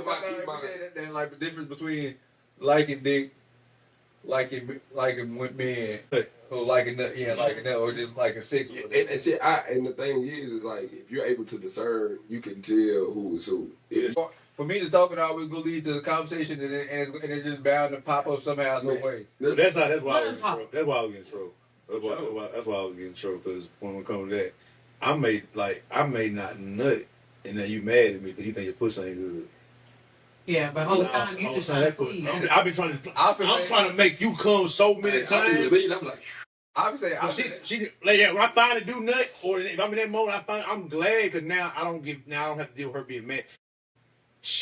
why my- we say that like the difference between liking dick, liking men, or liking that, or just liking sex. Yeah, and see, and the thing is like if you're able to discern, you can tell who is who. For me, the talking always gonna lead to the conversation, and it's just bound to pop up somehow, some way. So that's why I was in Let him trouble. That's why I was in trouble. That's why I was getting trouble because when it comes to that, I may not nut, and then you mad at me because you think your pussy ain't good. Yeah, but whole time you just trying to please. I've been trying to. I'm trying to make you come so many times. I'm like, I would say, Like, yeah, when I finally do nut, or if I'm in that moment, I'm glad because now I don't have to deal with her being mad.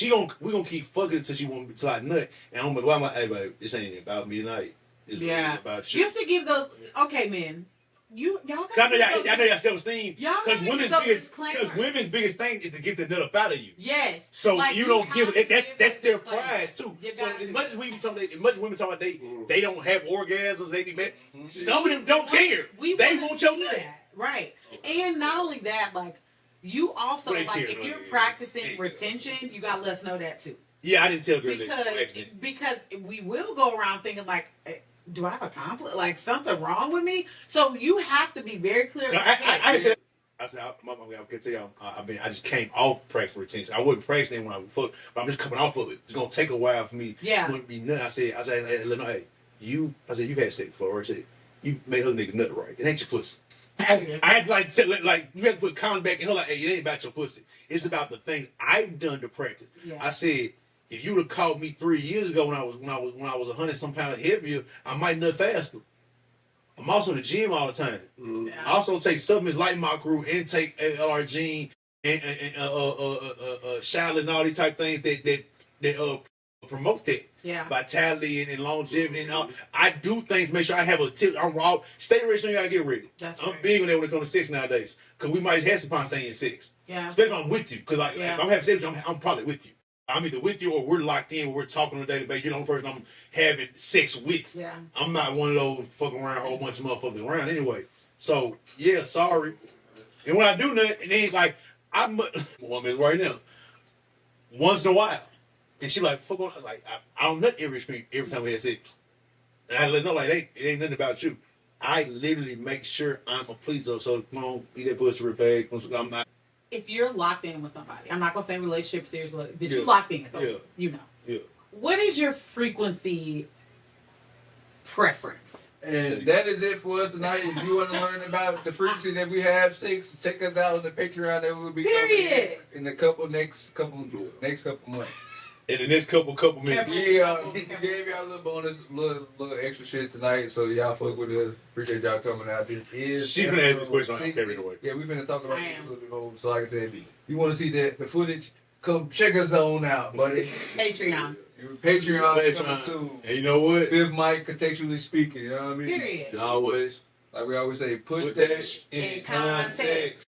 We gonna keep fucking until I nut, and I'm like, hey, babe, this ain't about me tonight. It's about you. You have to give those. Okay, men. Y'all I know y'all self-esteem. Y'all Because gotta women's give biggest, those because women's biggest thing is to get the nut up out of you. Yes. So Like, you don't give have it. to That's give their those disclaimers. prize too. You So got as to. much as women talk about they don't have orgasms, they be mad. Some of them don't care. They wanna want your see nut. that. Right. And not only that, like, you also, They like, care, if right? you're practicing retention, you got to let us know that too. Yeah, I didn't tell girls that. Because we will go around thinking, like, do I have a conflict? Like, something wrong with me? So you have to be very clear. I said, I can tell y'all, I just came off practicing retention. I wasn't practicing when I was fucked, but I'm just coming off of it. It's gonna take a while for me. Yeah. To be nut. I said, hey, you've had sex before, right? I said, you made other niggas nut right. It ain't your pussy. I had to you have to put condoms back in her, like, hey, it ain't about your pussy. It's about the things I've done to practice. Yeah. I said, if you would have caught me 3 years ago when I was 100-some pounds heavier, I might nut faster. I'm also in the gym all the time. mm-hmm. Yeah. I also take supplements like my crew and take Hygiene and Charlotte and all these type things that promote that. Yeah. Vitality and longevity and all. I do things, make sure I have a tip. I'm raw. Stay ready so you gotta get ready. I'm big on that when it comes to sex nowadays. Because we might have some spontaneous sex. Yeah. Especially if I'm with you. Because if I'm having sex with you, I'm probably with you. I'm either with you or we're locked in, we're talking on a daily basis. You're the only person I'm having sex with. Yeah. I'm not one of those fucking around a whole bunch of motherfuckers around anyway. So, yeah, sorry. And when I do nothing, it ain't like, I'm a woman right now. Once in a while. And she like, fuck on, like, I don't nut every time we have sex. And I let her know, like, hey, it ain't nothing about you. I literally make sure I'm a pleaser. So, come on, eat that pussy real fast. I'm not. If you're locked in with somebody, I'm not going to say relationship, seriously, but you locked in, so you know. Yeah. What is your frequency preference? And that is it for us tonight. If you want to learn about the frequency that we have, check us out on the Patreon that will be coming in the next couple months. In the next couple minutes. Yeah, gave y'all a little bonus, little extra shit tonight, so y'all fuck with us. Appreciate y'all coming out. She's gonna ask this question on every way. Yeah, we're gonna talk about this a little bit more. So like I said, if you want to see the footage, come check us on out, buddy. Patreon coming soon. And you know what? Fifth mic, contextually speaking, you know what I mean? Period. Always. Like we always say, put that that in context.